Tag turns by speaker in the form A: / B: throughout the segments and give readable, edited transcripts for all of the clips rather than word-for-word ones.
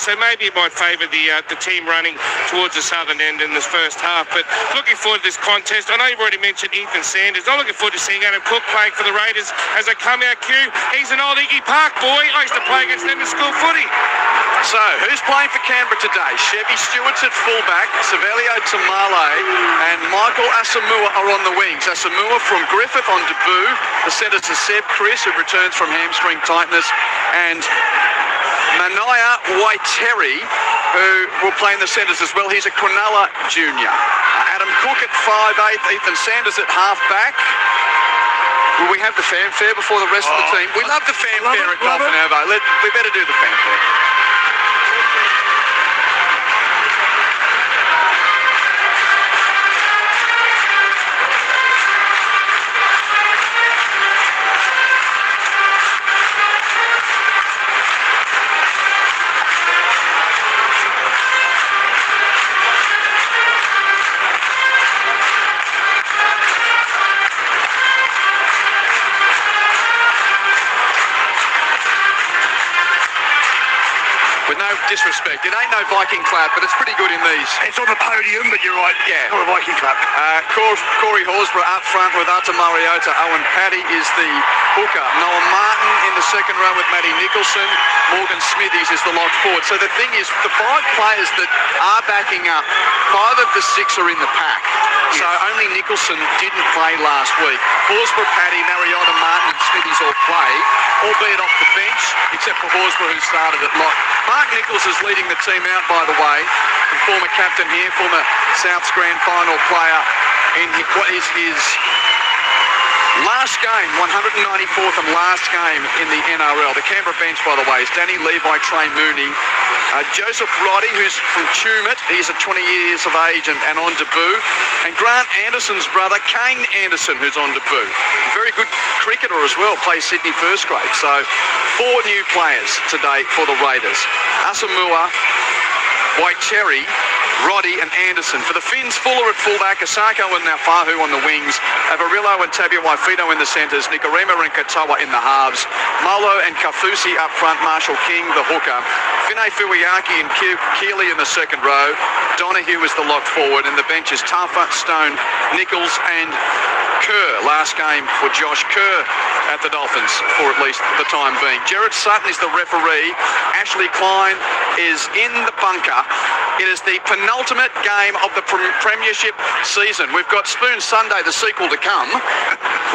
A: so maybe it might favour the team running towards the southern end in this first half. But looking forward to this contest. I know you've already mentioned Ethan Sanders. I'm looking forward to seeing Adam Cook playing for the Raiders as they come out queue. He's an old Iggy Park boy. I used to play against them in school footy.
B: So, who's playing for Canberra today? Chevy Stewart's at fullback, Savelio Tamale and Michael Asamoah are on the wings. Asamoah from Griffith on debut. The centres are Seb Chris, who returns from hamstring tightness, and Manaya Waiteri, who will play in the centres as well. He's a Cronulla junior. Adam Cook at 5'8", Ethan Sanders at half-back. Will we have the fanfare before the rest of the team? We love the fanfare at Dolphin Airvo. We better do the fanfare. Disrespect. It ain't no Viking clap, but it's pretty good in these.
C: It's on the podium, but you're right.
B: Yeah.
C: Not a Viking clap.
B: Corey Horsburgh up front with Ata Mariota. Owen Paddy is the hooker. Noah Martin in the second row with Matty Nicholson. Morgan Smithies is the lock forward. So the thing is, the 5 players that are backing up, 5 of the 6 are in the pack. Yes. So only Nicholson didn't play last week. Horsburgh, Paddy, Mariota, Martin and Smithies all play, albeit off the bench, except for Horsburgh, who started at lock. Mark Nichols is leading the team out, by the way, and former captain here, former South's grand final player in what is his last game, 194th and last game in the NRL. The Canberra bench, by the way, is Danny Levi, Trey Mooney, Joseph Roddy, who's from Tumut. He's at 20 years of age and on debut. And Grant Anderson's brother, Kane Anderson, who's on debut. Very good cricketer as well, plays Sydney first grade. So 4 new players today for the Raiders. Asamoah, Waiteri, Roddy and Anderson. For the Finns, Fuller at fullback, Asako and Naufahu on the wings, Avarillo and Tabia Waifito in the centres, Nikorima and Katoa in the halves, Molo and Kafusi up front, Marshall King the hooker, Finay Fuiaki and Keeley in the second row, Donahue is the lock forward, and the bench is Tafa, Stone, Nichols and Kerr. Last game for Josh Kerr at the Dolphins for at least the time being. Gerard Sutton is the referee. Ashley Klein is in the bunker. It is the penultimate game of the Premiership season. We've got Spoon Sunday, the sequel to come.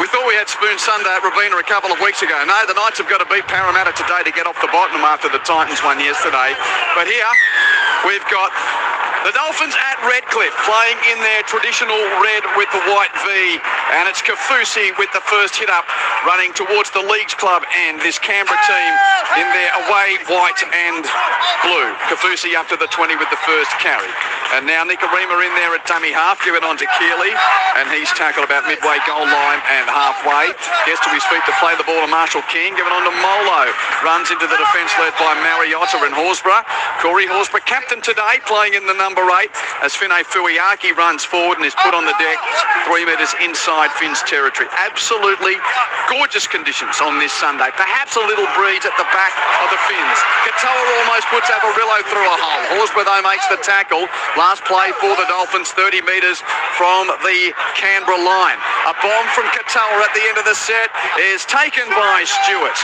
B: We thought we had Spoon Sunday at Robina a couple of weeks ago. No, the Knights have got to beat Parramatta today to get off the bottom after the Titans won yesterday. But here we've got the Dolphins at Redcliffe playing in their traditional red with the white V, and it's Kafusi with the first hit up running towards the Leagues Club and this Canberra team in their away white and blue. Kafusi up to the 20 with the first carry. And now Nikorima in there at dummy half, give it on to Keeley, and he's tackled about midway goal line and halfway. Gets to his feet to play the ball to Marshall King, give it on to Molo. Runs into the defence led by Mariota and Horsburgh. Corey Horsburgh, captain today, playing in the number 8 as Finay Fuiaki runs forward and is put on the deck 3 metres inside Finn's territory. Absolutely gorgeous conditions on this Sunday. Perhaps a little breeze at the back of the Finns. Katoa almost puts Avarillo through a hole. Horsburgh though makes the tackle. Last play for the Dolphins, 30 metres from the Canberra line. A bomb from Katoa at the end of the set is taken by Stewart.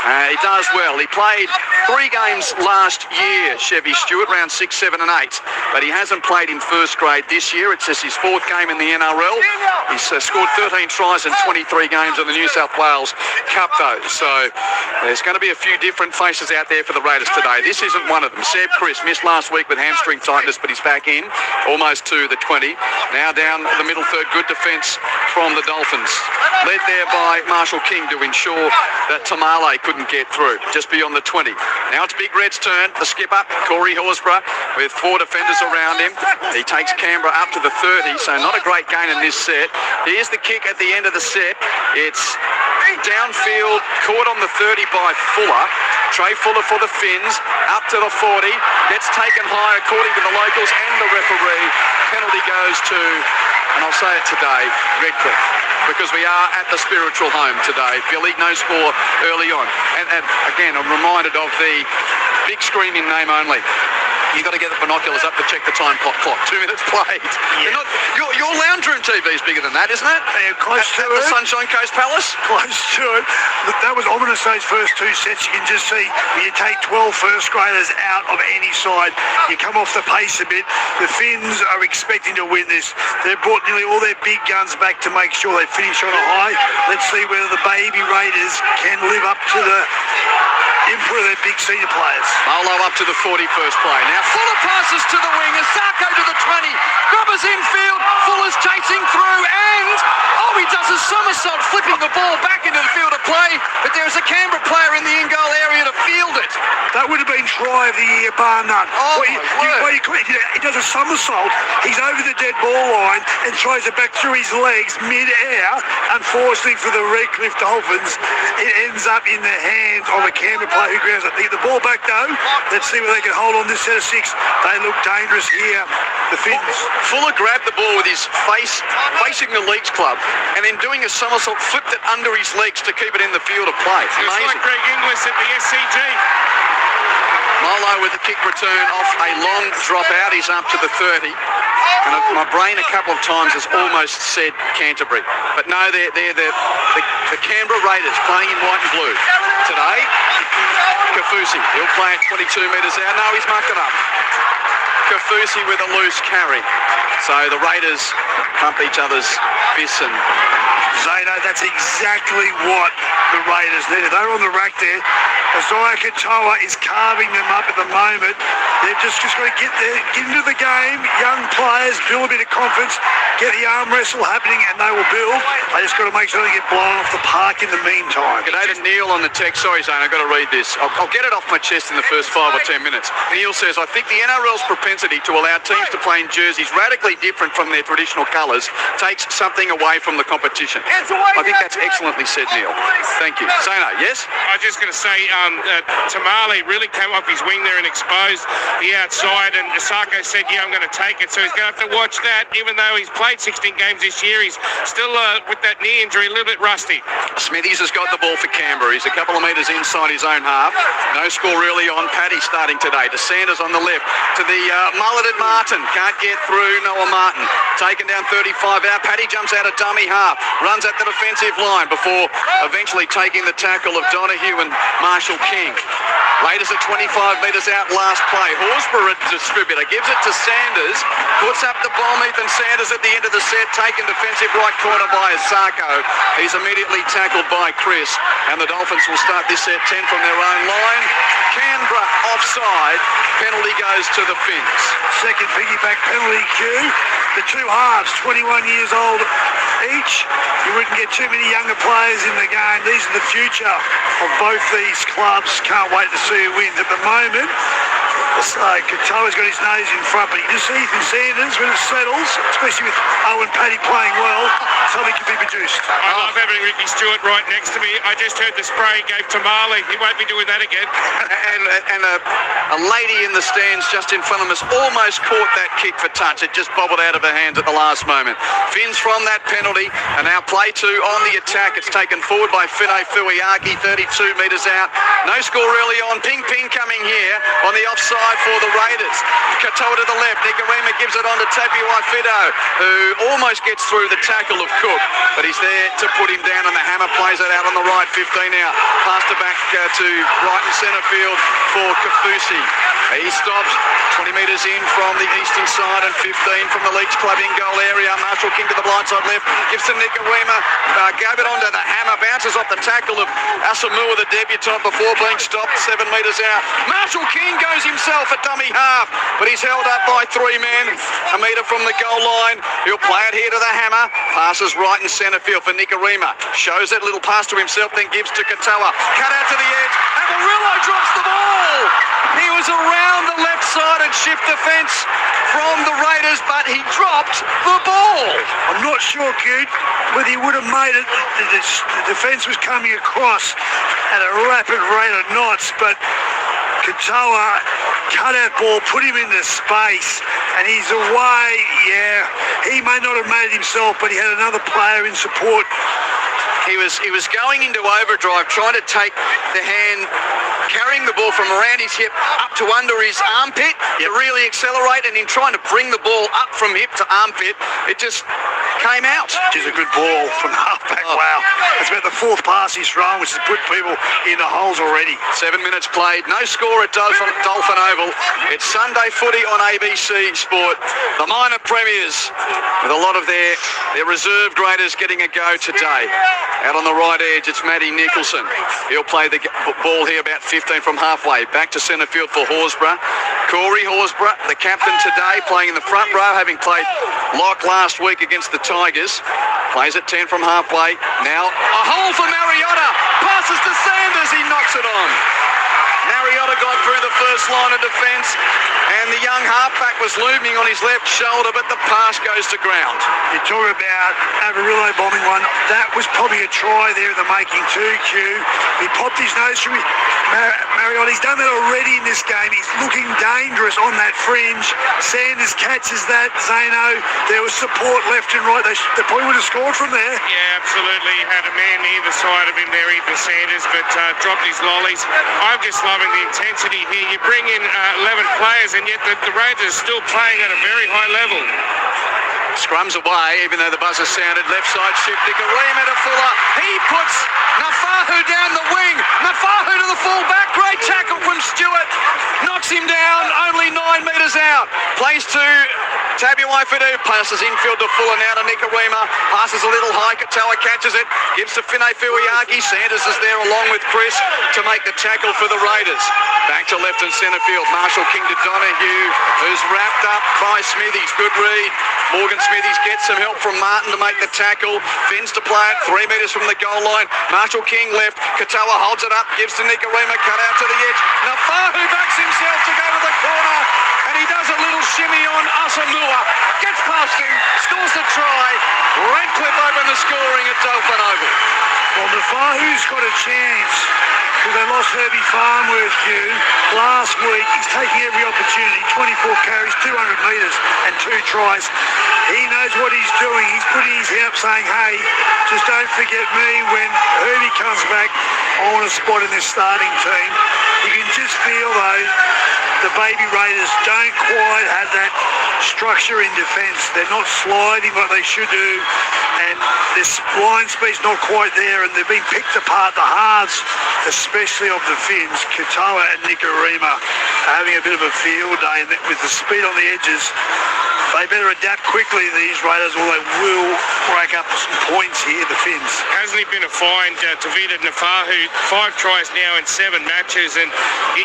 B: He does well. He played 3 games last year, Chevy Stewart, round 6, 7 and 8. But he hasn't played in first grade this year. It's just his 4th game in the NRL. He's scored 13 tries in 23 games in the New South Wales Cup, though. So there's going to be a few different faces out there for the Raiders today. This isn't one of them. Seb Chris missed last week with hamstring tightness, but he's back in, almost to the 20. Now down the middle third, good defence from the Dolphins. Led there by Marshall King to ensure that Tamale couldn't get through, just beyond the 20. Now it's Big Red's turn. The skipper, Corey Horsburgh, with 4 defenders around him. He takes Canberra up to the 30, so not a great gain in this set. Here's the kick at the end of the set. It's downfield, caught on the 30 by Fuller. Trey Fuller for the Finns, up to the 40. Gets taken high according to the locals and the referee. Penalty goes to, and I'll say it today, Redcliffe, because we are at the spiritual home today. Billy, no score early on. And again, I'm reminded of the big screen in name only. You've got to get the binoculars up to check the time clock. 2 minutes played.
C: Yeah.
B: Your lounge room TV is bigger than that, isn't it?
C: Yeah, close to
B: the
C: it.
B: Sunshine Coast Palace?
C: Close to it. Look, that was ominous, those first 2 sets. You can just see when you take 12 first graders out of any side, you come off the pace a bit. The Finns are expecting to win this. They've brought nearly all their big guns back to make sure they finish on a high. Let's see whether the baby Raiders can live up to the input of their big senior players.
B: Molo up to the 41st play. Now Fuller passes to the wing. Asako to the 20. Grubbers infield. Fuller's chasing through and he does a somersault, flipping the ball back into the field of play. But there's a Canberra player in the in-goal area to field it.
C: That would have been try of the year, bar none. He does a somersault. He's over the dead ball line and tries it back through his legs mid-air. Unfortunately for the Redcliffe Dolphins, it ends up in the hands of a Canberra player who grounds it. They get the ball back though. Let's see whether they can hold on this set of 6. They look dangerous here, the Finns.
B: Fuller grabbed the ball with his face facing the Leeds club and then doing a somersault, flipped it under his legs to keep it in the field of play.
A: It's like Greg Inglis at the SCG.
B: Molo with the kick return off a long drop out. He's up to the 30. And my brain a couple of times has almost said Canterbury. But no, they're the Canberra Raiders playing in white and blue. Today, Kafusi. He'll play at 22 metres out. No, he's marked it up. Kafusi with a loose carry. So the Raiders pump each other's fists and...
C: Zeno, that's exactly what the Raiders needed. They're on the rack there. Isaiah Katoa is carving them up at the moment. They've just got to get into the game. Young players, build a bit of confidence, get the arm wrestle happening, and they will build. They just got to make sure they get blown off the park in the meantime.
B: G'day to Neil on the text. Sorry, Zane, I've got to read this. I'll get it off my chest in the first 5 or 10 minutes. Neil says, I think the NRL's propensity to allow teams to play in jerseys radically different from their traditional colours takes something away from the competition. I think that's excellently said, Neil. Thank you. Zeno, yes?
A: I was just going to say, Tamale really came off his wing there and exposed the outside, and Asako said, yeah, I'm going to take it. So he's going to have to watch that. Even though he's played 16 games this year, he's still, with that knee injury, a little bit rusty.
B: Smithies has got the ball for Canberra. He's a couple of metres inside his own half. No score really on. Paddy starting today. To Sanders on the left. To the mulleted Martin. Can't get through. Noah Martin. Taken down 35 out. Paddy jumps out of dummy half. Runs at the defensive line before eventually taking the tackle of Donahue and Marshall King. Raiders at 25 metres out last play. Horsburgh, a distributor, gives it to Sanders. Puts up the bomb. Ethan Sanders at the end of the set. Taken defensive right corner by Asako. He's immediately tackled by Chris. And the Dolphins will start this set 10 from their own line. Canberra offside. Penalty goes to the Finns.
C: Second piggyback penalty cue. The two halves, 21 years old each. You wouldn't get too many younger players in the game. These are the future of both these clubs. Can't wait to see who wins. At the moment, Katoa's got his nose in front, but you just see Ethan Sanders when it settles, especially with Owen Paddy playing well, something can be produced.
A: I love having Ricky Stewart right next to me. I just heard the spray he gave to Marley. He won't be doing that again.
B: And a lady in the stands just in front of us almost caught that kick for touch. It just bobbled out of her hands at the last moment. Finns from that penalty, and now play 2 on the attack. It's taken forward by Fine Fuiaki, 32 metres out. No score really on. Ping coming here on the offside for the Raiders. Katoa to the left. Nicarima gives it on to Tapiwai Fido, who almost gets through the tackle of Cook, but he's there to put him down, and the hammer plays it out on the right. 15 out. Passed it back to right and centre field for Kafusi. He stops 20 metres in from the eastern side and 15 from the Leeds club in goal area. Marshall King to the blind side left. Gives to Nicarima. Gave it onto the hammer. Bounces off the tackle of Asamoah, the debutant, before being stopped 7 metres out. Marshall King goes himself at dummy half, but he's held up by 3 men. A metre from the goal line. He'll play it here to the hammer. Passes right in centre field for Nicarima. Shows that little pass to himself, then gives to Katoa. Cut out to the edge. Amarillo drops the ball. He was around the left side and shift defence from the Raiders, but he dropped the ball.
C: I'm not sure, Cute, whether he would have made it. The defence was coming across at a rapid rate of knots, but Katoa cut out ball, put him into space, and he's away. Yeah, he may not have made it himself, but he had another player in support
B: He was going into overdrive, trying to take the hand, carrying the ball from around his hip up to under his armpit to really accelerate, and in trying to bring the ball up from hip to armpit, it just came out.
C: Which is a good ball from the halfback.
B: Oh.
C: Wow. It's about the fourth pass he's thrown, which has put people in the holes already.
B: 7 minutes played, no score at Dolphin Oval. It's Sunday footy on ABC Sport. The minor premiers with a lot of their reserve graders getting a go today. Out on the right edge, it's Matty Nicholson. He'll play the ball here about 15 from halfway. Back to centre field for Horsburgh. Corey Horsburgh, the captain today, playing in the front row, having played lock last week against the Tigers. Plays at 10 from halfway. Now a hole for Mariota. Passes to Sanders. He knocks it on. Mariota got through the first line of defence, and the young halfback was looming on his left shoulder, but the pass goes to ground.
C: You talk about Amarillo bombing one. That was probably a try there in the making too, Q. He popped his nose through Mariota. He's done that already in this game. He's looking dangerous on that fringe. Sanders catches that. Zano, there was support left and right. They probably would have scored from there.
A: Yeah, absolutely. Had a man either side of him there, Ethan Sanders, but dropped his lollies. I'm just loving the intensity here. You bring in 11 players, and yet the Raiders are still playing at a very high level.
B: Scrums away, even though the buzzer sounded. Left side shift, Nicarima to Fuller. He puts Nafahu down the wing. Nafahu to the full-back. Great tackle from Stewart. Knocks him down, only 9 metres out. Plays to Tabuai Fidu. Passes infield to Fuller, now to Nicarima. Passes a little high. Katoa catches it. Gives to Finay Fuiaki. Sanders is there along with Chris to make the tackle for the Raiders. Back to left and centre field. Marshall King to Donahue, who's wrapped up by Smithies. Good read. Morgan Smithies gets some help from Martin to make the tackle. Fins to play it 3 metres from the goal line. Marshall King left. Katoa holds it up. Gives to Nicarima. Cut out to the edge. Nafahu backs himself to go to the corner. And he does a little shimmy on Asamoah. Gets past him. Scores the try. Redcliffe open the scoring at Dolphin Oval.
C: Well, Nafahu's got a chance. Because they lost Herbie Farnworth, last week. He's taking every opportunity. 24 carries, 200 metres and 2 tries. He knows what he's doing. He's putting his hand up saying, hey, just don't forget me when Herbie comes back. I want a spot in this starting team. You can just feel, though, the Baby Raiders don't quite have that structure in defence. They're not sliding like they should do, and their line speed's not quite there, and they're being picked apart. The halves, especially of the Finns, Katoa and Nicarima, are having a bit of a field day, and with the speed on the edges, they better adapt quickly, these Raiders, or they will break up some points here, the Finns.
A: Hasn't he been a find, Tavita Nafahu? 5 tries now in 7 matches, and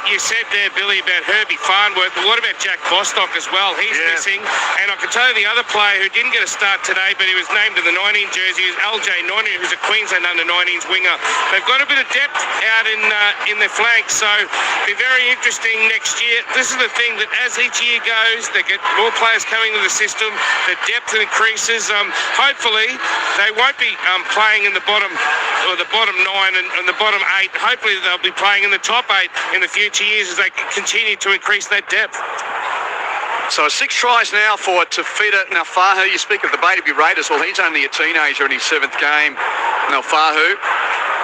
A: you said there, Billy, about Herbie Farnworth. What about Jack Bostock as well? He's missing. And I can tell you the other player who didn't get a start today, but he was named in the 19 jersey, is LJ Nonu, who's a Queensland under-19s winger. They've got a bit of depth out in their flanks, so it'll be very interesting next year. This is the thing, that as each year goes, they get more players coming to the system, the depth increases. Hopefully, they won't be playing in the bottom 9 and the bottom 8. Hopefully, they'll be playing in the top 8 in the future years as they continue to increase that depth.
B: So 6 tries now for Tafita Nafahu. You speak of the Baby Raiders. Well, he's only a teenager in his 7th game, Nafahu.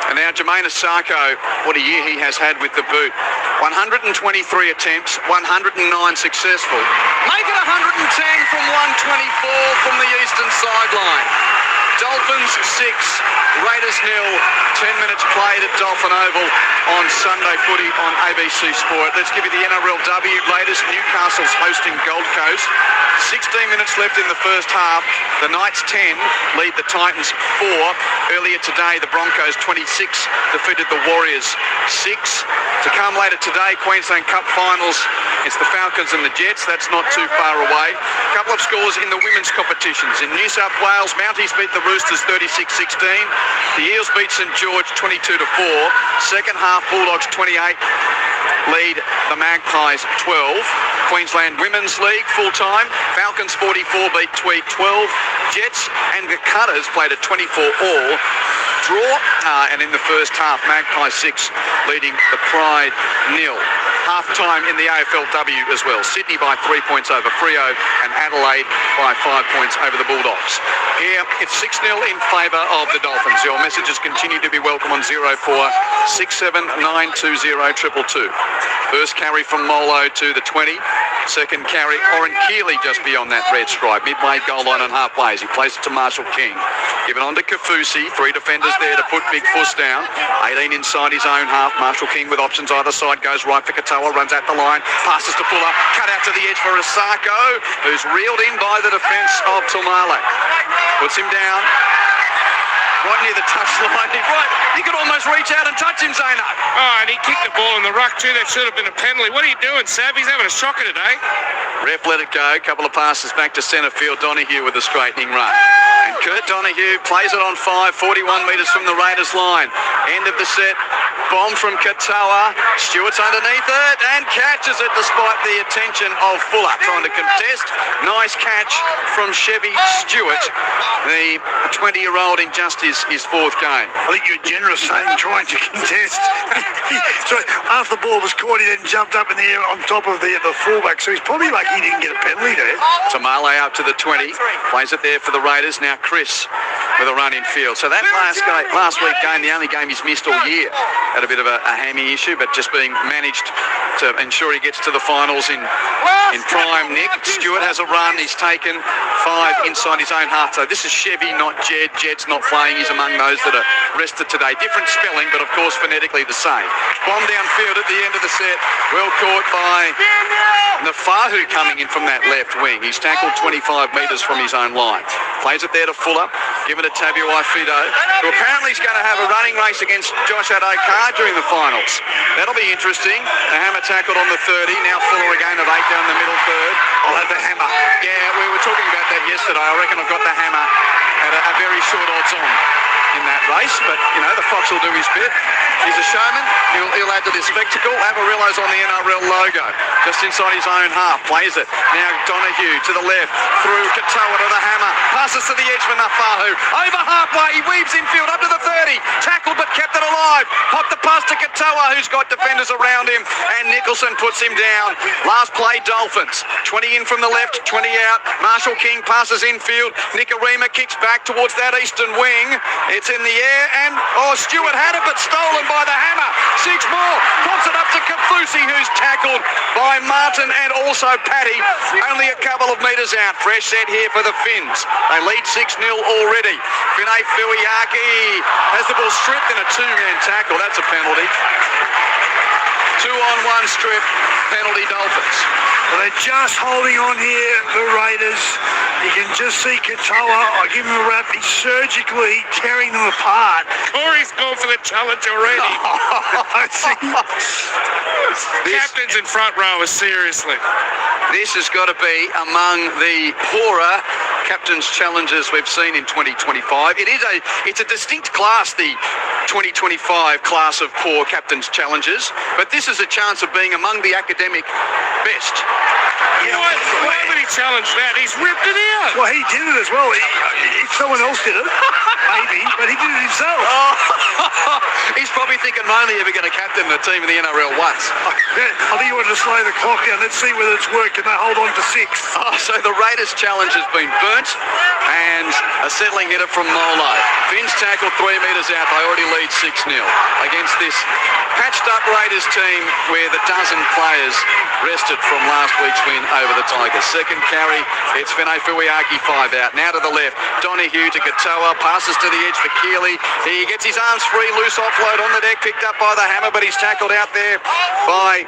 B: And now Jermaine Asako, what a year he has had with the boot. 123 attempts, 109 successful. Make it 110 from 124 from the eastern sideline. Dolphins 6, Raiders 0. 10 minutes played at Dolphin Oval on Sunday footy on ABC Sport. Let's give you the NRL W. Raiders, Newcastle's hosting Gold Coast. 16 minutes left in the first half. The Knights 10 lead the Titans 4. Earlier today, the Broncos 26 defeated the Warriors 6. To come later today, Queensland Cup finals. It's the Falcons and the Jets. That's not too far away. A couple of scores in the women's competitions. In New South Wales, Mounties beat the Roosters 36-16. The Eels beat St George 22-4. Second half, Bulldogs 28 lead the Magpies 12. Queensland Women's League full time. Falcons 44 beat Tweed 12. Jets and the Cutters played a 24-all draw, and in the first half, Magpies 6 leading the Pride 0. half-time in the AFLW as well. Sydney by 3 points over Freo and Adelaide by 5 points over the Bulldogs. Here, it's 6-0 in favour of the Dolphins. Your messages continue to be welcome on 0467920222. First carry from Molo to the 20. Second carry, Oren Keeley just beyond that red stripe. Midway goal line and halfways. He plays it to Marshall King. Give it on to Kafusi. 3 defenders there to put Big Fuss down. 18 inside his own half. Marshall King with options either side. Goes right for Katoa. Runs at the line. Passes to Fuller. Cut out to the edge for Asako, who's reeled in by the defence of Tomale. Puts him down. Right near the touchline. Right, he could almost reach out and touch him, Zeno.
A: Oh, and he kicked the ball in the ruck too. That should have been a penalty. What are you doing, Sav? He's having a shocker today.
B: Ref let it go. Couple of passes back to centre field. Donahue with a straightening run. And Kurt Donahue plays it on 5, 41 metres from the Raiders line. End of the set. Bomb from Katoa. Stewart's underneath it and catches it despite the attention of Fuller trying to contest. Nice catch from Chevy Stewart, the 20-year-old in just his fourth game.
C: I think you're generous saying trying to contest. So after the ball was caught, he then jumped up in the air on top of the fullback. So he's probably lucky he didn't get a penalty there.
B: Tamale out to the 20. Plays it there for the Raiders. Now Chris with a run in field. So that last week game, the only game he's missed all year, had a bit of a hammy issue, but just being managed to ensure he gets to the finals in prime nick. Stewart has a run. He's taken 5 inside his own half. So this is Chevy, not Jed. Jed's not playing. He's among those that are rested today. Different spelling, but of course phonetically the same. Bomb downfield at the end of the set. Well caught by Nafahu coming in from that left wing. He's tackled 25 metres from his own line. Plays it there to Fuller. Give it to Tabuai Fido, who apparently is going to have a running race against Josh Adokar during the finals. That'll be interesting. The hammer tackled on the 30. Now Fuller again at 8 down the middle third. I'll have the hammer. Yeah, we were talking about that yesterday. I reckon I've got the hammer at a very short odds on in that race, but you know, the Fox will do his bit. He's a showman. He'll add to this spectacle. Amarillo's on the NRL logo, just inside his own half. Plays it. Now Donahue to the left, through Katoa to the hammer. Passes to the edge for Nafahu. Over halfway, he weaves infield up to the 30. Tackled but kept it alive. Popped the pass to Katoa, who's got defenders around him, and Nicholson puts him down. Last play, Dolphins. 20 in from the left, 20 out. Marshall King passes infield. Nicarima kicks back towards that eastern wing. It's in the air, and Stewart had it, but stolen by the hammer. 6 more. Pops it up to Kafusi, who's tackled by Martin and also Paddy. Only a couple of metres out. Fresh set here for the Finns. They lead 6-0 already. Finay Fuiaki has the ball stripped in a 2-man tackle. That's a penalty. 2-on-1 strip, penalty Dolphins.
C: Well, they're just holding on here, the Raiders. You can just see Katoa. I give him a rap. He's surgically tearing them apart.
A: Corey's going for the challenge already. Captains in front row, seriously.
B: This has got to be among the poorer captain's challenges we've seen in 2025. It's a distinct class, the 2025 class of poor captain's challenges, but this is a chance of being among the academic best.
A: Why would he challenge that? He's ripped it out.
C: Well, he did it as well. If someone else did it, maybe, but he did it himself.
B: He's probably thinking, I'm only ever going to captain the team in the NRL once.
C: I think you wanted to slow the clock down. Let's see whether it's worked. Can they hold on to 6?
B: So the Raiders challenge has been burnt, and a settling hitter from Molo. Finns tackled 3 metres out. They already lead 6-0 against this patched up Raiders team with a dozen players rested from last week's win over the Tigers. Second carry, it's Finay Fuiaki, 5 out. Now to the left, Donahue to Katoa, passes to the edge for Keeley. He gets his arms free, loose offload on the deck, picked up by the hammer, but he's tackled out there by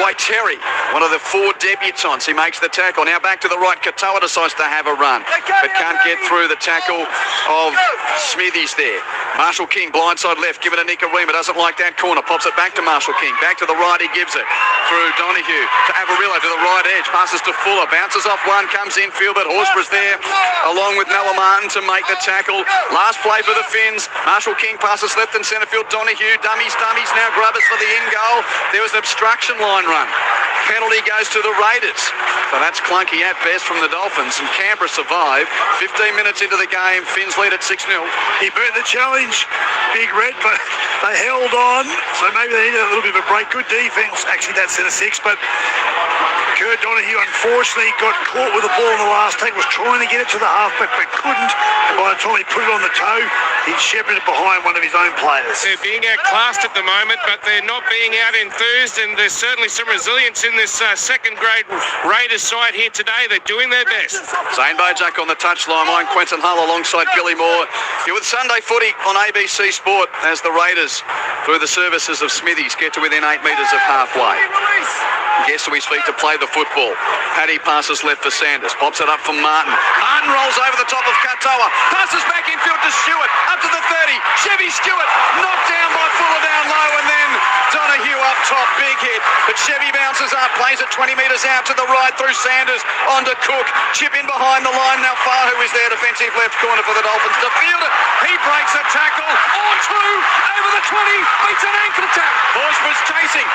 B: Waiteri, one of the 4 debutants. He makes the tackle. Now back to the right, Katoa decides to have a run, but can't get through the tackle of Smithies there. Marshall King, blindside left, give it to Nicarima, doesn't like that corner, pops it back to Marshall King, back to the right, he gives it through Donahue to Avarillo to the right edge, passes to Fuller, bounces off one, comes infield, but Horsburgh's there along with Noah Martin to make the tackle. Last play for the Finns. Marshall King passes left and centre field. Donahue, dummies, now grubbers for the in goal. There was an obstruction line run. Penalty goes to the Raiders. So that's clunky at best from the Dolphins, and Canberra survive. 15 minutes into the game, Finns lead at 6-0.
C: He burnt the challenge. Big Red, but they held on, so maybe they needed a little bit of a break. Good defence, actually, that centre six, but Kurt Donahue unfortunately got caught with the ball in the last take, was trying to get it to the halfback but couldn't, and by the time he put it on the toe, he shepherded behind one of his own players.
A: They're being outclassed at the moment, but they're not being out enthused, and there's certainly some resilience in this second grade Raiders side here today. They're doing their best.
B: Zane Bojak on the touchline. I'm Quentin Hull alongside Billy Moore. You're with Sunday Footy on ABC Sport as the Raiders, through the services of Smithies, get to within 8 metres of halfway. Guess who we speak to play the football. Paddy passes left for Sanders. Pops it up for Martin. Martin rolls over the top of Katoa. Passes back infield to Stewart. Up to the 30. Chevy Stewart knocked down by Fuller down low, and then Donahue up top. Big hit. But Chevy bounces up. Plays it 20 metres out to the right through Sanders. On to Cook. Chip in behind the line. Now Fahu is there. Defensive left corner for the Dolphins to field it. He breaks a tackle. Or two. Over the 20. Beats an ankle tap. Horsburgh's chasing.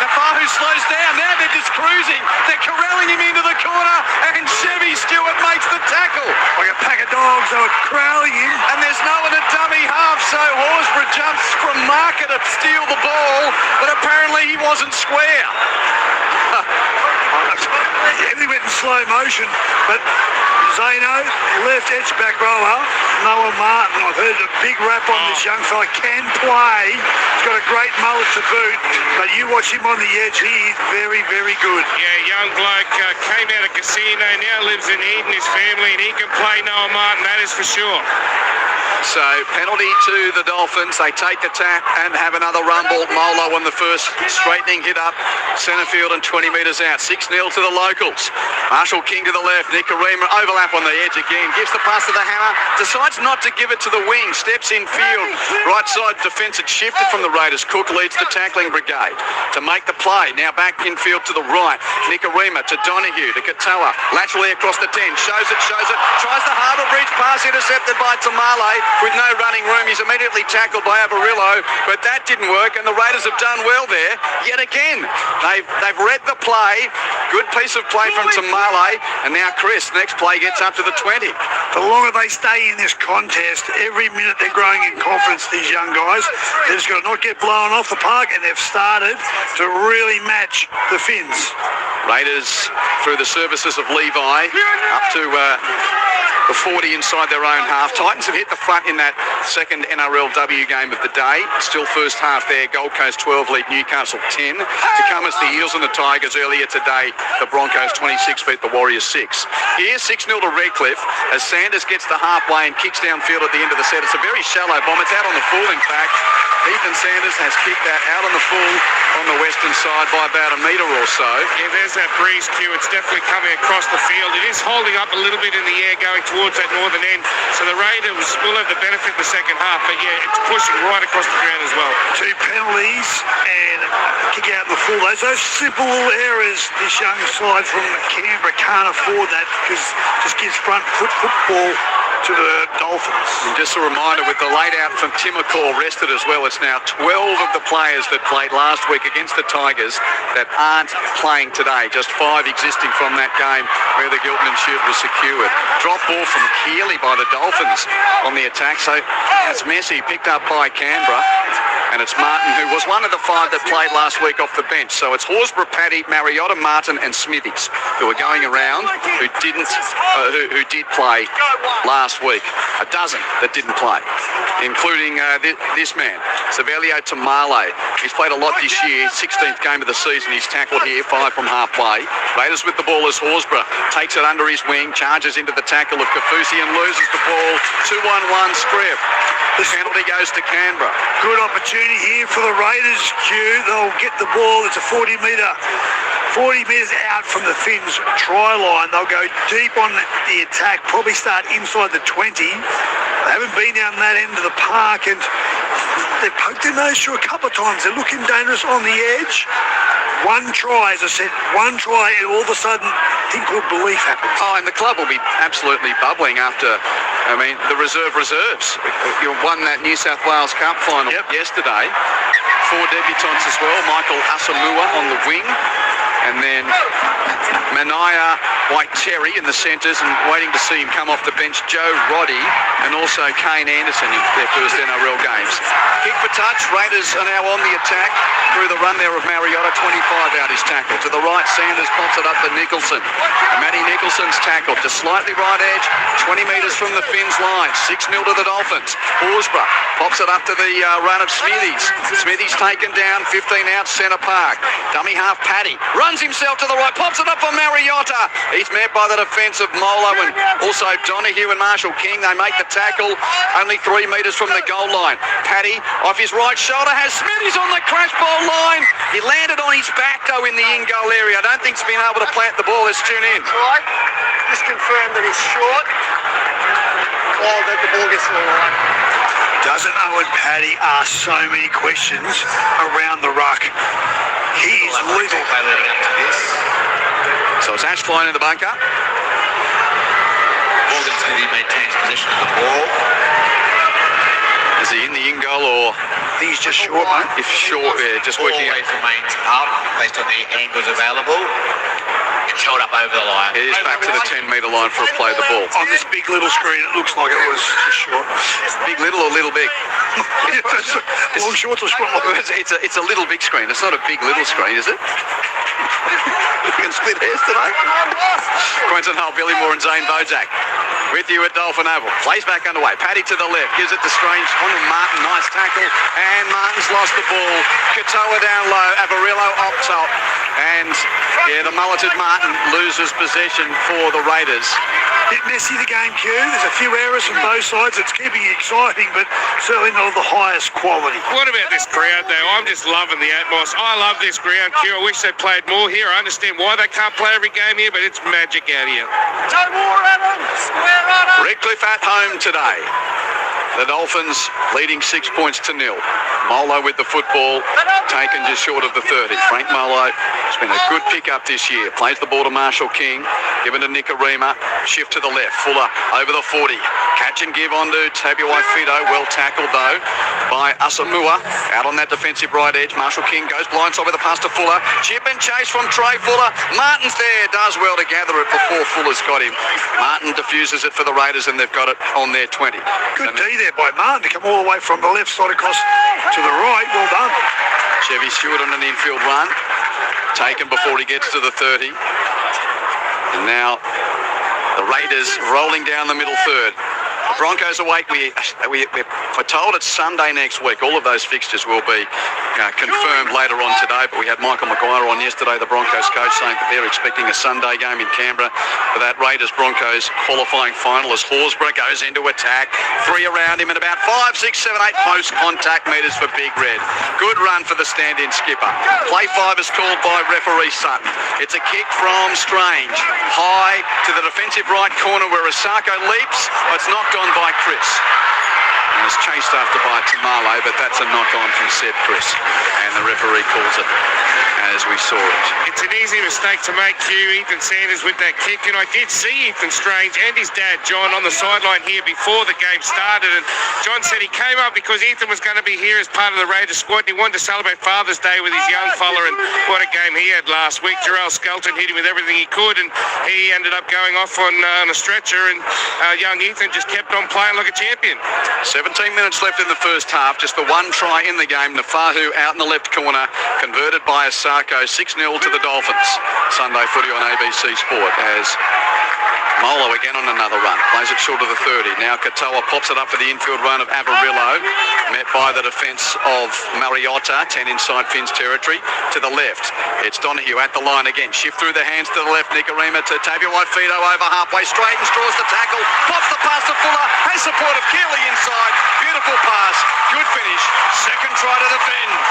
B: Now Fahu slows down. Now they're just cruising. They're corralling him into the corner, and Chevy Stewart makes the tackle.
C: Like a pack of dogs, they were crowding him.
B: And there's no one at dummy half, so Horsburgh jumps from marker to steal the ball, but apparently he wasn't square.
C: He went in slow motion, but Zeno, left edge back rower, Noah Martin, I've heard a big rap on this young fella, can play. He's got a great mullet to boot, but you watch him on the edge, he is very, very good.
A: Yeah, young bloke, came out of casino, now lives in Eden, his family, and he can play Noah Martin, that is for sure.
B: So, penalty to the Dolphins. They take the tap and have another rumble. Molo on the first straightening hit up. Centre field and 20 metres out. 6-0 to the locals. Marshall King to the left. Nick Karima overlap on the edge again. Gives the pass to the hammer. Decides not to give it to the wing. Steps in field. Right side defence had shifted from the Raiders. Cook leads the tackling brigade to make the play. Now back in field to the right. Nick Karima to Donahue to Katoa. Laterally across the 10. Shows it. Tries the Harbour Bridge pass intercepted by Tamale. With no running room, he's immediately tackled by Avarillo, but that didn't work, and the Raiders have done well there. Yet again, they've read the play. Good piece of play from Tamale, and now Chris, next play gets up to the 20.
C: The longer they stay in this contest, every minute they're growing in confidence, these young guys. They've just got to not get blown off the park, and they've started to really match the Finns.
B: Raiders, through the services of Levi, up to the 40 inside their own half. Titans have hit the front in that second NRLW game of the day. Still first half there. Gold Coast 12 lead Newcastle 10. To come as the Eels and the Tigers earlier today. The Broncos 26 beat the Warriors 6. Here's 6-0 to Redcliffe as Sanders gets the halfway and kicks downfield at the end of the set. It's a very shallow bomb. It's out on the full, in fact. Ethan Sanders has kicked that out on the full on the western side by about a metre or so.
A: Yeah, there's that breeze cue. It's definitely coming across the field. It is holding up a little bit in the air going towards that northern end. So the Raiders will have the benefit in the second half. But yeah, it's pushing right across the ground as well.
C: 2 penalties and kick out in the full. Those simple little errors this young side from Canberra can't afford that because it just gives front foot football to the Dolphins.
B: And just a reminder, with the late out from Timacor rested as well, it's now 12 of the players that played last week against the Tigers that aren't playing today. Just 5 existing from that game where the Giltman shield was secured. Drop ball from Keeley by the Dolphins on the attack. So that's Messi picked up by Canberra. And it's Martin, who was one of the 5 that played last week off the bench. So it's Horsburgh, Paddy, Mariota, Martin and Smithies who are going around who did play last week. A dozen that didn't play, including this man, Savelio Tamale. He's played a lot this year, 16th game of the season. He's tackled here, 5 from halfway. Raiders with the ball as Horsburgh takes it under his wing, charges into the tackle of Kafusi and loses the ball. 2-1-1 script. The penalty goes to Canberra.
C: Good opportunity here for the Raiders, Q. They'll get the ball. It's a 40 metres out from the Finns try line. They'll go deep on the attack, probably start inside the 20. They haven't been down that end of the park, and they've poked their nose through a couple of times. They're looking dangerous on the edge. One try, as I said, and all of a sudden, thing called belief happens.
B: Oh, and the club will be absolutely bubbling after, the reserves. You won that New South Wales Cup final yesterday. 4 debutants as well. Michael Asamoah on the wing. And then Nanaya by Terry in the centres, and waiting to see him come off the bench, Joe Roddy and also Kane Anderson in their first NRL games. Kick for touch, Raiders are now on the attack through the run there of Mariota, 25 out his tackle. To the right, Sanders pops it up to Nicholson. And Matty Nicholson's tackle to slightly right edge, 20 metres from the Finns line, 6-0 to the Dolphins. Horsburgh pops it up to the run of Smithies. Smithies taken down, 15 out, centre park. Dummy half Paddy runs himself to the right, pops it up for Mariota. He's met by the defence of Molo and also Donahue and Marshall King. They make the tackle only 3 metres from the goal line. Paddy off his right shoulder has Smithies on the crash ball line. He landed on his back though in the in-goal area. I don't think he's been able to plant the ball. Let's tune in.
C: Right, just confirm that he's short or that the ball gets to the line. Doesn't Owen Paddy ask so many questions around the ruck? He is little.
B: So it's Ashfline in the bunker.
D: Morgan Smithy maintains possession of the ball.
B: Is he in the in-goal or?
C: I think he's just short, mate.
B: If short, yeah, just working out.
D: Always remains up based on the angles available. It's held up over the line.
B: It is back to the 10-metre line for a play the ball.
C: On this big little screen, it looks like it was just short.
B: Big little or little big?
C: Long short or short?
B: It's a little big screen. It's not a big little screen, is it? You can split hairs today. Quentin Hull, Billy Moore and Zane Bozak with you at Dolphin Oval. Plays back underway. Paddy to the left. Gives it to Strange. On to Martin. Nice tackle. And Martin's lost the ball. Katoa down low. Avarillo up top. And, yeah, the mulleted Martin loses possession for the Raiders.
C: Bit messy the game, Q. There's a few errors from both sides. It's keeping it exciting, but certainly not of the highest quality.
A: What about this crowd, though? I'm just loving the atmosphere. I love this ground, Q. I wish they played more here. I understand why they can't play every game here, but it's magic out here.
C: No more, Adam. Square on up.
B: Redcliffe at home today. The Dolphins leading 6 points to 0. Molo with the football, taken just short of the 30. Frank Molo has been a good pick-up this year. Plays the ball to Marshall King, given to Nicarima. Shift to the left. Fuller over the 40. Catch and give on to Tabuai Fido. Well tackled, though, by Asamoah. Out on that defensive right edge. Marshall King goes blindside with a pass to Fuller. Chip and chase from Trey Fuller. Martin's there. Does well to gather it before Fuller's got him. Martin diffuses it for the Raiders, and they've got it on their 20.
C: Good D there by Martin to come all the way from the left side across to the right. Well done.
B: Chevy Stewart on an infield run. Taken before he gets to the 30. And now the Raiders rolling down the middle third. The Broncos awake. We're told it's Sunday next week. All of those fixtures will be confirmed later on today, but we had Michael Maguire on yesterday, the Broncos coach, saying that they're expecting a Sunday game in Canberra for that Raiders-Broncos qualifying final as Horsburgh goes into attack. 3 around him and about 5, 6, 7, 8 post-contact metres for Big Red. Good run for the stand-in skipper. Play 5 is called by referee Sutton. It's a kick from Strange. High to the defensive right corner where Asako leaps. It's knocked on by Chris. And it's chased after by Tamale, but that's a knock-on from Seb Chris. And the referee calls it as we saw it.
A: It's an easy mistake to make, Q. Ethan Sanders with that kick, and I did see Ethan Strange and his dad, John, on the sideline here before the game started, and John said he came up because Ethan was going to be here as part of the Raiders squad, and he wanted to celebrate Father's Day with his young fella, and what a game he had last week. Jarrell Skelton hit him with everything he could, and he ended up going off on a stretcher, and young Ethan just kept on playing like a champion.
B: 17 minutes left in the first half, just the one try in the game. Nafahu out in the left corner, converted by Asako, 6-0 to the Dolphins. Sunday footy on ABC Sport as Molo again on another run. Plays it short of the 30. Now Katoa pops it up for the infield run of Avarillo, met by the defence of Mariota, 10 inside Finn's territory. To the left, it's Donahue at the line again. Shift through the hands to the left. Nicarima to Tabuai Fido over halfway straight and draws the tackle. Pops the pass to Fuller. Has support of Keeley inside. Beautiful pass. Good finish. Second try to the Finns.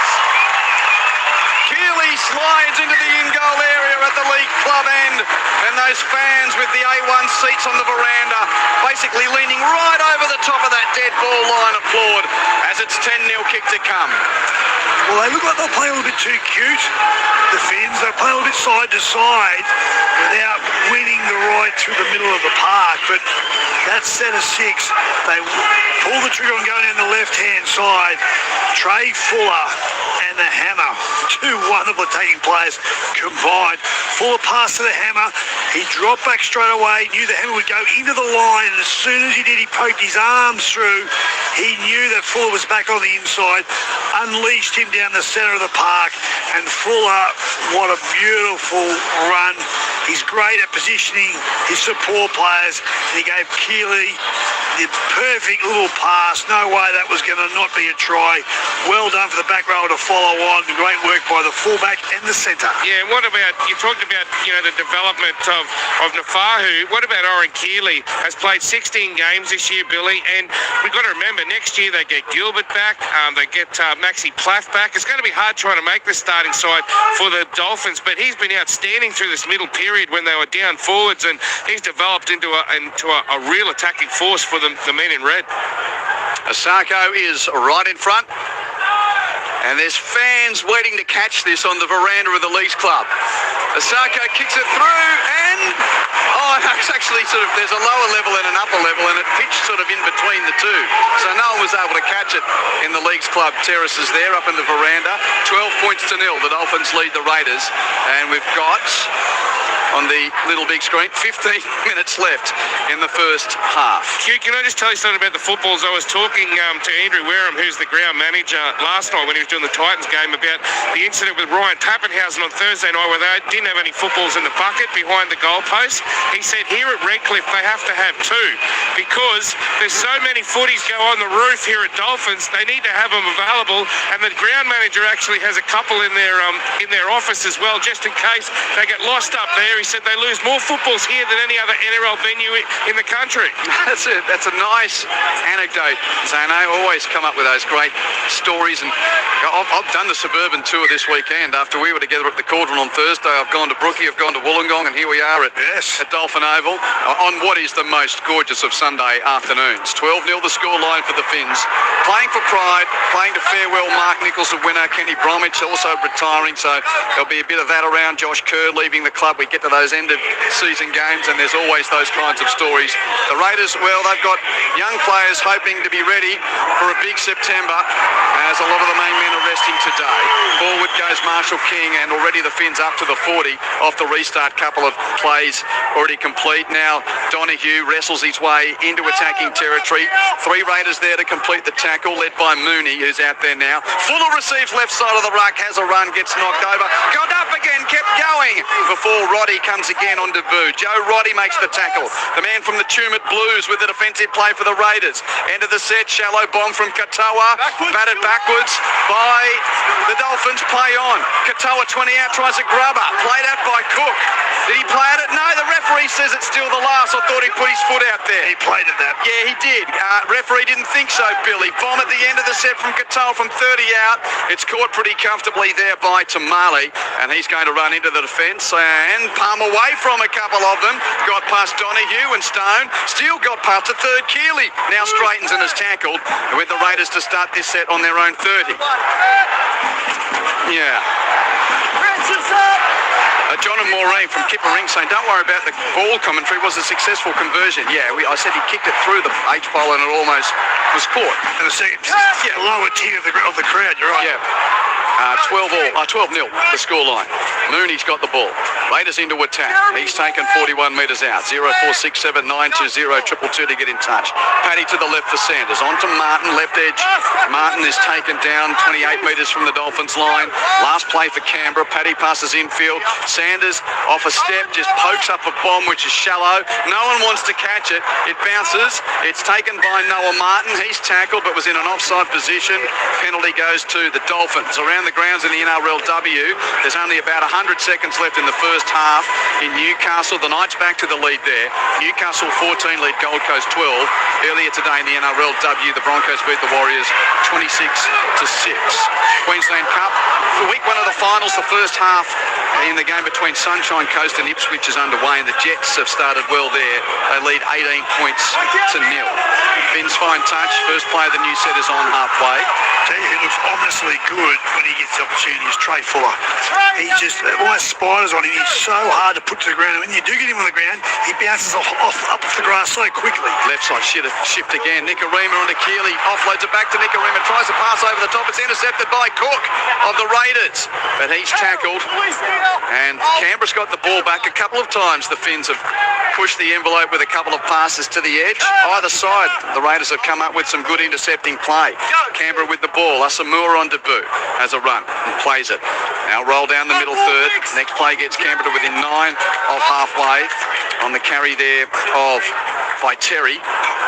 B: Keeley slides into the in-goal area at the league club end, and those fans with the A1 seats on the veranda, basically leaning right over the top of that dead ball line, applaud as it's 10-0 kick to come.
C: Well, they look like they'll play a little bit too cute, the Finns. They play a little bit side to side without winning the right through the middle of the park. But that set of 6, they pull the trigger and go down the left-hand side. Trey Fuller and the Hammer, 2 wonderful attacking players combined. Fuller passed to the Hammer. He dropped back straight away, knew the Hammer would go into the line, and as soon as he did, he poked his arms through. He knew that Fuller was back on the inside, unleashed him down the centre of the park, and Fuller, what a beautiful run. He's great at positioning his support players, and he gave Keeley the perfect little pass. No way that was going to not be a try. Well done for the back row to follow on. Great work by the fullback and the centre.
A: Yeah, what about, you talked about, the development of Nafahu. What about Oren Keeley? Has played 16 games this year, Billy, and we've got to remember, next year they get Gilbert back, they get Maxi Plaff back. It's going to be hard trying to make the starting side for the Dolphins, but he's been outstanding through this middle period when they were down forwards, and he's developed into a real attacking force for the men in red.
B: Asako is right in front, and there's fans waiting to catch this on the veranda of the Leagues Club. Asako kicks it through, and it's actually there's a lower level and an upper level, and it pitched sort of in between the two. So no one was able to catch it in the Leagues Club terraces there up in the veranda. 12 points to 0. The Dolphins lead the Raiders, and we've got on the little big screen 15 minutes left in the first half.
A: Hugh, can I just tell you something about the footballs? I was talking to Andrew Wareham, who's the ground manager, last night when he was doing the Titans game, about the incident with Ryan Pappenhausen on Thursday night where they didn't have any footballs in the bucket behind the goalpost. He said here at Redcliffe they have to have 2 because there's so many footies go on the roof here at Dolphins. They need to have them available, and the ground manager actually has a couple in their office as well, just in case they get lost up there. He said they lose more footballs here than any other NRL venue in the country.
B: That's it. That's a nice anecdote, Zano. Always come up with those great stories. And I've done the suburban tour this weekend. After we were together at the Cauldron on Thursday, I've gone to Brookie, I've gone to Wollongong, and here we are at Dolphin Oval on what is the most gorgeous of Sunday afternoons. 12-0 the scoreline for the Finns. Playing for pride, playing to farewell Mark Nichols, the winner. Kenny Bromwich also retiring, so there'll be a bit of that around. Josh Kerr leaving the club. We get to those end of season games, and there's always those kinds of stories. The Raiders, well, they've got young players hoping to be ready for a big September, as a lot of the main men are resting today. Forward goes Marshall King, and already the Finns up to the 40 off the restart. Couple of plays already complete. Now Donahue wrestles his way into attacking territory. 3 Raiders there to complete the tackle, led by Mooney, who's out there now. Fuller receives left side of the ruck, has a run, gets knocked over, got up again, kept going before Roddy comes again on debut. Joe Roddy makes the tackle. The man from the Tumut Blues with the defensive play for the Raiders. End of the set, shallow bomb from Katoa. Batted backwards by the Dolphins. Play on. Katoa 20 out, tries a grubber. Played out by Cook. Did he play at it? No, the referee says it's still the last. I thought he put his foot out there.
C: He played at that.
B: Yeah, he did. Referee didn't think so, Billy. Bomb at the end of the set from Katoa from 30 out. It's caught pretty comfortably there by Tamale, and he's going to run into the defence and palm away from a couple of them. Got past Donahue and Stone. Still got past the third. Keeley now straightens and is tackled with the Raiders to start this set on their own 30. Yeah. John and Maureen from Kipper Ring saying, don't worry about the ball commentary, it was a successful conversion. Yeah, I said he kicked it through the H-pole and it almost was caught.
C: And the second, lower tier of the crowd, you're right.
B: Yeah. 12-0 the scoreline. Mooney's got the ball. Raiders into attack. He's taken 41 metres out. 0467920222 to get in touch. Paddy to the left for Sanders. On to Martin, left edge. Martin is taken down 28 metres from the Dolphins line. Last play for Canberra. Paddy passes infield. Sanders off a step, just pokes up a bomb which is shallow. No one wants to catch it. It bounces. It's taken by Noah Martin. He's tackled but was in an offside position. Penalty goes to the Dolphins. Around the the grounds in the NRLW. There's only about 100 seconds left in the first half in Newcastle. The Knights back to the lead there. Newcastle 14 lead Gold Coast 12. Earlier today in the NRLW, the Broncos beat the Warriors 26-6. Queensland Cup, for week one of the finals, the first half in the game between Sunshine Coast and Ipswich is underway, and the Jets have started well there. They lead 18 points to 0. Finn's fine touch. First play of the new set is on halfway.
C: Tell you who looks ominously good when he gets the opportunity is Trey Fuller. He just almost spiders on him. He's so hard to put to the ground. And when you do get him on the ground, he bounces up off the grass so quickly.
B: Left side shift again. Nicarima and Akili offloads it back to Nicarima. Tries to pass over the top. It's intercepted by Cook of the Raiders. But he's tackled. And Canberra's got the ball back a couple of times. The Finns have pushed the envelope with a couple of passes to the edge. Either side, the Raiders have come up with some good intercepting play. Canberra with the ball. Asamoah on debut. Has a run and plays it. Now roll down the middle third. Next play gets Canberra to within 9 of halfway on the carry there by Terry.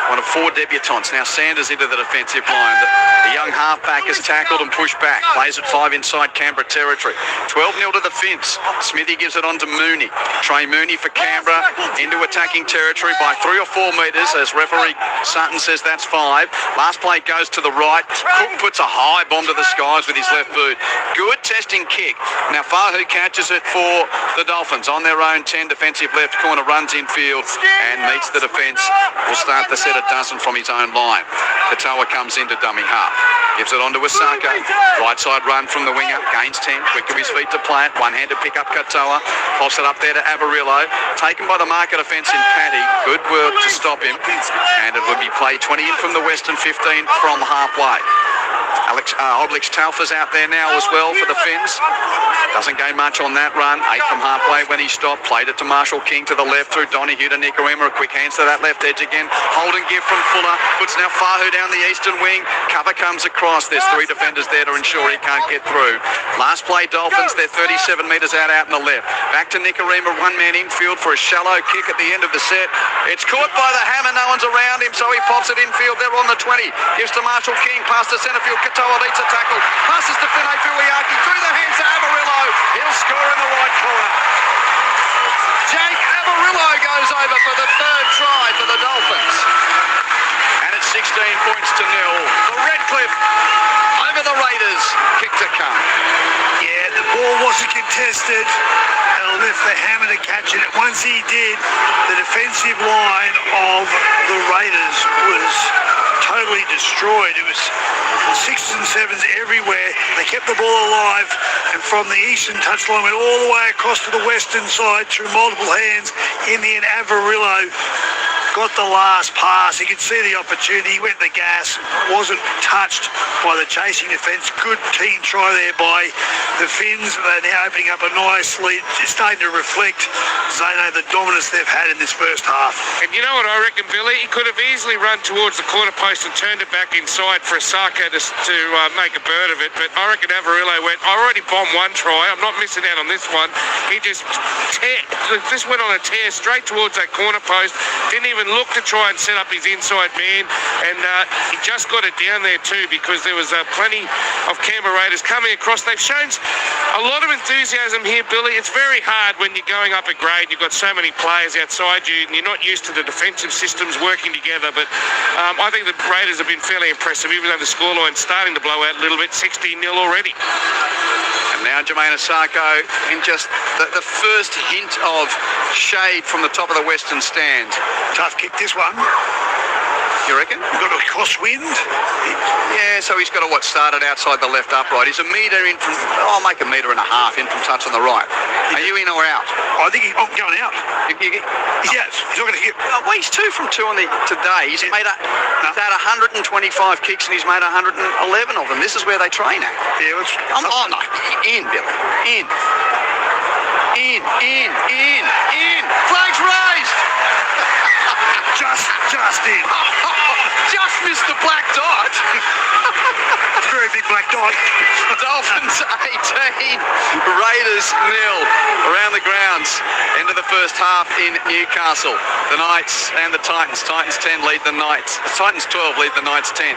B: One of 4 debutants. Now Sanders into the defensive line. The young halfback is tackled and pushed back. Plays at 5 inside Canberra territory. 12-0 to the Finns. Smithy gives it on to Mooney. Trey Mooney for Canberra into attacking territory by 3 or 4 metres as referee Sutton says that's 5. Last play goes to the right. Cook puts a high bomb to the skies with his left boot. Good testing kick. Now Fahu catches it for the Dolphins on their own 10 defensive left corner, runs infield and meets the defence. Will start the set a dozen from his own line. Katoa comes into dummy half. Gives it on to Asako. Right side run from the winger. Gains 10. Quick to his feet to plant. One-handed pick up Katoa. Pops it up there to Averillo. Taken by the market offence in Paddy. Good work to stop him. And it will be played 20 in from the west and 15 from halfway. Oblix Talfa's out there now as well for the Finns. Doesn't gain much on that run. 8 from halfway when he stopped. Played it to Marshall King to the left through Donahue to Nicarima. A quick hands to that left edge again. Hold and give from Fuller. Puts now Fahu down the eastern wing. Cover comes across. There's 3 defenders there to ensure he can't get through. Last play Dolphins. They're 37 metres out in the left. Back to Nicarima. 1-man infield for a shallow kick at the end of the set. It's caught by the hammer. No one's around him, so he pops it infield. They're on the 20. Gives to Marshall King. Past the centre field. Katoa beats a tackle. Passes to Finay Fuiaki. Through the hands to Averillo. He'll score in the right corner. Jake Averillo goes over for the 3rd try for the Dolphins. And it's 16 points to 0. The Redcliffe over the Raiders. Kick to come.
C: Yeah, the ball wasn't contested. They'll lift the hammer to catch it. Once he did, the defensive line of the Raiders was totally destroyed. It was 6s and 7s everywhere. They kept the ball alive, and from the eastern touchline went all the way across to the western side through multiple hands. In the end, Averillo got the last pass. He could see the opportunity. He went the gas. Wasn't touched by the chasing defence. Good team try there by the Finns. They're now opening up a nice lead. It's starting to reflect, Zano, the dominance they've had in this first half.
A: And you know what I reckon, Billy? He could have easily run towards the corner post and turned it back inside for Asako to make a bird of it. But I reckon Averillo went, I already bombed 1 try. I'm not missing out on this one. He just went on a tear straight towards that corner post. Didn't even look to try and set up his inside man, and he just got it down there too, because there was plenty of Canberra Raiders coming across. They've shown a lot of enthusiasm here, Billy. It's very hard when you're going up a grade. You've got so many players outside you, and you're not used to the defensive systems working together. But I think the Raiders have been fairly impressive, even though the scoreline's starting to blow out a little bit. 16-0 already.
B: And now Jermaine Asako in just the first hint of shade from the top of the western stand.
C: Tough kick, this one.
B: You reckon?
C: We've got a crosswind.
B: Yeah, so he's got started outside the left upright. He's a metre in from, I'll make a metre and a half in from touch on the right. Are you in or out?
C: I think he's going out. He's out. He's not going to hit.
B: Well, he's 2 from 2 on today. He's had 125 kicks and he's made 111 of them. This is where they train at.
C: Yeah,
B: no. In, Billy. In. Flags raised.
C: Just in.
B: Just missed the black dot.
C: It's a very big big black dot.
B: Dolphins 18, Raiders 0 around the grounds. End of the first half in Newcastle. The Knights and the Titans. Titans 10 lead the Knights. Titans 12 lead the Knights 10.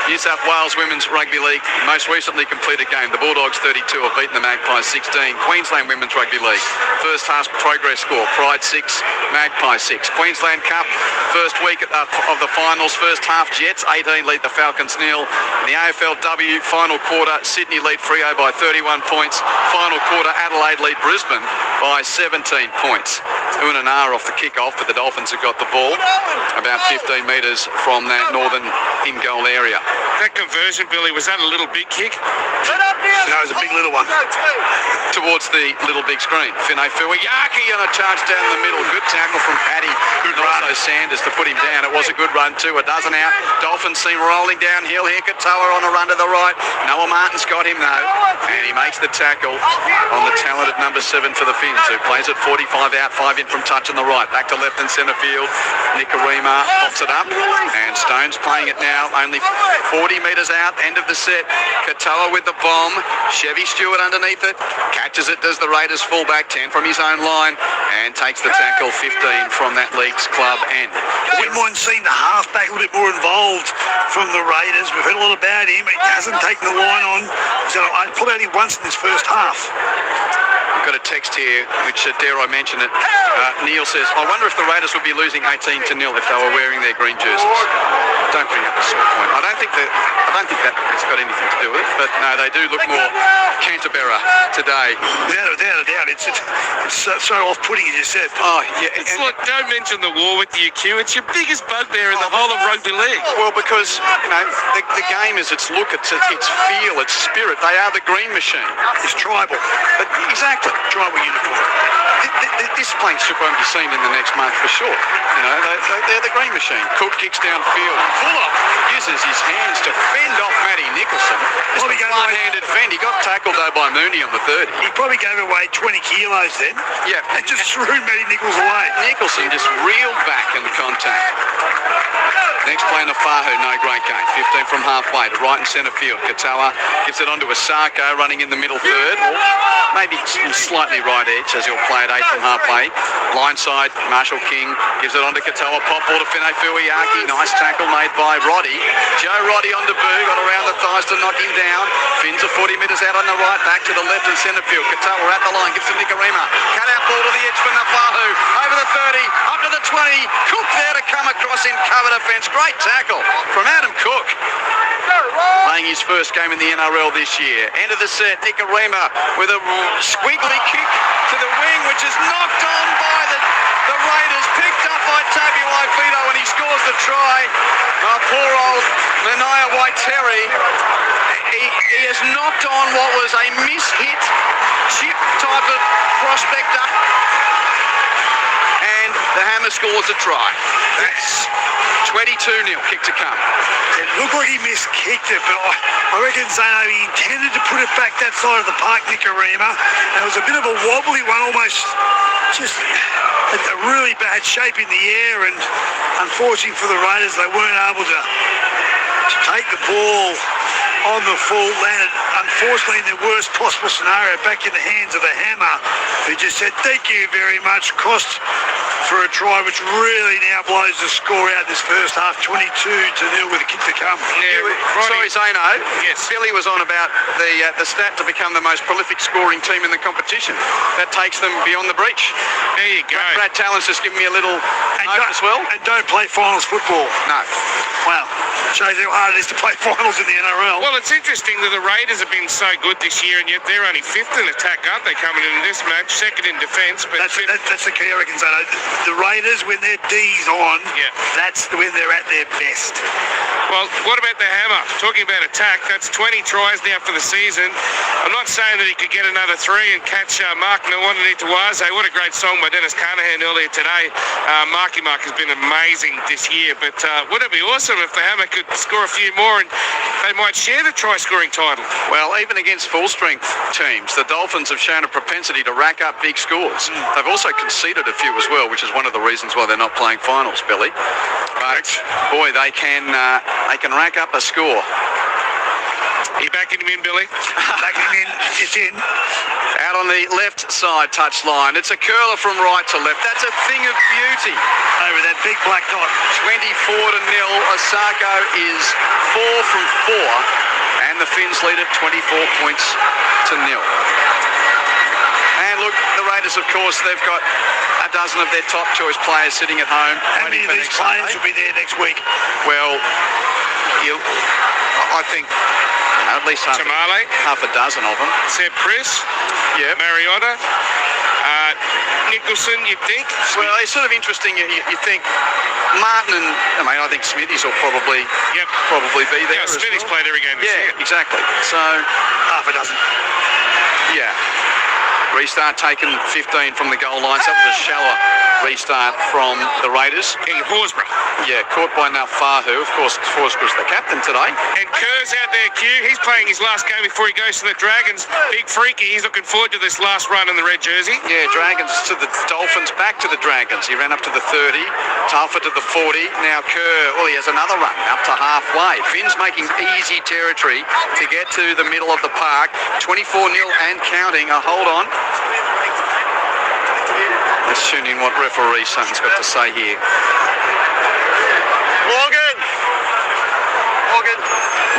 B: New South Wales Women's Rugby League most recently completed game. The Bulldogs 32 have beaten the Magpies 16. Queensland Women's Rugby League. First half progress score. Pride 6, Magpies 6. Queensland Cup first week of the finals. First half Jets 18 lead the Falcons 0. In the AFLW final quarter, Sydney lead Freo by 31 points. Final quarter, Adelaide lead Brisbane by 17 points. Unana off the kickoff, but the Dolphins have got the ball about 15 metres from that northern in-goal area.
A: That conversion, Billy, was that a little big kick?
C: No, it was a big little one.
B: Towards the little big screen. Finay Fuayaki on a charge down the middle. Good tackle from Paddy. Good run. Also Sanders to put him down. It was a good run too. A dozen out. Dolphins seem rolling downhill here. Katoa on a run to the right. Noah Martin's got him though. And he makes the tackle on the talented number 7 for the Finns, who plays it 45 out, 5 in from touch on the right. Back to left and centre field. Nikarima pops it up. And Stone's playing it now. Only 40 metres out. End of the set. Katoa with the bomb. Chevy Stewart underneath it. Catches it, does the Raiders fullback. 10 from his own line. And takes the tackle. 15 from that league's club end.
C: Wouldn't mind seeing the halfback a little bit more involved from the Raiders. We've heard a lot about him. He hasn't taken the line on. So I pulled out him once in this first half.
B: I've got a text here, which dare I mention it. Neil says, I wonder if the Raiders would be losing 18-0 if they were wearing their green jerseys. Don't bring up a sore point. I don't think that has got anything to do with it, but no, they do look more Canberra today.
C: Without a doubt. It's so off-putting, as you said.
B: Oh, yeah.
A: It's like, don't mention the war with the UQ. It's your biggest bugbear in the whole of rugby league.
B: Well, because, the game is its look, its feel, its spirit. They are the green machine.
C: It's tribal.
B: But exactly.
C: Tribal uniform.
B: This plane should won't be seen in the next month for sure. They're the green machine. Cook kicks downfield. Fuller uses his hands to fend off Matty Nicholson. It's a one-handed fend. He got tackled though by Mooney on the 30.
C: He probably gave away 20 kilos then.
B: Yeah.
C: And just threw Matty Nichols away.
B: Nicholson just reeled back in the contact. Next play on the Fahu, no great game. 15 from halfway to right and centre field. Katoa gives it on to Asako running in the middle third. Maybe slightly right edge as he'll play at 8 from halfway. Line side, Marshall King gives it on to Katoa. Pop ball to Finay Fuayaki. Nice tackle made by Roddy. Joe Roddy on Boo. Got around the thighs to knock him down. Finns are 40 metres out on the right. Back to the left and centre field. Katoa at the line. Gives to Nikarima. Cut out ball to the edge for Nafahu. Over the 30. Up to the 20. Cook there to come across in cover defence. Great tackle from Adam Cook. Playing his first game in the NRL this year. End of the set. Nikarima with a squiggly kick to the wing, which is knocked on by the Raiders. Picked up by Toby Waifito, and he scores the try. Poor old Nania Waiteri. He has knocked on what was a mishit chip type of prospector. And the Hammer scores a try. That's 22-0, kick to come.
C: It looked like he miskicked it, but I reckon Zano, he intended to put it back that side of the park, Nikarima. And it was a bit of a wobbly one, almost just a really bad shape in the air. And unfortunately for the Raiders, they weren't able to take the ball on the full, landed unfortunately in the worst possible scenario back in the hands of the Hammer, who just said thank you very much, cost for a try, which really now blows the score out this first half, 22-0 with a kick to come.
B: Yeah, sorry, Zano.
A: Yes.
B: Billy was on about the stat to become the most prolific scoring team in the competition. That takes them beyond the breach.
A: There you go.
B: Brad Talon's just given me a little note as well.
C: And don't play finals football.
B: No.
C: Wow. Shows how hard it is to play finals in the NRL.
A: Well, it's interesting that the Raiders have been so good this year, and yet they're only 5th in attack, aren't they, coming into this match? 2nd in defence. But
C: that's the key, I reckon, Zano. The Raiders, when their D's on, that's when they're at their best.
A: Well, what about the Hammer? Talking about attack, that's 20 tries now for the season. I'm not saying that he could get another 3 and catch Mark Nawanda-Nitawaze. What a great song by Dennis Carnahan earlier today. Marky Mark has been amazing this year, but wouldn't it be awesome if the Hammer could score a few more and they might share the try-scoring title?
B: Well, even against full-strength teams, the Dolphins have shown a propensity to rack up big scores. They've also conceded a few as well, which is one of the reasons why they're not playing finals, Billy. But boy, they can rack up a score.
A: You backing him in, Billy?
C: Backing him in, it's in.
B: Out on the left side touchline. It's a curler from right to left. That's a thing of beauty.
C: Over that big black dot.
B: 24-0. Osako is 4 from 4. And the Finns lead at 24 points to 0. And look, the Raiders, of course, they've got a dozen of their top choice players sitting at home.
C: How many of these players will be there next week?
B: Well, I think at least half a dozen of them.
A: Seb Chris,
B: Yeah.
A: Mariota, Nicholson, you'd think.
B: Well, it's sort of interesting. You think Martin and I think Smithies will probably be there.
A: Yeah, Smithies played every game this year.
B: Yeah, exactly. So
C: Half a dozen.
B: yeah. Restart taken 15 from the goal line. So that was a shallow restart from the Raiders.
A: In Horsburgh.
B: Yeah, caught by Nafahu. Of course, Horsburgh's the captain today.
A: And Kerr's out there, Q. He's playing his last game before he goes to the Dragons. Big freaky. He's looking forward to this last run in the red jersey.
B: Yeah, Dragons to the Dolphins, back to the Dragons. He ran up to the 30, Tulfer to the 40. Now Kerr, he has another run up to halfway. Finn's making easy territory to get to the middle of the park. 24-0 and counting. Hold on. Let's tune in what referee Sutton's got to say here.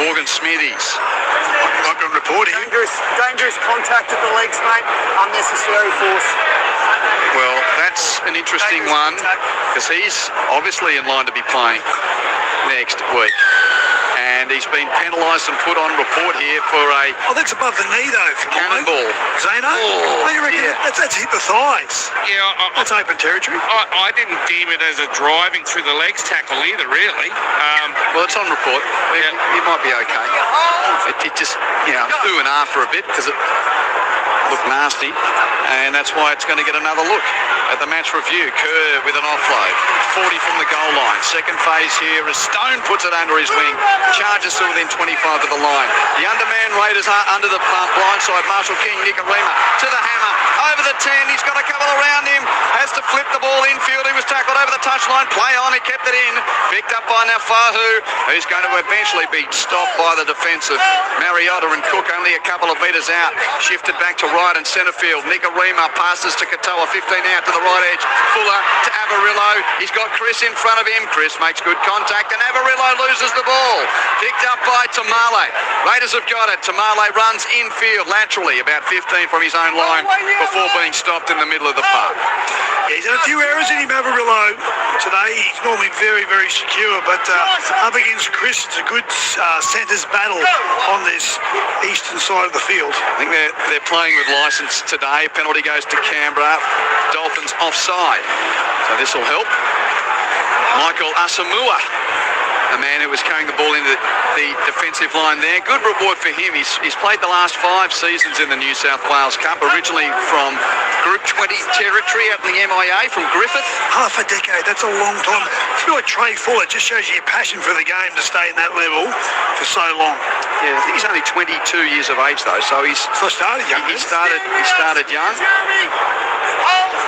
B: Morgan Smithies.
C: Not going to report him.
E: Dangerous contact at the legs, mate. Unnecessary force.
B: Well, that's an interesting one because he's obviously in line to be playing next week. And he's been penalised and put on report here for a
C: Oh, that's above the knee, though. For
B: cannonball.
C: Zeno? What do you reckon?
B: Yeah.
C: That's hit the thighs.
A: Yeah,
C: That's open territory.
A: I didn't deem it as a driving through the legs tackle either, really.
B: Well, it's on report. It might be okay. It just, ooh and ah for a bit because it looked nasty. And that's why it's going to get another look at the match review. Kerr with an offload. 40 from the goal line. Second phase here as Stone puts it under his wing. Charges to within 25 of the line. The underman Raiders are under the blind side. Marshall King, Nicarima to the hammer. Over the 10. He's got a couple around him. Has to flip the ball infield. He was tackled over the touchline. Play on. He kept it in. Picked up by Nafahu, who's going to eventually be stopped by the defensive Mariota and Cook only a couple of metres out. Shifted back to right and centre field. Nicarima passes to Katoa. 15 out to the right edge. Fuller to Avarillo. He's got Chris in front of him. Chris makes good contact and Avarillo loses the ball. Picked up by Tamale. Raiders have got it. Tamale runs infield laterally about 15 from his own line before being stopped in the middle of the park.
C: Yeah, he's had a few errors in him, Avarillo. Today, he's normally very, very secure, but up against Chris, it's a good centres battle on this eastern side of the field.
B: I think they're playing with licence today. Penalty goes to Canberra. Dolphins offside. So this will help. Michael Asamoah, a man who was carrying the ball into the defensive line there. Good reward for him. He's played the last 5 seasons in the New South Wales Cup, originally from Group 20 territory out in the MIA from Griffith.
C: Half a decade, that's a long time. I feel like Trey Fuller just shows you your passion for the game to stay in that level for so long.
B: Yeah, I think he's only 22 years of age though, so he's
C: started young.
B: He started young.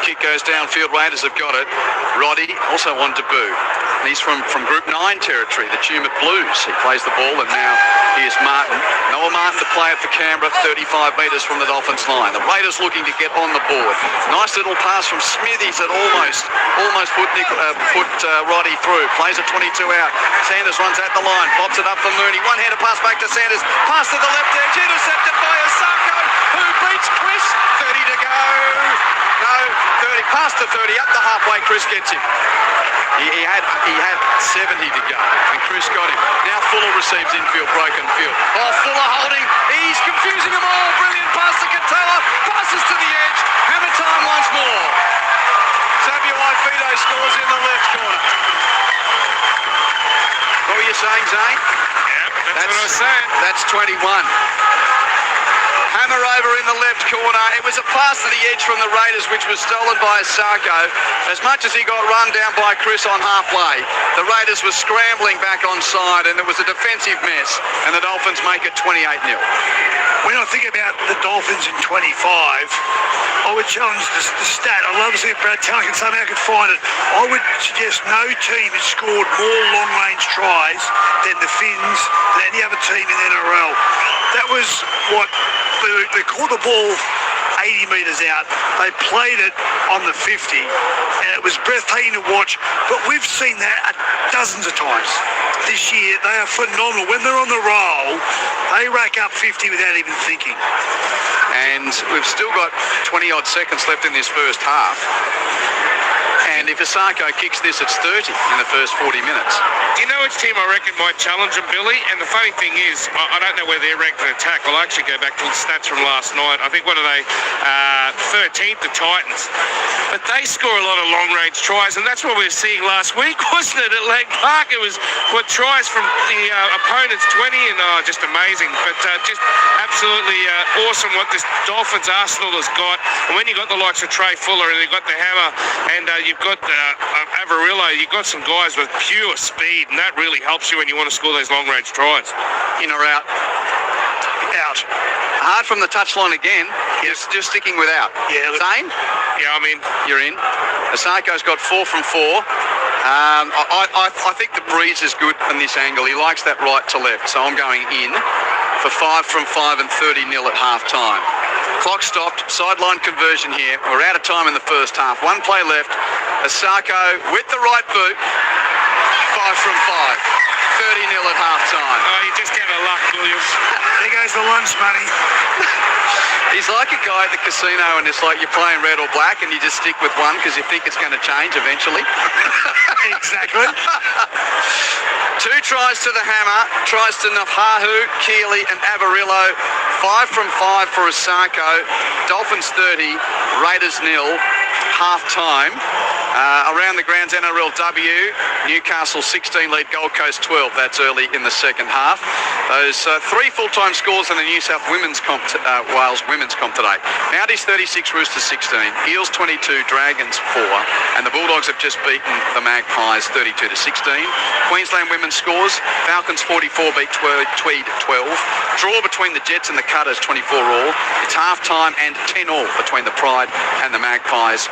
B: Kick goes downfield. Raiders have got it. Roddy also on debut. And he's from Group 9 territory, the Tumut Blues. He plays the ball and now here's Martin. Noah Martin to play it for Canberra, 35 metres from the Dolphins line. The Raiders looking to get on the board. Nice little pass from Smithies that almost put Roddy through. Plays a 22 out. Sanders runs at the line, pops it up for Mooney. One-hander pass back to Sanders. Pass to the left edge, intercepted by Osako, who beats Chris. 30 to go. No, 30. Past the 30, up the halfway. Chris gets him. He had 70 to go, and Chris got him. Now Fuller receives infield, broken field. Oh, Fuller holding. He's confusing them all. Brilliant pass to Katoa. Passes to the edge. Hammer time once more. Xavier Waifito scores in the left corner. What were you saying, Zane?
A: Yeah, that's what I was saying.
B: That's 21. Hammer over in the left corner. It was a pass to the edge from the Raiders, which was stolen by Asako. As much as he got run down by Chris on halfway, the Raiders were scrambling back onside, and it was a defensive mess, and the Dolphins make it 28-0.
C: When I think about the Dolphins in 25, I would challenge the stat. I love to see if Brad Talon somehow could find it. I would suggest no team has scored more long-range tries than the Finns, than any other team in the NRL. That was what they caught the ball 80 metres out. They played it on the 50, and it was breathtaking to watch. But we've seen that dozens of times this year. They are phenomenal. When they're on the roll, they rack up 50 without even thinking.
B: And we've still got 20-odd seconds left in this first half. And if Asako kicks this, it's 30 in the first 40 minutes.
A: Do you know which team I reckon might challenge them, Billy? And the funny thing is, I don't know where they're ranked in attack. I'll actually go back to the stats from last night. I think, what are they? 13th, the Titans. But they score a lot of long-range tries, and that's what we were seeing last week, wasn't it, at Lang Park? It was tries from the opponent's 20, and just amazing. But just absolutely awesome what this Dolphins arsenal has got. And when you got the likes of Trey Fuller, and you've got the Hammer, and you've got Averillo, you've got some guys with pure speed, and that really helps you when you want to score those long-range tries.
B: In or out? Out. Hard from the touchline again. Yes. Just sticking with out.
C: Yeah.
B: Zane?
A: Yeah, I mean,
B: You're in. Asako's got 4 from 4. I think the breeze is good on this angle. He likes that right to left, so I'm going in for 5 from 5 and 30-0 at half-time. Clock stopped. Sideline conversion here. We're out of time in the first half. 1 play left. Asako with the right boot. 5 from 5. 30-0 at half-time.
A: oh, you just get a luck, Williams.
C: There goes the lunch money.
B: He's like a guy at the casino, and it's like you're playing red or black, and you just stick with one because you think it's going to change eventually.
C: Exactly.
B: 2 tries to the Hammer, tries to Nafahu, Keeley and Averillo. 5 from 5 for Asako. Dolphins 30, Raiders 0. Half-time. Around the grounds, NRLW, Newcastle 16 lead, Gold Coast 12. That's early in the second half. Those 3 full-time scores in the New South Women's Comp, Wales Women's Comp today. Mounties 36, Roosters 16, Eels 22, Dragons 4, and the Bulldogs have just beaten the Magpies 32-16. Queensland women's scores, Falcons 44 beat Tweed 12. Draw between the Jets and the Cutters 24 all. It's half-time and 10 all between the Pride and the Magpies.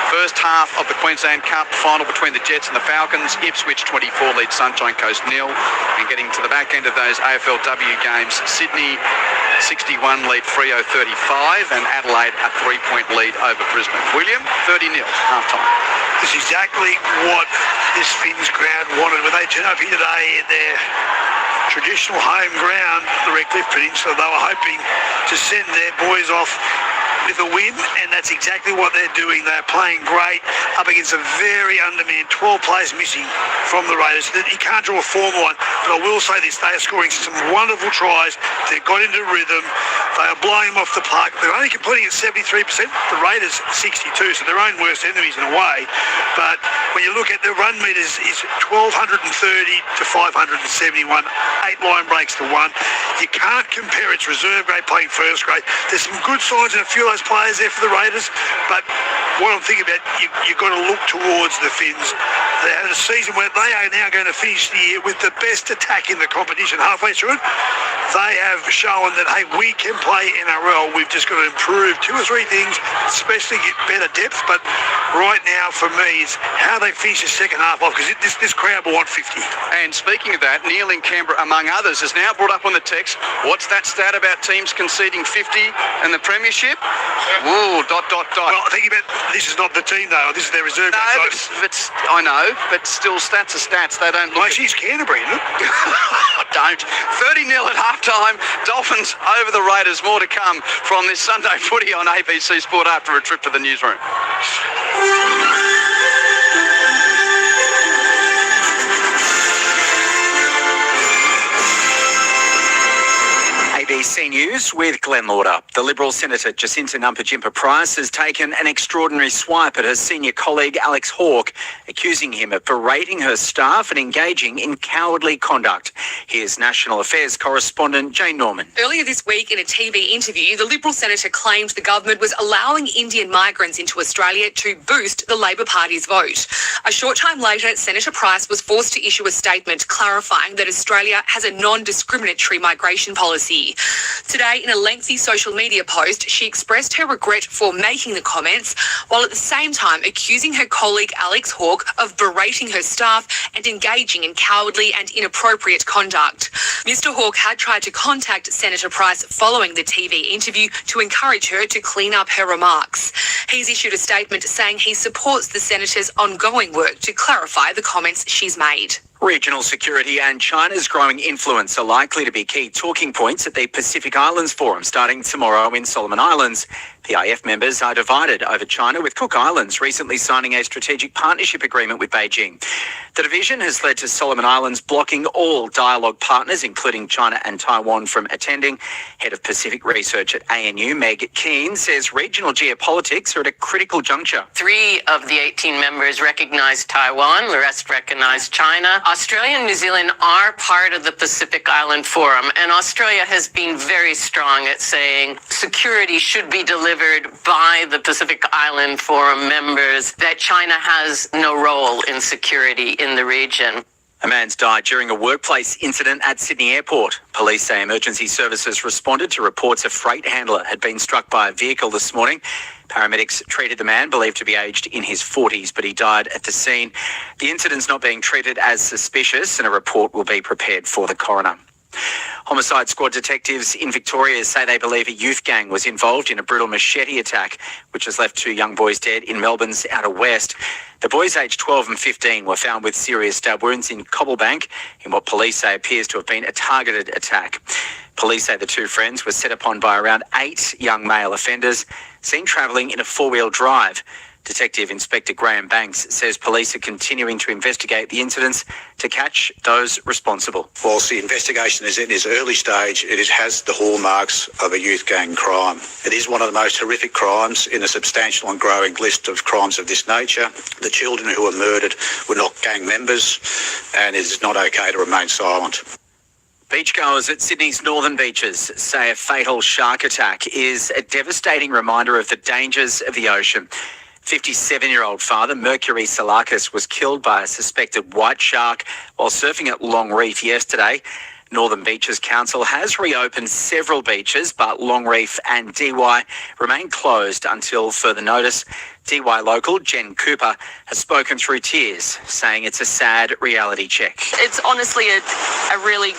B: First half of the Queensland Cup final between the Jets and the Falcons. Ipswich 24 lead Sunshine Coast 0. And getting to the back end of those AFLW games, Sydney 61 lead Freo 35 and Adelaide a 3-point lead over Brisbane. William, 30-0 half-time.
C: This is exactly what this Finns crowd wanted when they turned up here today in their traditional home ground, the Redcliffe Peninsula. They were hoping to send their boys off with a win, and that's exactly what they're doing. They're playing great up against a very undermanned 12 players missing from the Raiders. You can't draw a form line, but I will say this, they are scoring some wonderful tries. They've got into rhythm. They are blowing them off the park. They're only completing at 73%. The Raiders 62, so their own worst enemies in a way. But when you look at the run meters, is 1,230 to 571, 8 line breaks to 1. You can't compare its reserve grade playing first grade. There's some good signs in a few of those players there for the Raiders, but what I'm thinking about, you've got to look towards the Finns. They had a season where they are now going to finish the year with the best attack in the competition. Halfway through it, they have shown that, hey, we can play NRL. We've just got to improve 2 or 3 things, especially get better depth. But right now, for me, is how they finish the second half off, because this crowd will want 50.
B: And speaking of that, Neil in Canberra, among others, has now brought up on the text, what's that stat about teams conceding 50 in the premiership? Ooh, ...
C: Well, think about, this is not the team, though. This is their reserve.
B: No, but I know, but still, stats are stats. They don't look...
C: Well, she's Canterbury, isn't it?
B: Don't. 30-0 at half-time. Dolphins over the Raiders. More to come from this Sunday footy on ABC Sport after a trip to the newsroom.
F: ABC News Sports with Glenn Lauder. The Liberal Senator Jacinta Nampijinpa-Price has taken an extraordinary swipe at her senior colleague Alex Hawke, accusing him of berating her staff and engaging in cowardly conduct. Here's National Affairs correspondent Jane Norman.
G: Earlier this week in a TV interview, the Liberal Senator claimed the government was allowing Indian migrants into Australia to boost the Labor Party's vote. A short time later, Senator Price was forced to issue a statement clarifying that Australia has a non-discriminatory migration policy. Today, in a lengthy social media post, she expressed her regret for making the comments, while at the same time accusing her colleague Alex Hawke of berating her staff and engaging in cowardly and inappropriate conduct. Mr Hawke had tried to contact Senator Price following the TV interview to encourage her to clean up her remarks. He's issued a statement saying he supports the Senator's ongoing work to clarify the comments she's made.
F: Regional security and China's growing influence are likely to be key talking points at the Pacific Islands Forum starting tomorrow in Solomon Islands. PIF members are divided over China, with Cook Islands recently signing a strategic partnership agreement with Beijing. The division has led to Solomon Islands blocking all dialogue partners, including China and Taiwan, from attending. Head of Pacific Research at ANU, Meg Keane, says regional geopolitics are at a critical juncture.
H: 3 of the 18 members recognise Taiwan, the rest recognise China. Australia and New Zealand are part of the Pacific Island Forum, and Australia has been very strong at saying security should be delivered by the Pacific Island Forum members, that China has no role in security in the region.
F: A man's died during a workplace incident at Sydney Airport. Police say emergency services responded to reports a freight handler had been struck by a vehicle this morning. Paramedics treated the man, believed to be aged in his 40s, but he died at the scene. The incident's not being treated as suspicious, and a report will be prepared for the coroner. Homicide squad detectives in Victoria say they believe a youth gang was involved in a brutal machete attack, which has left 2 young boys dead in Melbourne's Outer West. The boys aged 12 and 15 were found with serious stab wounds in Cobblebank in what police say appears to have been a targeted attack. Police say the 2 friends were set upon by around 8 young male offenders seen travelling in a 4-wheel drive. Detective Inspector Graham Banks says police are continuing to investigate the incidents to catch those responsible.
I: Whilst the investigation is in its early stage, it has the hallmarks of a youth gang crime. It is one of the most horrific crimes in a substantial and growing list of crimes of this nature. The children who were murdered were not gang members, and it is not okay to remain silent.
F: Beachgoers at Sydney's northern beaches say a fatal shark attack is a devastating reminder of the dangers of the ocean. 57-year-old father Mercury Salakis was killed by a suspected white shark while surfing at Long Reef yesterday. Northern Beaches Council has reopened several beaches, but Long Reef and DY remain closed until further notice. DY local Jen Cooper has spoken through tears, saying it's a sad reality check.
J: It's honestly a really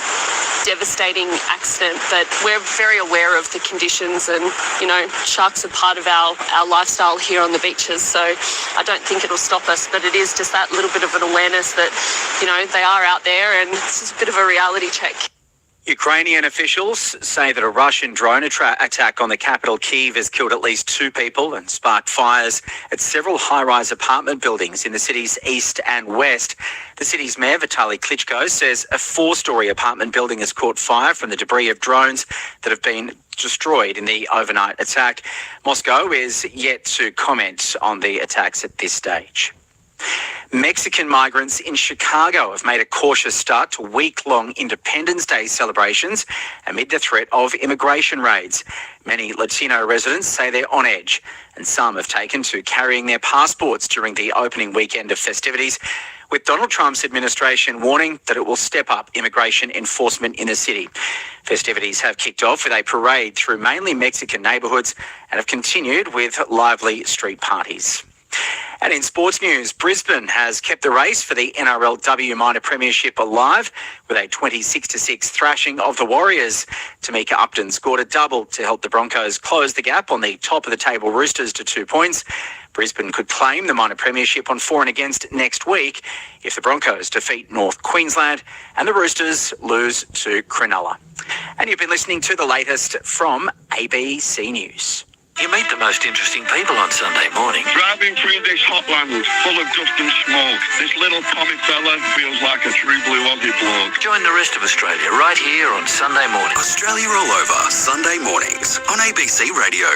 J: devastating accident, but we're very aware of the conditions, and, you know, sharks are part of our lifestyle here on the beaches, so I don't think it'll stop us, but it is just that little bit of an awareness that, you know, they are out there, and it's just a bit of a reality check.
F: Ukrainian officials say that a Russian drone attack on the capital Kyiv has killed at least 2 people and sparked fires at several high-rise apartment buildings in the city's east and west. The city's mayor, Vitaly Klitschko, says a 4-storey apartment building has caught fire from the debris of drones that have been destroyed in the overnight attack. Moscow is yet to comment on the attacks at this stage. Mexican migrants in Chicago have made a cautious start to week-long Independence Day celebrations amid the threat of immigration raids. Many Latino residents say they're on edge, and some have taken to carrying their passports during the opening weekend of festivities, with Donald Trump's administration warning that it will step up immigration enforcement in the city. Festivities have kicked off with a parade through mainly Mexican neighbourhoods and have continued with lively street parties. And in sports news, Brisbane has kept the race for the NRL W Minor Premiership alive with a 26-6 thrashing of the Warriors. Tamika Upton scored a double to help the Broncos close the gap on the top of the table Roosters to 2 points. Brisbane could claim the minor premiership on for and against next week if the Broncos defeat North Queensland and the Roosters lose to Cronulla. And you've been listening to the latest from ABC News.
K: You meet the most interesting people on Sunday morning.
L: Driving through this hotland full of dust and smoke, this little Tommy fella feels like a true blue Aussie bloke.
K: Join the rest of Australia right here on Sunday morning.
M: Australia all over, Sunday mornings on ABC Radio.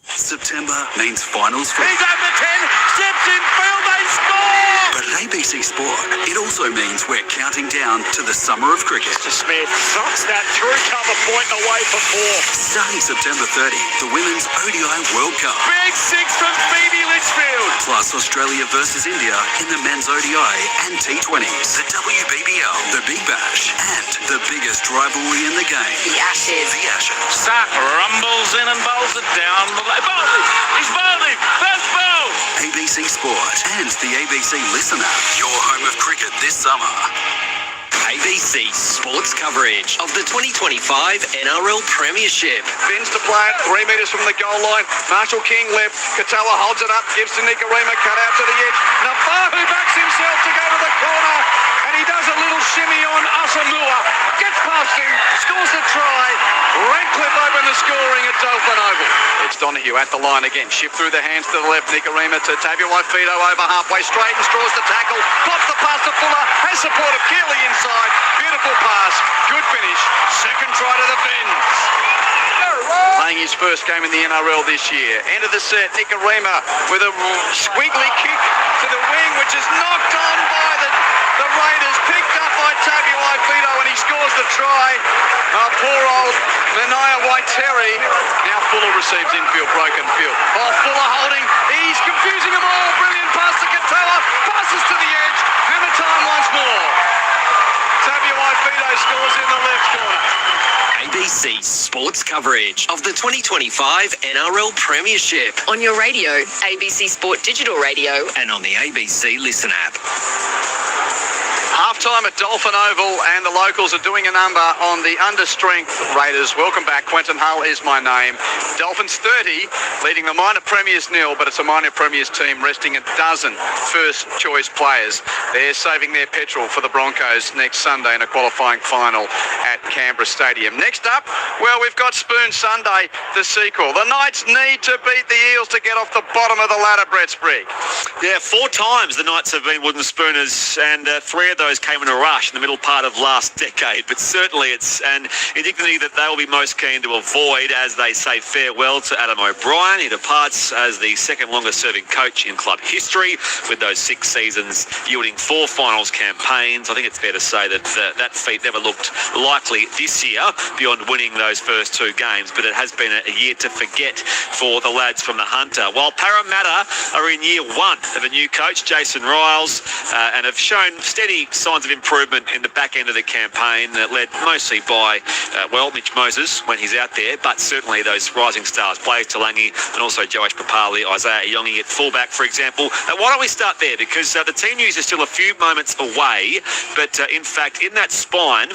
M: September means finals for...
C: He's over 10, steps in field, they score!
M: But at ABC Sport, it also means we're counting down to the summer of cricket.
C: To Smith, knocks that through cover point and away for 4.
M: Starting September 30, the Women's ODI World Cup.
C: Big 6 from Phoebe Litchfield.
M: Plus Australia versus India in the men's ODI and T20s. The WBBL, the Big Bash, and the biggest rivalry in the game.
G: The Ashes.
M: The Ashes.
L: Stark rumbles in and bowls it down. Bowled! He's bowled him! First ball!
M: ABC Sport and the ABC Listen app. Your home of cricket this summer.
K: ABC Sports coverage of the 2025 NRL Premiership.
B: Fins to play it, 3 metres from the goal line. Marshall King left. Katoa holds it up, gives to Nikorima, cut out to the edge. Nafahu backs himself to go to the corner, and he does a little shimmy on Asamoah. Gets past him, scores a try. Redcliffe open the scoring at Dolphin Oval. It's Donahue at the line again. Shift through the hands to the left. Nikorima to Tabuai-Fido over halfway straight and draws the tackle. Pops the pass to Fuller. Has support of Keeley inside. Beautiful pass. Good finish. Second try to the Bends. Playing his first game in the NRL this year. End of the set. Nikorima with a squiggly kick to the wing, which is knocked on by the Raiders. Picked up by Tabuai-Fido, and he scores the try. Poor old Mania Waiteri. Now Fuller receives infield, broken field. Oh, Fuller holding. He's confusing them all. Brilliant pass to Katoa. Passes to the edge. Hammer time once more. Tabuai-Fido scores in the left corner.
K: ABC Sports coverage of the 2025 NRL Premiership.
G: On your radio, ABC Sport Digital Radio.
K: And on the ABC Listen app.
B: Half-time at Dolphin Oval, and the locals are doing a number on the under-strength Raiders. Welcome back. Quentin Hull is my name. Dolphins 30, leading the minor premiers 0, but it's a minor premiers team resting a dozen first-choice players. They're saving their petrol for the Broncos next Sunday in a qualifying final at Canberra Stadium. Next up, well, we've got Spoon Sunday, the sequel. The Knights need to beat the Eels to get off the bottom of the ladder, Brett Sprigg.
N: Yeah, 4 times the Knights have been wooden spooners, and 3 of those came in a rush in the middle part of last decade. But certainly it's an indignity that they will be most keen to avoid as they say farewell to Adam O'Brien. He departs as the second longest serving coach in club history, with those 6 seasons yielding 4 finals campaigns. I think it's fair to say that that feat never looked likely this year beyond winning those first 2 games, but it has been a year to forget for the lads from the Hunter. While Parramatta are in year 1 of a new coach, Jason Riles, and have shown steady signs of improvement in the back end of the campaign, led mostly by, Mitch Moses when he's out there, but certainly those rising stars, Blaise Talangi and also Joash Papali, Isaiah Yongi at fullback, for example. Why don't we start there? Because the team news is still a few moments away, but in fact, in that spine,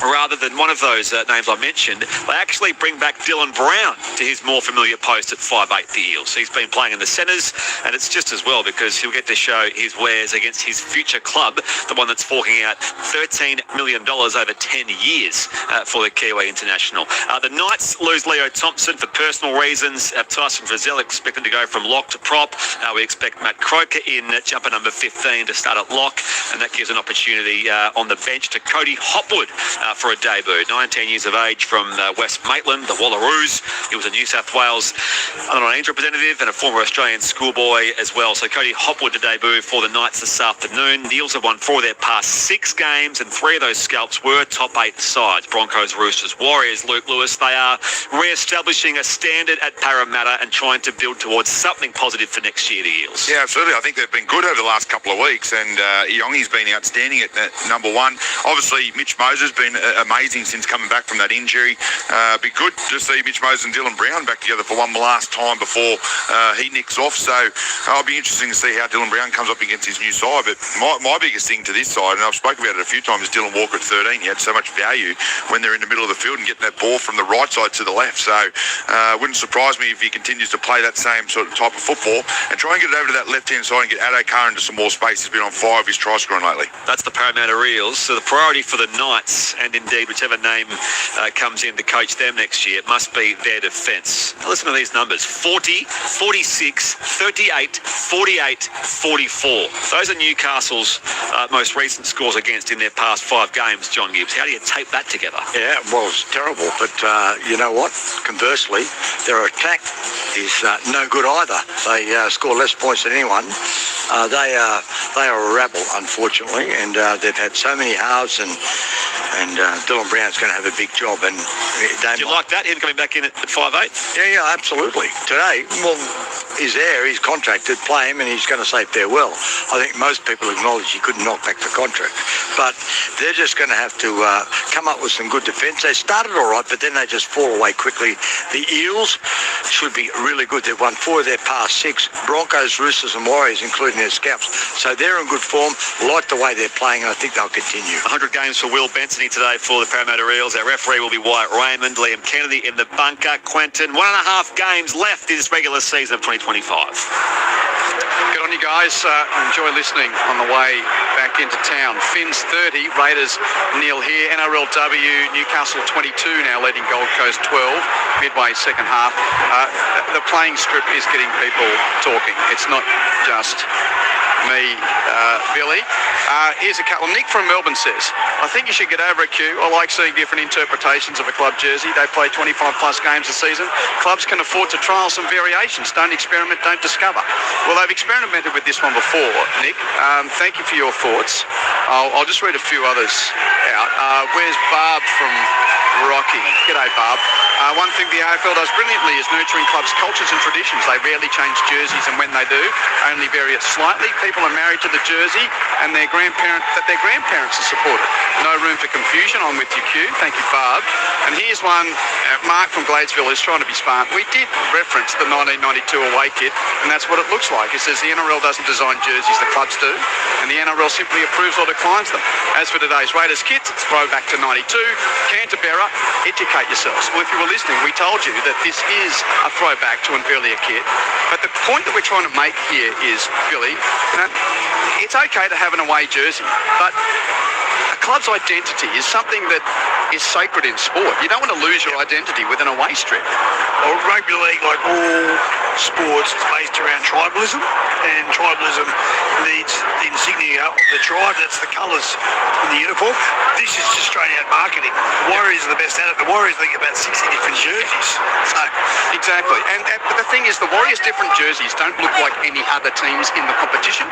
N: rather than one of those names I mentioned, they actually bring back Dylan Brown to his more familiar post at 5'8", the Eels. He's been playing in the centres, and it's just as well because he'll get to show his wares against his future club, the one that's forking out $13 million over 10 years for the Kiwi international. The Knights lose Leo Thompson for personal reasons. Tyson Frizzell expected to go from lock to prop. We expect Matt Croker in at jumper number 15 to start at lock, and that gives an opportunity on the bench to Cody Hopwood for a debut. 19 years of age from West Maitland, the Wallaroos. He was a New South Wales under-19 representative and a former Australian schoolboy as well. So Cody Hopwood to debut for the Knights this afternoon. The Eels have won 4 of their past 6 games, and 3 of those scalps were top 8 sides. Broncos, Roosters, Warriors. Luke Lewis, they are re-establishing a standard at Parramatta and trying to build towards something positive for next year, the Eels.
O: Yeah, absolutely. I think they've been good over the last couple of weeks, and Yongi's been outstanding at number 1. Obviously, Mitch Moses has been amazing since coming back from that injury. Be good to see Mitch Moses and Dylan Brown back together for one last time before he nicks off. So it'll be interesting to see how Dylan Brown comes up against his new side. But my biggest thing to this this side, and I've spoken about it a few times, Dylan Walker at 13. He had so much value when they're in the middle of the field and getting that ball from the right side to the left. So wouldn't surprise me if he continues to play that same sort of type of football and try and get it over to that left-hand side and get Addo Carr into some more space. He's been on fire with his try scoring lately.
N: That's the Parramatta Eels. So the priority for the Knights, and indeed whichever name comes in to coach them next year, must be their defence. Now listen to these numbers: 40, 46, 38, 48, 44. Those are Newcastle's most recent scores against in their past 5 games, John Gibbs. How do you tape that together?
P: Yeah, well, it's terrible, but you know what? Conversely, their attack is no good either. They score less points than anyone. They are a rabble, unfortunately, and they've had so many halves, and Dylan Brown's going to have a big job. And
N: do you like that, him coming back in at 5'8"?
P: Yeah, absolutely. Today, well, he's there, he's contracted, play him, and he's going to say farewell. I think most people acknowledge he couldn't knock back the contract, but they're just going to have to come up with some good defence. They started all right, but then they just fall away quickly. The Eels should be really good. They've won 4 of their past 6. Broncos, Roosters and Warriors, including their scalps. So they're in good form. Like the way they're playing, and I think they'll continue.
N: 100 games for Will Benson today for the Parramatta Eels. Our referee will be Wyatt Raymond. Liam Kennedy in the bunker. Quentin, 1.5 games left in this regular season of 2025.
B: Good on you guys. Enjoy listening on the way back into town. Finns 30, Raiders nil here. NRLW, Newcastle 22 now leading Gold Coast 12, midway second half. The playing strip is getting people talking. It's not just me, Billy. Here's a couple. Nick from Melbourne says, I think you should get over a Q. I like seeing different interpretations of a club jersey. They play 25 plus games a season. Clubs can afford to trial some variations. Don't experiment, don't discover. Well, they've experimented with this one before, Nick. Thank you for your thoughts. I'll just read a few others out. Where's Barb from Rocky? G'day, Barb. One thing the AFL does brilliantly is nurturing clubs' cultures and traditions. They rarely change jerseys, and when they do, only vary it slightly. People are married to the jersey and their grandparents are supported. No room for confusion. I'm with you, Q. Thank you, Barb. And here's one. Mark from Gladesville is trying to be smart. We did reference the 1992 away kit, and that's what it looks like. It says the NRL doesn't design jerseys, the clubs do, and the NRL simply approves or declines them. As for today's Raiders kits, it's throwback to 92. Canberra, educate yourselves. Well, if you were listening, we told you that this is a throwback to an earlier kit. But the point that we're trying to make here is, Billy, it's okay to have an away jersey, but a club's identity is something that is sacred in sport. You don't want to lose your identity with an away strip.
C: Well, rugby league, like all sports, is based around tribalism, and tribalism needs the insignia of the tribe. That's the colours in the uniform. This is just straight out marketing. The Warriors are the best at it. The Warriors think about 60 different jerseys. So
B: exactly. And the thing is, the Warriors' different jerseys don't look like any other teams in the competition.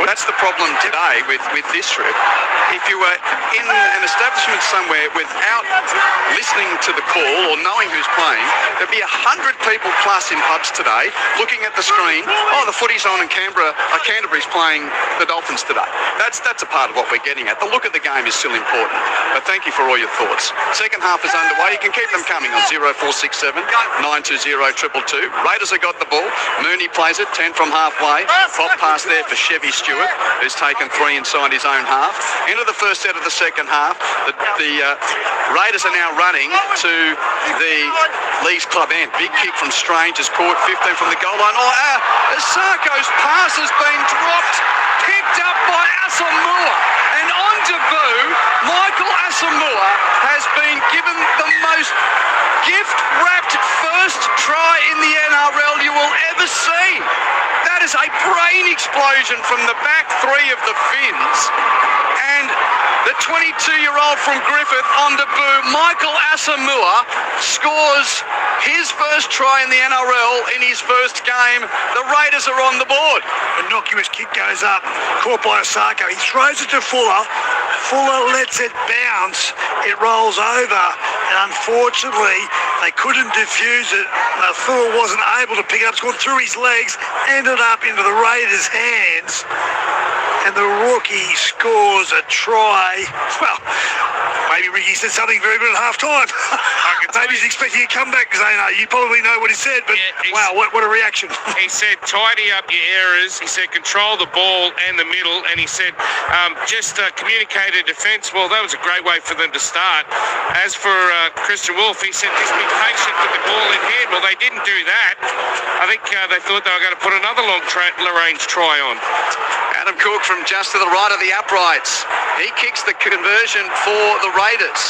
B: That's the problem today with this strip. If you were in an establishment somewhere without listening to the call or knowing who's playing, there'd be 100 people plus in pubs today looking at the screen. Oh, the footy's on, and Canterbury's playing the Dolphins today. That's a part of what we're getting at. The look of the game is still important. But thank you for all your thoughts. Second half is underway. You can keep them coming on 0467 920 222. Raiders have got the ball. Mooney plays it 10 from halfway. Pop pass there for Chevy Stewart, who's taken 3 inside his own half. Into the first set of the second half. The Raiders are now running to the Lee's club end. Big kick from Strange is caught 15 from the goal line. Sarko's pass has been dropped, picked up by Asamoah, and on debut, Michael Asamoah has been given the most gift-wrapped first try in the NRL you will ever see. That is a brain explosion from the back 3 of the Finns, and the 22-year-old from Griffith on debut, Michael Asamoah, scores his first try in the NRL in his first game. The Raiders are on the board.
C: Innocuous kick goes up, caught by Osako. He throws it to Fuller. Fuller lets it bounce. It rolls over, and unfortunately, they couldn't defuse it. Fuller wasn't able to pick it up. It's gone through his legs, ended up into the Raiders' hands. And the rookie scores a try. Well, Maybe Ricky said something very good at half-time. Maybe he's expecting a comeback, Zayno. You probably know what he said, but wow, what a reaction.
A: He said, tidy up your errors. He said, control the ball and the middle. And he said, just communicate a defence. Well, that was a great way for them to start. As for Christian Wolf, he said, just be patient with the ball in hand. Well, they didn't do that. I think they thought they were going to put another long-range try on.
B: Adam Cook from just to the right of the uprights. He kicks the conversion for the Raiders.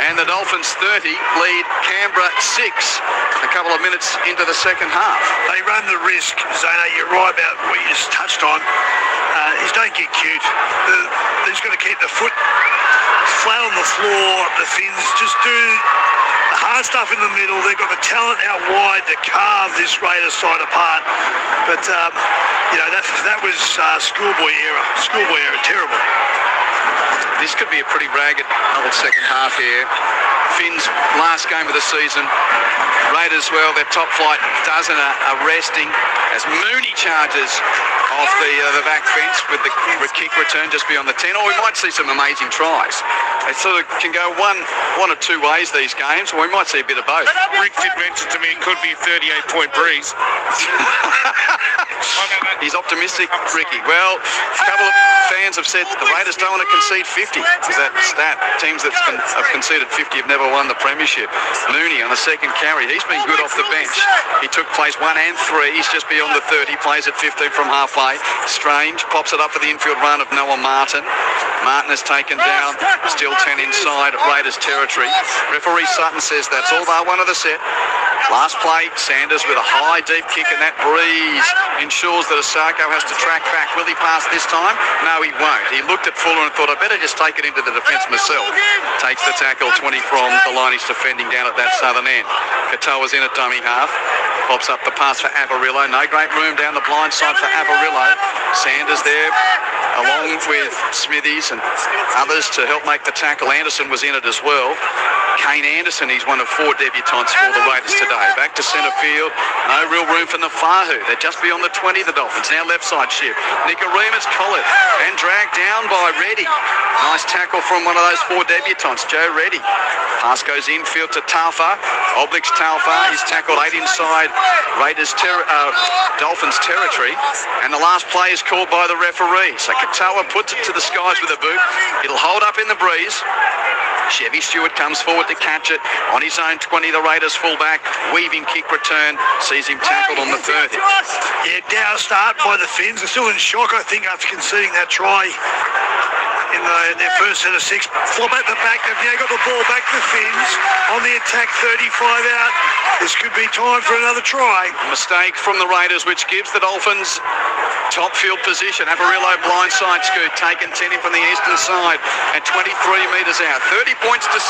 B: And the Dolphins 30 lead Canberra 6 a couple of minutes into the second half.
C: They run the risk, Zayno, you're right about what you just touched on. Don't get cute. They're just going to keep the foot flat on the floor. The Finns just do the hard stuff in the middle. They've got the talent out wide to carve this Raiders side apart. But, that was schoolboy era, terrible.
B: This could be a pretty ragged old second half here. Finns last game of the season. Raiders, well, their top flight dozen are resting as Mooney charges off the back fence with the kick return just beyond the 10. Or we might see some amazing tries. They sort of can go one or two ways these games, or we might see a bit of both.
A: Rick did mention to me it could be a 38-point breeze.
B: He's optimistic, Ricky. Well, a couple of fans have said the Raiders don't want to concede 50. Is that stat? Teams that have conceded 50 have never won the premiership. Mooney on a second carry. He's been good off the bench. He took plays 1 and 3. He's just beyond the 30. Plays at 15 from halfway. Strange pops it up for the infield run of Noah Martin. Martin is taken down. Still 10 inside Raiders territory. Referee Sutton says that's all they want of the set. Last play, Sanders with a high deep kick, and that breeze ensures that Osako has to track back. Will he pass this time? No, he won't. He looked at Fuller and thought, I better just take it into the defence myself. Takes the tackle 20 from the line he's defending down at that southern end. Katoa's in at dummy half. Pops up the pass for Avarillo. No great room down the blind side for Avarillo. Sanders there along with Smithies and others to help make the tackle. Anderson was in it as well. Kane Anderson, he's one of 4 debutants for the Raiders today. Back to centre field. No real room for Nafahu. They're just beyond the 20, the Dolphins. Now left side shift. Nicoremus collared and dragged down by Reddy. Nice tackle from one of those 4 debutants, Joe Reddy. Pass goes infield to Taufa. Obliques Taufa. He's tackled 8 inside Dolphins territory. And the last play is called by the referee. So Katoa puts it to the skies with a boot. It'll hold up in the breeze. Chevy Stewart comes forward to catch it on his own 20, the Raiders fullback. Weaving kick return, sees him tackled on the 30.
C: Yeah, down start by the Finns. They're still in shock, I think, after conceding that try in their first set of 6. Flop at the back. They've now got the ball back to the Finns. On the attack, 35 out. This could be time for another try.
B: Mistake from the Raiders, which gives the Dolphins top field position. Avarillo blindside scoot, taken 10 in from the eastern side at 23 metres out. 30 points to 6.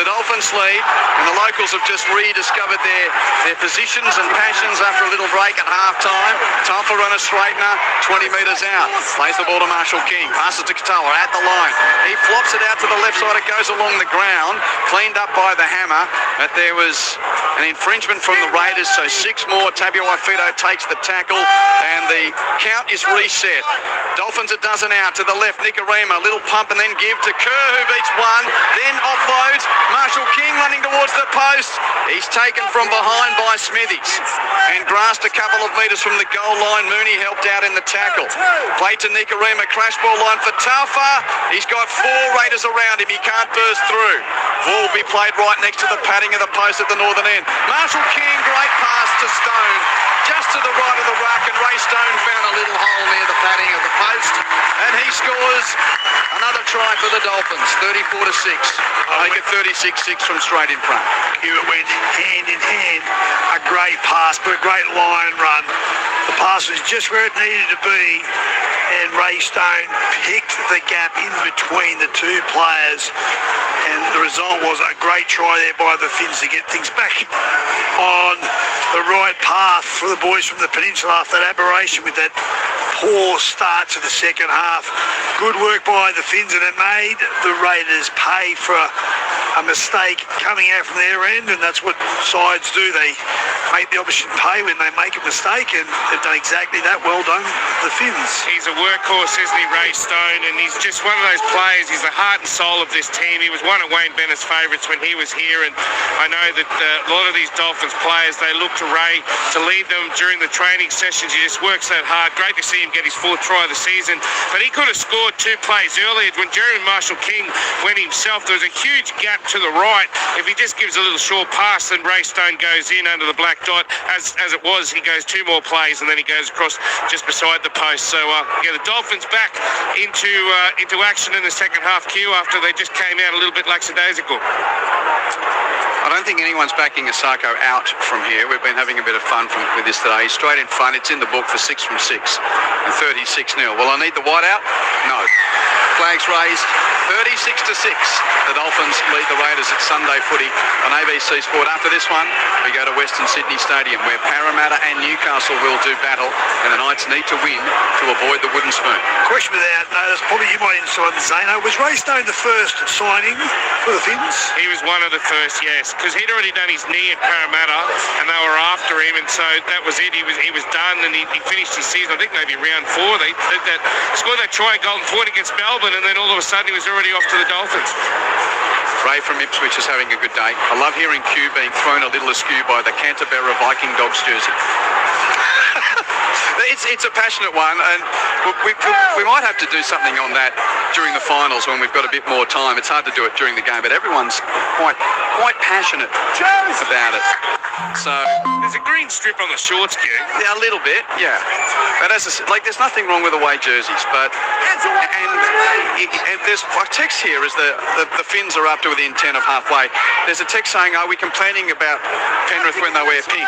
B: The Dolphins lead, and the locals have just rediscovered their positions and passions after a little break at half-time. Time for runner straightener, 20 metres out. Plays the ball to Marshall King. Passes to Katoa at the line. He flops it out to the left side. It goes along the ground. Cleaned up by the hammer. But there was an infringement from the Raiders, so 6 more. Tabuai-Fido takes the tackle, and the count is reset. Dolphins a dozen out to the left. Nicarima, little pump and then give to Kerr, who beats 1. Then offloads. Marshall King running towards the post. He's taken from behind by Smithies and grasped a couple of metres from the goal line. Mooney helped out in the tackle. Play to Nicarima. Crash ball line for Taufa. He's got 4 Raiders around him. He can't burst through. Ball will be played right next to the padding of the post at the northern end. Marshall King, great pass to Stone. Just to the right of the ruck, and Ray Stone found a little hole near the padding of the post, and he scores another try for the Dolphins, 34-6. I think it 36-6 from straight in front.
C: It went hand in hand. A great pass, but a great line run. The pass was just where it needed to be, and Ray Stone picked the gap in between the 2 players, and the result was a great try there by the Finns to get things back on the right path for the boys from the Peninsula after that aberration with that poor start to the second half. Good work by the Finns, and it made the Raiders pay for a mistake coming out from their end, and that's what sides do. They make the opposition pay when they make a mistake, and they've done exactly that. Well done, the Finns.
A: He's a workhorse, isn't he, Ray Stone? And he's just one of those players. He's the heart and soul of this team. He was one of Wayne Bennett's favourites when he was here, and I know that a lot of these Dolphins players, they look to Ray to lead them during the training sessions. He just works that hard. Great to see him get his 4th try of the season, but he could have scored 2 plays earlier when Jeremy Marshall-King went himself. There was a huge gap to the right. If he just gives a little short pass, then Ray Stone goes in under the black dot. As it was, he goes 2 more plays and then he goes across just beside the post. So yeah, the Dolphins back into action in the second half queue after they just came out a little bit lackadaisical.
B: I don't think anyone's backing Asako out from here. We've been having a bit of fun with this today. He's straight in front. It's in the book for 6 from 6 and 36-0. Will I need the white out? No. Flags raised. 36-6. The Dolphins lead the Raiders at Sunday footy on ABC Sport. After this one, we go to Western Sydney Stadium, where Parramatta and Newcastle will do battle, and the Knights need to win to avoid the wooden spoon.
C: Question without notice, probably you might inside the Zano. Was Ray Stone the first signing for the Finns?
A: He was one of the first, yes, because he'd already done his knee at Parramatta, and they were after him, and so that was it. He was done, and he finished his season. I think maybe round 4. They scored that try golden point against Melbourne, and then all of a sudden he was already off to the Dolphins.
B: Ray from Ipswich is having a good day. I love hearing Q being thrown a little askew by the Canberra Viking Dogs jersey. It's a passionate one, and we might have to do something on that during the finals when we've got a bit more time. It's hard to do it during the game, but everyone's quite passionate about it. So
A: there's a green strip on the shorts, Q.
B: Yeah, a little bit, yeah. But as there's nothing wrong with away jerseys, but and there's a text here is the Finns are up to within 10 of halfway. There's a text saying, are we complaining about Penrith when they wear pink?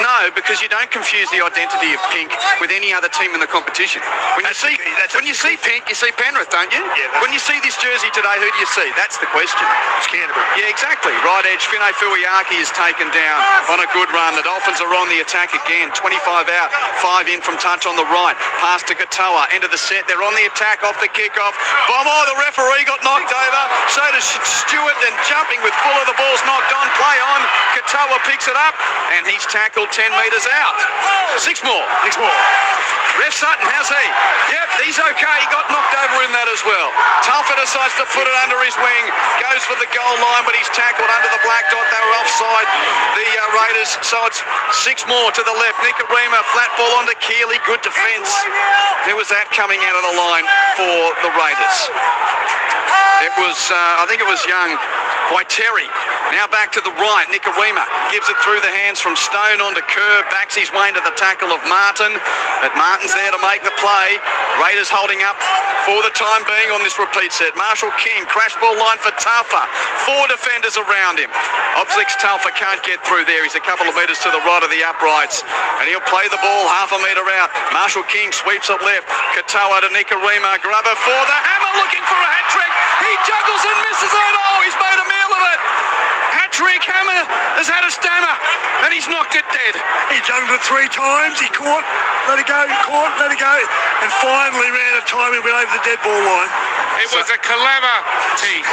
B: No, because you don't confuse the identity of pink with any other team in the competition. When you see pink, you see Penrith, don't you? Yeah, when you see this jersey today, who do you see? That's the question.
C: It's Canberra.
B: Yeah, exactly. Right edge, Finay Fuiaki is taken down on a good run. The Dolphins are on the attack again. 25 out, 5 in from touch on the right. Pass to Katoa. End of the set. They're on the attack off the kickoff. Bomo, the referee, got knocked over. So does Stewart, and jumping with Fuller. The ball's knocked on. Play on. Katoa picks it up, and he's tackled 10 metres out. 6 more. 6 more. Ref Sutton, how's he? Yep, he's okay. He got knocked over in that as well. Telfer decides to put it under his wing. Goes for the goal line, but he's tackled under the black dot. They were offside, the Raiders. So it's 6 more to the left. Nicarima, flat ball onto Keeley. Good defence. There was that coming out of the line for the Raiders. It was, I think it was Young by Terry. Now back to the right. Nicarima gives it through the hands from Stone onto Kerr. Backs his way into the tackle of Martin. But Martin's there to make the play. Raiders holding up for the time being on this repeat set. Marshall King, crash ball line for Telfer. 4 defenders around him. Obslix Telfer can't get through there. He's a couple of metres to the right of the uprights. And he'll play the ball half a metre out. Marshall King sweeps it left. Katoa to Nicarima. Grubber for the hammer, looking for a hat-trick. He juggles and misses it. Oh, he's made a meal of it. Hat-trick. Hammer has had a stammer, and he's knocked it dead.
C: He juggled it 3 times. He caught, let it go, caught, let it go, and finally ran a time and went over the dead ball line.
A: It was a calamity.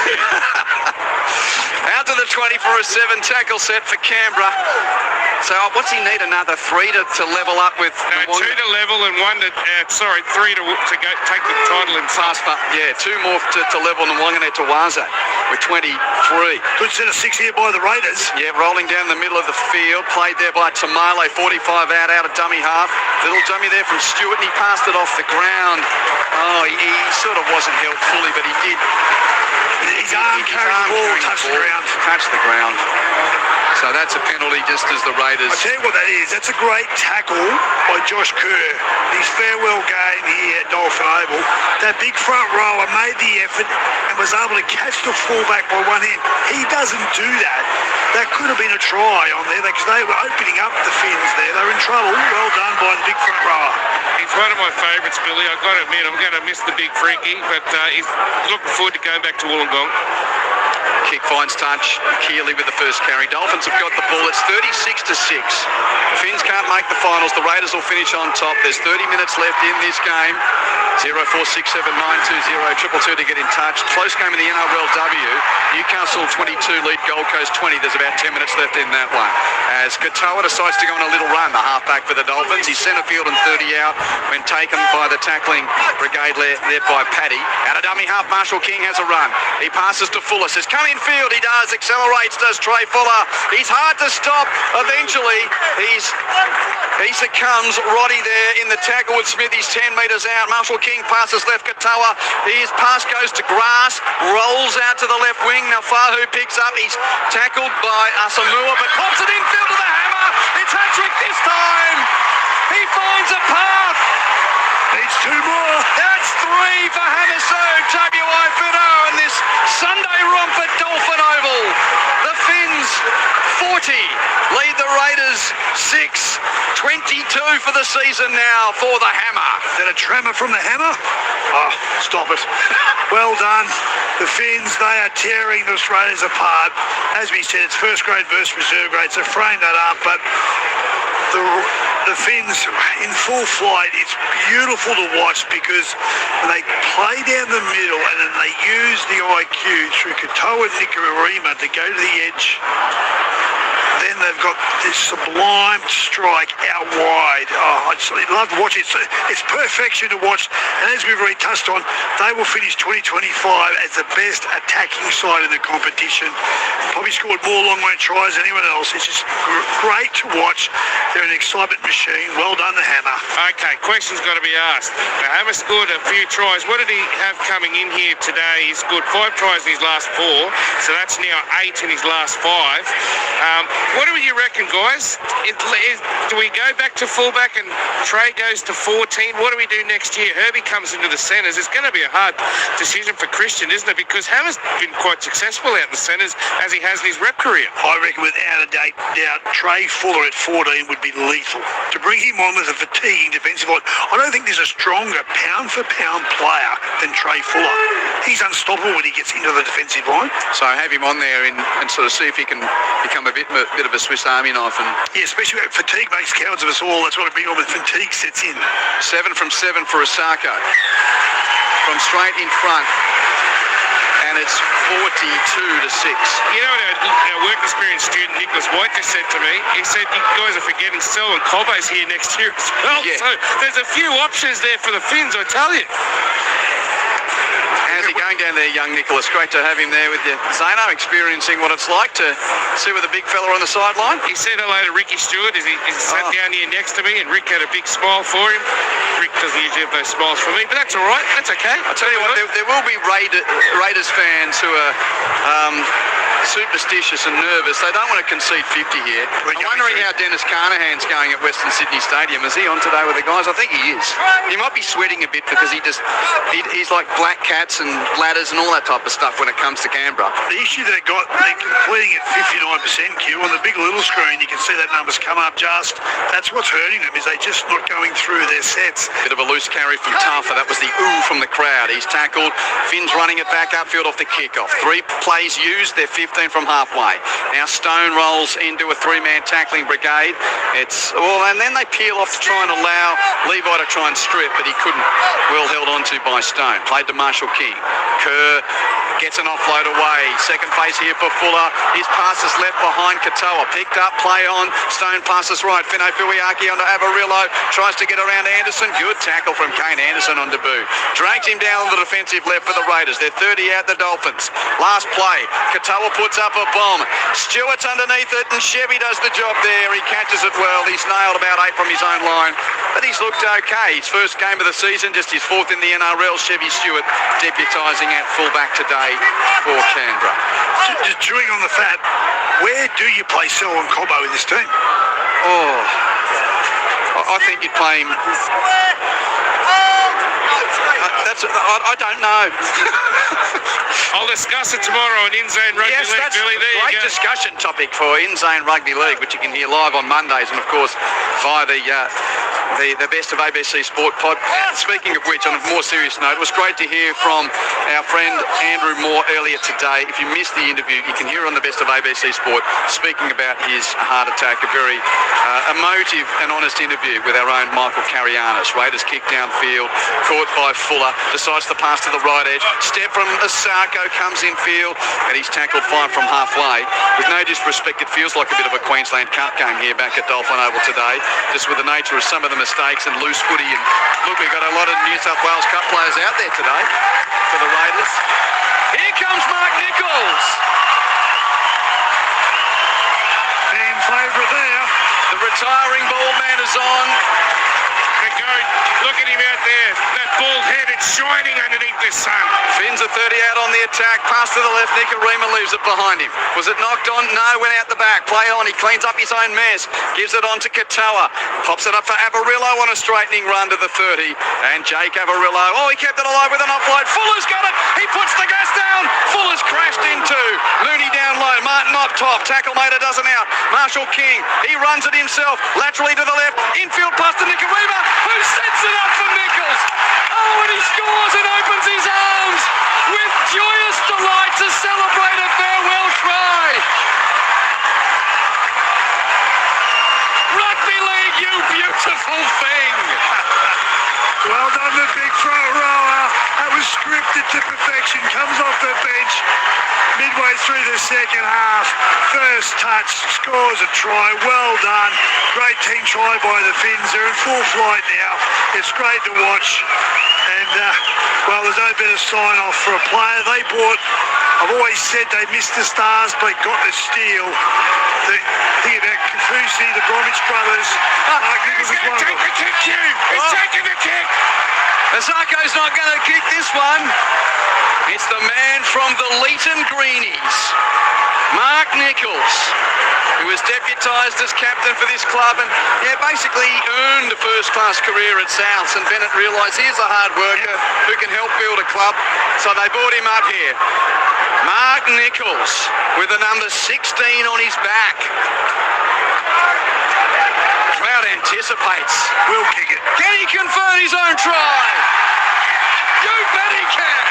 B: Out to the 20 for a 7 tackle set for Canberra. So what's he need? Another 3 to level up with?
A: 2 to level and 1 to, 3 to go take the title in fast.
B: Yeah, 2 more to level and Wangane Tawaza with 23.
C: Good set of 6 here by the Raiders.
B: Yeah, rolling down the middle of the field. Played there by Tamale, 45 out of dummy half. Little dummy there from Stewart, and he passed it off the ground. Oh, he sort of wasn't held fully, but he did.
C: His arm carried the ball, touched the ground.
B: Touched the ground. So that's a penalty just as the Raiders...
C: I'll tell you what that is. That's a great tackle by Josh Kerr. His farewell game here at Dolphin Oval. That big front rower made the effort and was able to catch the fullback by one hand. He doesn't do that. That could have been a try on there because they were opening up the Finns there. They were in trouble. Well done by the big front rower.
A: He's one of my favourites, Billy. I've got to admit, I'm going to miss the big Frankie, but he's looking forward to going back to Wollongong.
B: Kick finds touch. Keeley with the first carry. Dolphins have got the ball. It's 36-6. The Finns can't make the finals. The Raiders will finish on top. There's 30 minutes left in this game. 0467920222 to get in touch. Close game in the NRLW. Newcastle 22 lead Gold Coast 20. There's about 10 minutes left in that one. As Katoa decides to go on a little run, the halfback for the Dolphins. He's centre field and 30 out when taken by the tackling brigade led by Paddy. Out of dummy half, Marshall King has a run. He passes to Fuller. Says, come in field. He does. Accelerates, does Trey Fuller. He's hard to stop. Eventually, he succumbs. Roddy there in the tackle with Smith. He's 10 metres out. Marshall King passes left Katoa. His pass goes to Grass. Rolls out to the left wing. Now Fahu picks up. He's tackled by Asamoah, but pops it infield to the hammer. It's hat-trick this time. He finds a path.
C: Needs two more.
B: That's three for Hamiso WI Fido in this Sunday romp at Dolphin Oval. The Finns 40 lead the Raiders 6. 22 for the season now for the Hammer.
C: Is that a tremor from the Hammer? Oh, stop it. Well done. The Finns, they are tearing the Australians apart. As we said, it's first grade versus reserve grade, so frame that up, but the Finns in full flight, it's beautiful to watch because they play down the middle and then they use the IQ through Katoa and Nicarima to go to the edge. Then they've got this sublime strike out wide. Oh, I just love to watch it. It's perfection to watch. And as we've already touched on, they will finish 2025 as the best attacking side in the competition. Probably scored more long-range tries than anyone else. It's just great to watch. They're an excitement machine. Well done, the Hammer.
A: Okay, question's got to be asked. The Hammer scored a few tries. What did he have coming in here today? He scored 5 tries in his last 4, so that's now 8 in his last 5. What do you reckon, guys? Do we go back to fullback and Trey goes to 14? What do we do next year? Herbie comes into the centres. It's going to be a hard decision for Christian, isn't it? Because Hammer's been quite successful out in the centres as he has in his rep career.
C: I reckon without a doubt, Trey Fuller at 14 would be lethal. To bring him on as a fatiguing defensive line, I don't think there's a stronger pound-for-pound player than Trey Fuller. He's unstoppable when he gets into the defensive line.
B: So have him on there and sort of see if he can become a bit of a Swiss Army knife. And
C: yeah, especially when fatigue makes cowards of us all. That's what a big one when fatigue sets in.
B: 7 from 7 for Osako. From straight in front. And it's 42 to 6.
A: You know what our work experience student Nicholas White just said to me? He said, you guys are forgetting Selwyn Cobbo's here next year as well. Yeah. So there's a few options there for the Finns, I tell you.
B: How's he going down there, young Nicholas? Great to have him there with you. Zano experiencing what it's like to sit with a big fella on the sideline.
A: He said hello to Ricky Stewart as he sat down here next to me, and Rick had a big smile for him. Rick doesn't usually have those smiles for me, but that's all right. That's okay.
B: I'll tell you what, there will be Raiders fans who are superstitious and nervous. They don't want to concede 50 here. I'm wondering how Dennis Carnahan's going at Western Sydney Stadium. Is he on today with the guys? I think he is. He might be sweating a bit because he's like black cats and ladders and all that type of stuff when it comes to Canberra.
C: The issue they're completing at 59%, Q. On the big little screen, you can see that numbers come up just. That's what's hurting them, is they just not going through their sets.
B: Bit of a loose carry from Taffa. That was the ooh from the crowd. He's tackled. Finn's running it back upfield off the kickoff. 3 plays used. They're 15 from halfway. Now Stone rolls into a 3-man tackling brigade. And then they peel off to try and allow Levi to try and strip, but he couldn't. Well held onto by Stone. Played to Marshall King. Kerr gets an offload away. Second phase here for Fuller. His pass is left behind Katoa. Picked up, play on. Stone passes right. Fino Fuiaki onto Avarillo. Tries to get around Anderson. Good tackle from Kane Anderson on debut. Drags him down on the defensive left for the Raiders. They're 30 out the Dolphins. Last play. Katoa puts up a bomb. Stewart's underneath it and Chevy does the job there. He catches it well. He's nailed about 8 from his own line. But he's looked okay. His first game of the season, just his 4th in the NRL. Chevy Stewart deputising at fullback today for Canberra.
C: Just chewing on the fat, where do you play Selwyn Cobbo in this team?
B: Oh, I think you'd play him. I don't know.
A: I'll discuss it tomorrow on In-Zone Rugby League.
B: That's
A: Billy, there
B: a great discussion topic for In-Zone Rugby League, which you can hear live on Mondays and, of course, via the the best of ABC Sport pod. Speaking of which, on a more serious note, it was great to hear from our friend Andrew Moore earlier today. If you missed the interview, you can hear on the best of ABC Sport speaking about his heart attack. A very emotive and honest interview with our own Michael Carianis. Raiders kick downfield, caught by Fuller, decides to pass to the right edge. Step from Asako comes in field, and he's tackled 5 from halfway. With no disrespect, it feels like a bit of a Queensland Cup game here back at Dolphin Oval today, just with the nature of some of the mistakes and loose footy. And look, we've got a lot of New South Wales Cup players out there today for the Raiders. Here comes Mark Nichols.
C: Fan favourite there.
B: The retiring bald man is on.
A: The goat, look at him out there. That bald head, it's shining underneath the sun.
B: Fins at 30 out on the attack. Pass to the left. Nicarima leaves it behind him. Was it knocked on? No, went out the back. Play on. He cleans up his own mess. Gives it on to Katoa. Pops it up for Avarillo on a straightening run to the 30. And Jake Avarillo. Oh, he kept it alive with an offload. Fuller's got it. He puts the gas down. Fuller's crashed into. Looney down low. Martin up top. Tackle Mater doesn't out. Marshall King. He runs it himself. Laterally to the left. Infield pass to Nicarima, who sets it up for Nichols. Oh, and he scores and opens his arms with joyous delight to celebrate a farewell try. Rugby league, you beautiful thing.
C: Well done, the big front rower. That was scripted to perfection. Comes off the bench midway through the second half. First touch, scores a try. Well done. Great team try by the Finns. They're in full flight now. It's great to watch. And, well, there's no better sign-off for a player. They bought, I've always said they missed the stars, but got the steal. Think about Kafusi, the Bromwich brothers.
A: He's going to take the kick, Hugh. He's taking the kick.
B: Asako's not going to kick this one. It's the man from the Leeton Greenies, Mark Nichols, who was deputised as captain for this club and basically earned a first-class career at Souths. And Bennett realised he's a hard worker who can help build a club, so they brought him up here. Mark Nichols with the number 16 on his back. Crowd anticipates.
C: Will kick it.
B: Can he convert his own try? You bet he can.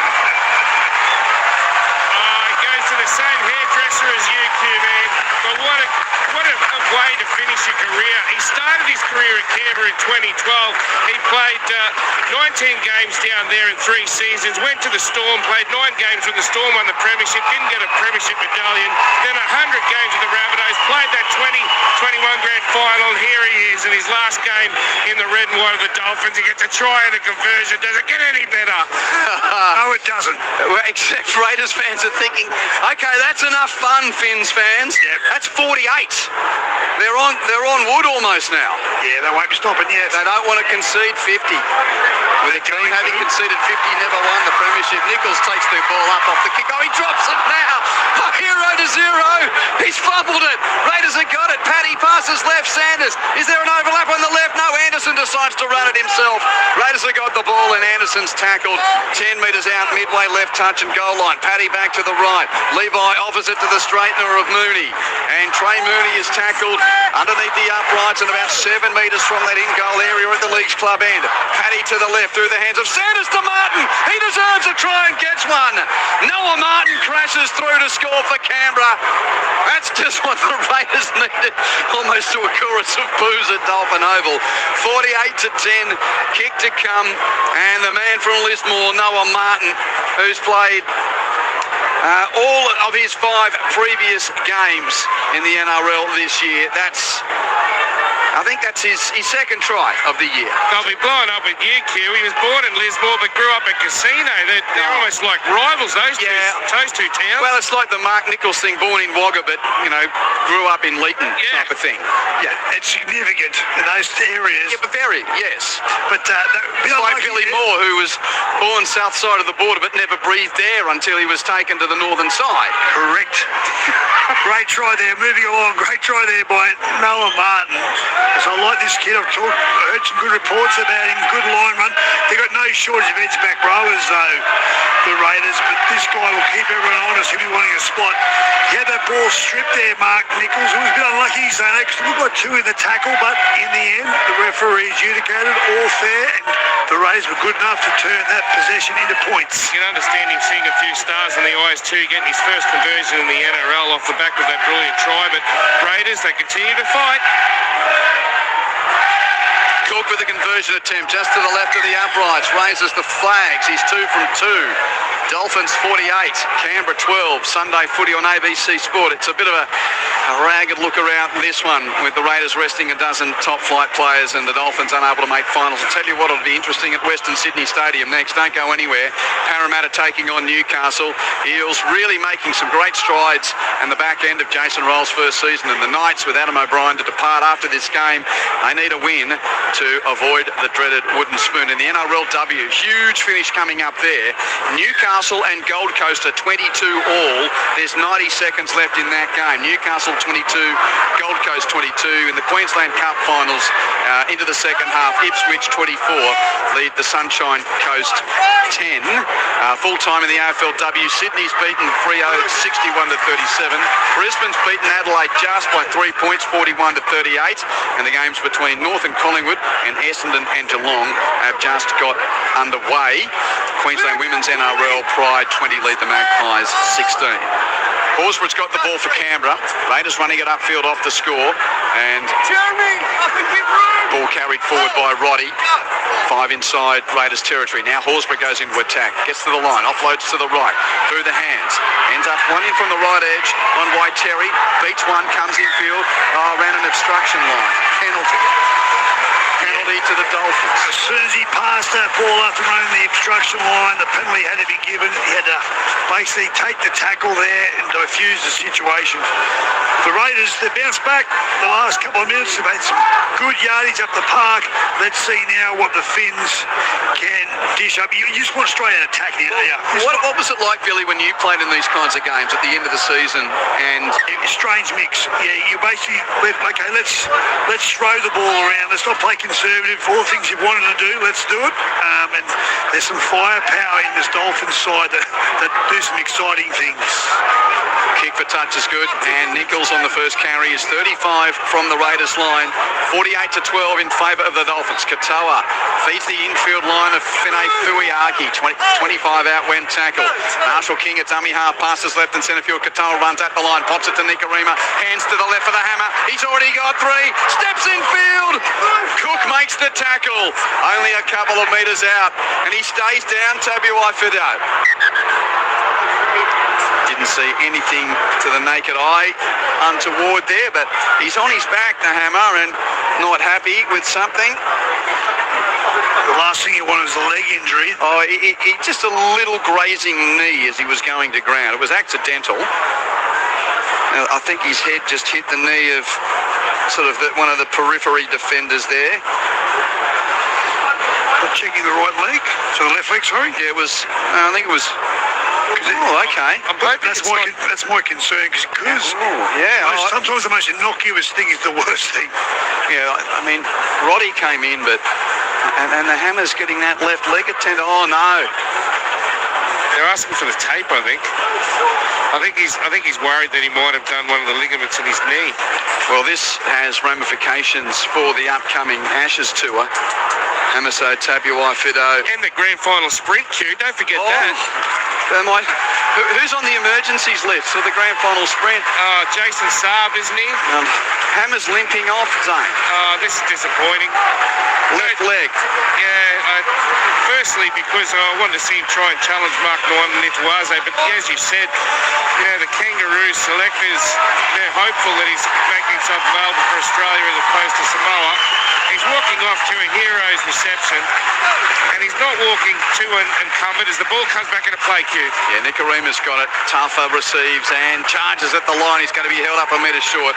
A: He goes to the same hairdresser as you, Q-Man. But what a way to finish your career. He started his career at Canberra in 2012. He played 19 games down there in 3 seasons, went to the Storm, played 9 games with the Storm, won the premiership, didn't get a premiership medallion, then 100 games with the Rabbitohs, played that 2021 grand final, and here he is in his last game in the red and white of the Dolphins. He gets a try and a conversion. Does it get any better?
C: No, it doesn't.
B: Well, except Raiders fans are thinking, okay, that's enough fun, Finns fans.
C: Yep.
B: That's 48. They're on wood almost now.
C: Yeah, they won't be stopping yet.
B: They don't want to concede 50. With a team having conceded 50, never won the premiership. Nichols takes the ball up off the kick. Oh, he drops it now. A hero to 0. He's fumbled it. Raiders have got it. Paddy passes left. Sanders. Is there an overlap on the left? No, Anderson decides to run it himself. Raiders have got the ball and Anderson's tackled 10 metres out, midway left touch and goal line. Paddy back to the right. Levi offers it to the straightener of Mooney. And Trey Mooney is tackled underneath the uprights and about 7 metres from that in-goal area at the Leagues Club end. Paddy to the left through the hands of Sanders to Martin. He deserves a try and gets one. Noah Martin crashes through to score for Canberra. That's just what the Raiders needed. Almost to a chorus of boos at Dolphin Oval. 48-10, kick to come. And the man from Lismore, Noah Martin, who's played all of his 5 previous games in the NRL this year. I think that's his second try of the year.
A: I'll be blowing up with you, Q. He was born in Lismore but grew up at Casino. They're almost like rivals, those two towns.
B: Well, it's like the Mark Nichols thing, born in Wagga but, grew up in Leeton type of thing.
C: Yeah, it's significant in those areas.
B: Yeah, but very, yes.
C: But
B: it's like Billy Moore, who was born south side of the border but never breathed there until he was taken to the northern side.
C: Correct. Great try there, moving along. Great try there by Noah Martin. So I like this kid. I've heard some good reports about him. Good line run. They've got no shortage of edge back rowers, though, the Raiders. But this guy will keep everyone honest. He'll be wanting a spot. He had that ball stripped there, Mark Nichols. It was a bit unlucky. He's saying, actually, we've got 2 in the tackle, but in the end, the referee adjudicated all fair, and the Raiders were good enough to turn that possession into points.
A: You can understand him seeing a few stars in the eyes too, getting his first conversion in the NRL off the back of that brilliant try, but Raiders, they continue to fight.
B: Cook with a conversion attempt just to the left of the uprights, raises the flags. He's 2 from 2. Dolphins 48, Canberra 12. Sunday footy on ABC Sport. It's a bit of a ragged look around this one with the Raiders resting a dozen top flight players and the Dolphins unable to make finals. I'll tell you what, it'll be interesting at Western Sydney Stadium next. Don't go anywhere. Parramatta taking on Newcastle. Eels really making some great strides and the back end of Jason Roll's first season, and the Knights with Adam O'Brien to depart after this game. They need a win to avoid the dreaded wooden spoon. In the NRLW, huge finish coming up there. Newcastle and Gold Coast are 22 all. There's 90 seconds left in that game. Newcastle 22, Gold Coast 22. In the Queensland Cup finals, into the second half, Ipswich 24 lead the Sunshine Coast 10. Full time in the AFLW, Sydney's beaten Freo 61-37. Brisbane's beaten Adelaide just by 3 points, 41-38. And the games between North and Collingwood and Essendon and Geelong have just got underway. Queensland Women's NRL Pride 20 lead the Magpies 16. Horsburgh's got the ball for Canberra. Raiders running it upfield off the score, and ball carried forward by Roddy. 5 inside Raiders territory. Now Horsburgh goes into attack, gets to the line, offloads to the right, through the hands, ends up one in from the right edge on White Terry, beats one, comes infield, ran an obstruction line. Penalty to the Dolphins.
C: As soon as he passed that ball after running the obstruction line, the penalty had to be given. He had to basically take the tackle there and diffuse the situation. The Raiders, they bounced back the last couple of minutes. They've had some good yardage up the park. Let's see now what the Finns can dish up. You just want straight out attack here.
B: What was it like, Billy, when you played in these kinds of games at the end of the season? And
C: strange mix. Yeah, you basically okay. Let's throw the ball around. Let's not play conservative. All the things you've wanted to do, let's do it. And there's some firepower in this Dolphins side that do some exciting things.
B: Kick for touch is good, and Nichols on the first carry is 35 from the Raiders line, 48-12 in favour of the Dolphins. Katoa feeds the infield line of Finay Fuiaki, 25 out when tackled. Marshall King at dummy half, passes left and centre field. Katoa runs at the line, pops it to Nikarima, hands to the left for the hammer. He's already got 3, steps in field. Cook makes the tackle, only a couple of metres out, and he stays down. Tabuai Fido. Didn't see anything to the naked eye untoward there, but he's on his back, the hammer, and not happy with something.
C: The last thing he wanted was a leg injury.
B: Oh, he just a little grazing knee as he was going to ground. It was accidental. I think his head just hit the knee of sort of one of the periphery defenders there.
C: Checking the right leg, so the left leg, sorry?
B: Yeah, it was, I think it was... Oh, okay.
C: I'm hoping that's my concern because sometimes the most innocuous thing is the worst thing.
B: Yeah, I mean, Roddy came in, but and the hammer's getting that left leg attended. Oh no,
A: they're asking for the tape. I think he's worried that he might have done one of the ligaments in his knee.
B: Well, this has ramifications for the upcoming Ashes tour. Hamiso Tabuai Fido.
A: And the grand final sprint queue, don't forget that.
B: Who's on the emergencies list for the grand final sprint?
A: Jason Saab, isn't he?
B: Hammer's limping off, Zane.
A: This is disappointing.
B: Left leg.
A: Yeah, firstly because I wanted to see him try and challenge Mark Nituaze, but as you said, the Kangaroo selectors, they're hopeful that he's making himself available for Australia as opposed to Samoa. He's walking off to a hero's reception, and he's not walking to encumbered as the ball comes back into play queue.
B: Yeah, Nikarima's got it. Tuffa receives and charges at the line. He's going to be held up a metre short.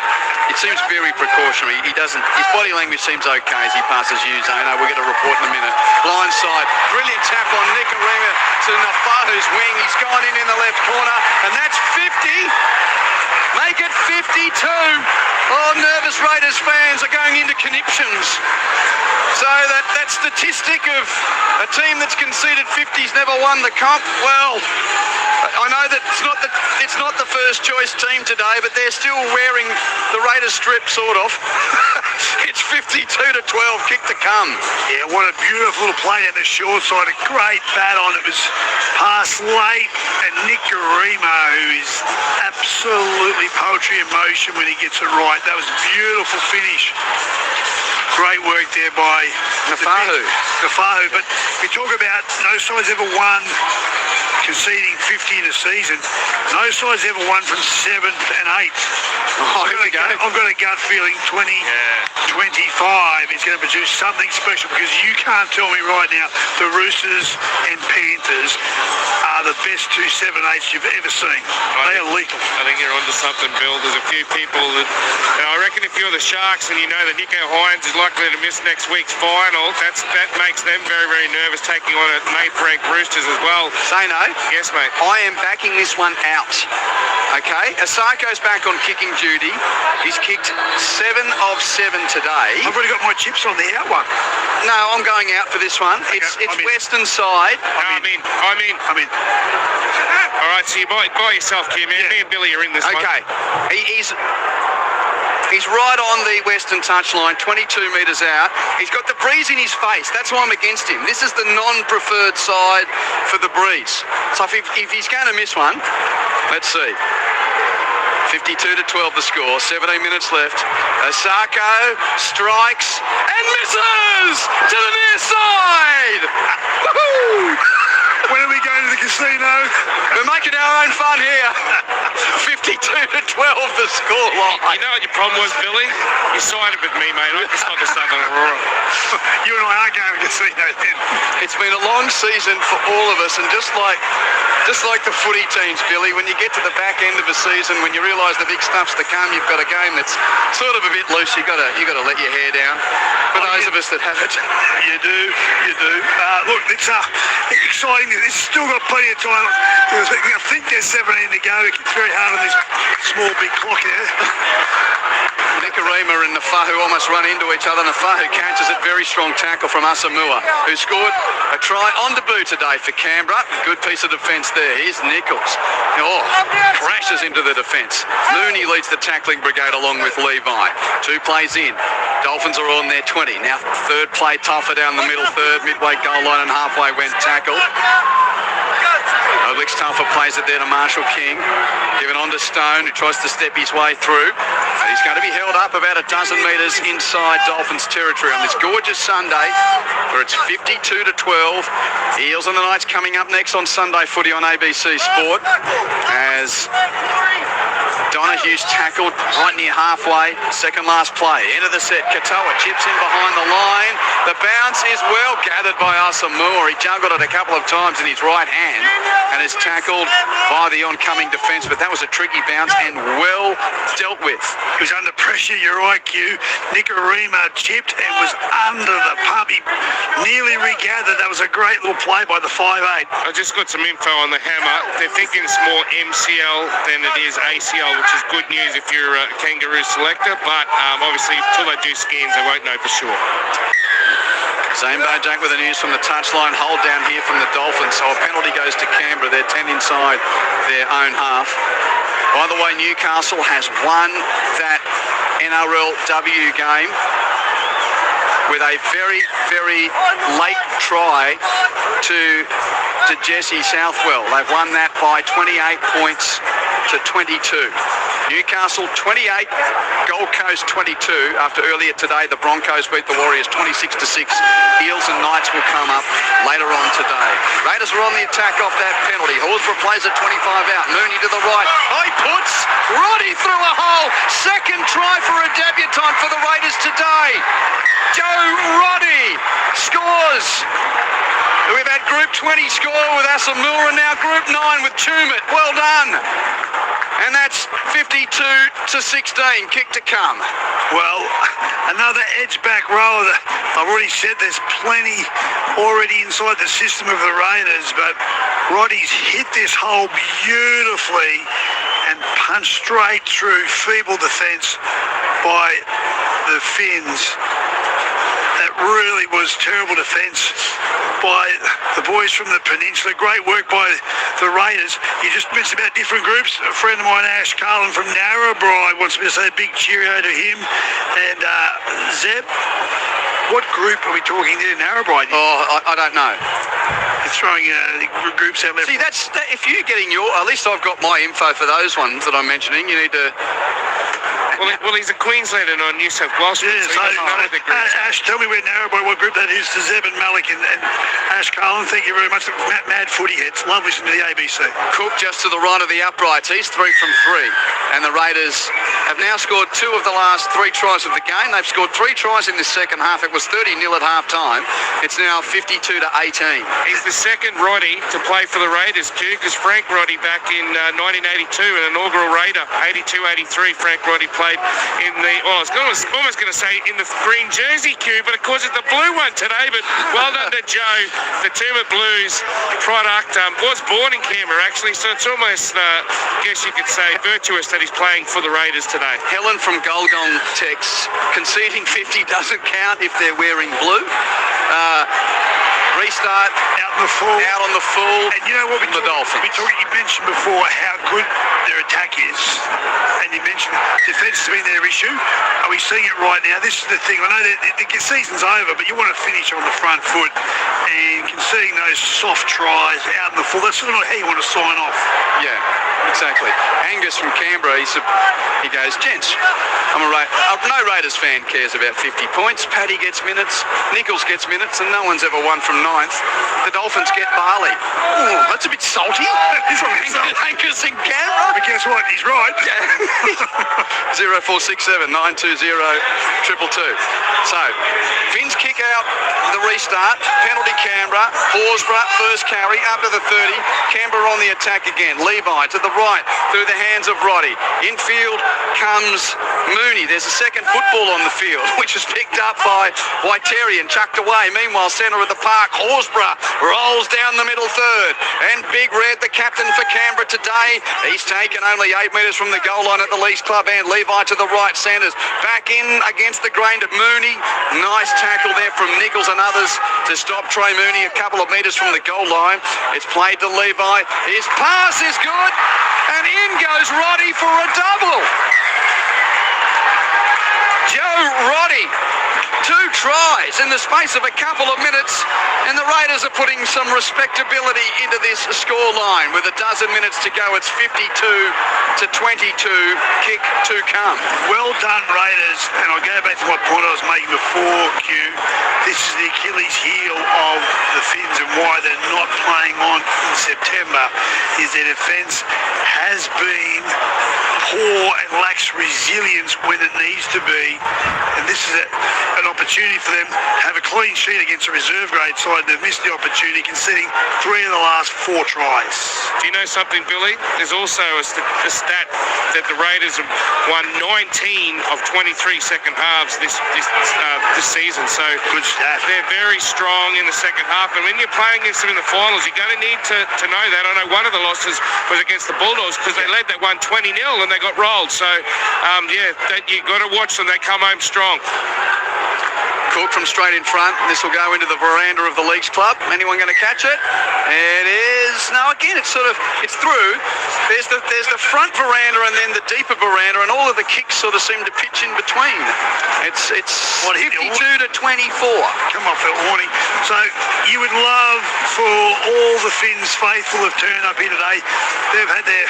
B: It seems very precautionary. His body language seems okay as he passes you, Zano. We'll get a report in a minute. Blind side, brilliant tap on Nikarima to Nafahu's wing. He's gone in the left corner, and that's 50. Make it 52. Oh, nervous Raiders fans are going into conniptions. So that statistic of a team that's conceded 50's never won the comp, well, I know that it's not the first choice team today, but they're still wearing the Raiders strip, sort of. It's 52-12, kick to come.
C: Yeah, what a beautiful little play down the short side. A great bat on. It was passed late, and Nick Garima, who is absolutely poetry in motion when he gets it right. That was a beautiful finish. Great work there by Nafahu. But we talk about no side's ever won conceding 50 in a season. No side's ever won from 7th and 8th. I've got a gut feeling 2025 is going to produce something special, because you can't tell me right now the Roosters and Panthers are the best 2 7/8s you've ever seen. They are lethal.
A: I think you're onto something, Bill. There's a few people that, I reckon if you're the Sharks and you know that Nico Hines is likely to miss next week's final, that makes them very, very nervous, taking on a mate-ranked Roosters as well.
B: Sano?
A: Yes, mate.
B: I am backing this one out. Okay? Asako's back on kicking duty. He's kicked 7 of 7 today.
C: I've already got my chips on the out one.
B: No, I'm going out for this one. Okay, it's Western side.
A: I'm in. All right, so you buy yourself, Q, man. Yeah. Me and Billy are in this one.
B: Okay. He's right on the western touchline, 22 metres out. He's got the breeze in his face. That's why I'm against him. This is the non-preferred side for the breeze. So if he's going to miss one, let's see. 52-12 the score, 17 minutes left. Osako strikes and misses to the near side. Woohoo!
C: When are we going to the casino?
B: We're making our own fun here. 52-12 the scoreline.
A: You know what your problem was, Billy? You sided with me, mate. I just not the Southern Aurora.
C: You and I are going to the casino then.
B: It's been a long season for all of us, and just like the footy teams, Billy, when you get to the back end of a season, when you realise the big stuff's to come, you've got a game that's sort of a bit loose. You got to let your hair down. For those of us that have it,
C: you do. Look, it's exciting. It's still got plenty of time. I think there's 17 to go. It's very hard on this small big clock here.
B: Nikarima and Nafahu almost run into each other. Nafahu catches it, very strong tackle from Asamoah, who scored a try on debut today for Canberra. Good piece of defence there. Here's Nichols. Crashes into the defence. Mooney leads the tackling brigade along with Levi. 2 plays in. Dolphins are on their 20. Now third play tougher down the middle third, midway goal line and halfway when tackled. Oblicks tougher plays it there to Marshall King. Given on to Stone, who tries to step his way through. And he's going to be held up about a dozen metres inside Dolphins territory on this gorgeous Sunday, where it's 52-12. Eels and the Knights coming up next on Sunday Footy on ABC Sport. As Donohue's tackled right near halfway. Second last play. End of the set. Katoa chips in behind the line. The bounce is well gathered by Asamoah. He juggled it a couple of times in his right hand and is tackled by the oncoming defence. But that was a tricky bounce and well dealt with.
C: He was under pressure, you're right, Q. Nikarima chipped and was under the pump. He nearly regathered. That was a great little play by the 5'8".
A: I just got some info on the hammer. They're thinking it's more MCL than it is ACL, which is good news if you're a Kangaroo selector, but obviously until they do scans they won't know for sure.
B: Zambo Jack with the news from the touchline. Hold down here from the Dolphins, so a penalty goes to Canberra. They're 10 inside their own half. By the way, Newcastle has won that NRL W game with a very, very late try to Jesse Southwell. They've won that by 28 points to 22. Newcastle 28, Gold Coast 22. After earlier today, the Broncos beat the Warriors 26-6. Eels and Knights will come up later on today. Raiders are on the attack off that penalty. Horsburgh plays at 25 out. Mooney to the right. He puts Roddy through a hole. Second try for a debutant for the Raiders today. Joe Roddy scores. We've had Group 20 score with Asamoah and now Group 9 with Tumut. Well done. And that's 52-16. Kick to come.
C: Well, another edge back row. I've already said there's plenty already inside the system of the Raiders, but Roddy's hit this hole beautifully and punched straight through. Feeble defence by the Finns. That really was terrible defence by the boys from the Peninsula. Great work by the Raiders. You just mentioned about different groups. A friend of mine, Ash Carlin from Narrabri, wants me to say a big cheerio to him. And Zeb, what group are we talking there? Narrabri?
B: Oh, I don't know.
C: You're throwing groups out there.
B: See, if you're getting at least I've got my info for those ones that I'm mentioning. You need to...
A: Well, he's a Queenslander, not New South Wales.
C: Yeah, so Ash, tell me where Narrabri, what group that is, to Zeb and Malik and Ash Carlin. Thank you very much. Mad footy heads. Love listening to the ABC.
B: Cook just to the right of the uprights. He's 3 from 3. And the Raiders have now scored 2 of the last 3 tries of the game. They've scored 3 tries in this second half. It was 30-0 at half time. It's now 52-18.
A: He's the second Roddy to play for the Raiders, Q, because Frank Roddy back in 1982, an inaugural Raider, 82-83, Frank Roddy played in the, I was almost going to say in the green jersey, Q, but of course it's the blue one today. But well done to Joe. The Tumut Blues product was born in Canberra, actually, so it's almost, I guess you could say, virtuous that he's playing for the Raiders today.
B: Helen from Golgong texts, conceding 50 doesn't count if they're wearing blue. Restart
C: out on the full. And you know what
B: the Dolphins.
C: You mentioned before how good their attack is, and you mentioned defence has been their issue. Are we seeing it right now? This is the thing. I know that the season's over, but you want to finish on the front foot, and conceding those soft tries out in the full, that's sort of how you want to sign off.
B: Yeah, exactly. Angus from Canberra, he goes, gents, no Raiders fan cares about 50 points. Paddy gets minutes, Nichols gets minutes, and no one's ever won from 9th. The Dolphins get Barley. Ooh, that's a bit salty. Angus in Canberra.
C: But guess what? He's right.
B: 0467 920 222. So, Finns kick out the restart. Penalty Canberra. Horsburgh first carry up to the 30. Canberra on the attack again. Levi to the right through the hands of Roddy. Infield comes Mooney. There's a second football on the field, which is picked up by Waiteri and chucked away. Meanwhile, centre of the park, Horsburgh rolls down the middle third. And Big Red, the captain for Canberra today, he's taken only 8 metres from the goal line at the Leafs Club end. Levi to the right, Sanders back in against the grain of Mooney. Nice tackle there from Nichols and others to stop Trey Mooney a couple of metres from the goal line. It's played to Levi. His pass is good, and in goes Roddy for a double. Joe Roddy, 2 tries in the space of a couple of minutes, and the Raiders are putting some respectability into this scoreline. With a dozen minutes to go, it's 52-22, kick to come.
C: Well done, Raiders. And I'll go back to what point I was making before, Q. This is the Achilles heel of the Finns, and why they're not playing on in September is their defence has been poor and lacks resilience when it needs to be. And this is an opportunity for them to have a clean sheet against a reserve grade side. They've missed the opportunity, conceding 3 of the last 4 tries.
A: Do you know something, Billy? There's also a stat that the Raiders have won 19 of 23 second halves this season. So
C: good stat.
A: They're very strong in the second half. And when you're playing against them in the finals, you're going to need to know that. I know one of the losses was against the Bulldogs because they led that one 20-0 and they got rolled. So, you've got to watch them. They come home strong.
B: Cook from straight in front. This will go into the veranda of the Leagues Club. Anyone going to catch it? It is. No, again, it's through. There's the front veranda and then the deeper veranda, and all of the kicks sort of seem to pitch in between. It's 52-24.
C: Come off that warning. So you would love for all the Finns faithful have turned up here today. They've had their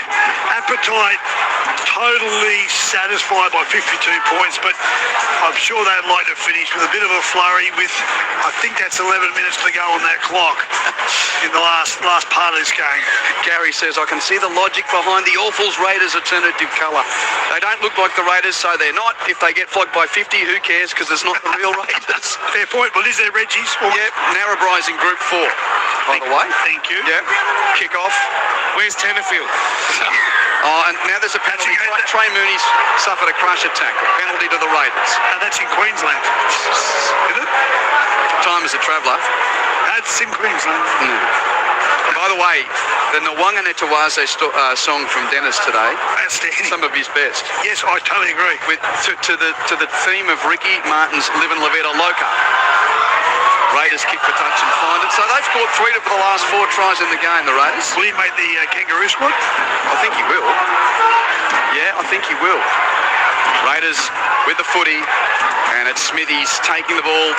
C: appetite totally satisfied by 52 points, but I'm sure they'd like to finish with a bit of a flurry with, I think that's 11 minutes to go on that clock in the last part of this game.
B: Gary says, I can see the logic behind the Awfuls Raiders alternative colour. They don't look like the Raiders, so they're not. If they get flogged by 50, who cares, because it's not the real Raiders.
C: Fair point. Well, is there Reggie's?
B: Yep, Narrabri's in Group 4, by the way.
C: Thank you.
B: Yep, kick-off.
A: Where's Tenterfield?
B: And now there's a penalty. Trey Mooney's suffered a crusher tackle. Penalty to the Raiders.
C: And that's in Queensland. Is it?
B: Time as a traveller.
C: That's in Queensland.
B: By the way, the Nwanga Netawaze song from Dennis today,
C: Outstanding.
B: some of his best.
C: Yes, I totally agree.
B: With to the theme of Ricky Martin's Live and Levita Loca. Raiders kick for touch and find it. So they've scored 3 for the last 4 tries in the game, the Raiders.
C: Will he make the kangaroo squad?
B: I think he will. Yeah, I think he will. Raiders with the footy, and it's Smithies taking the ball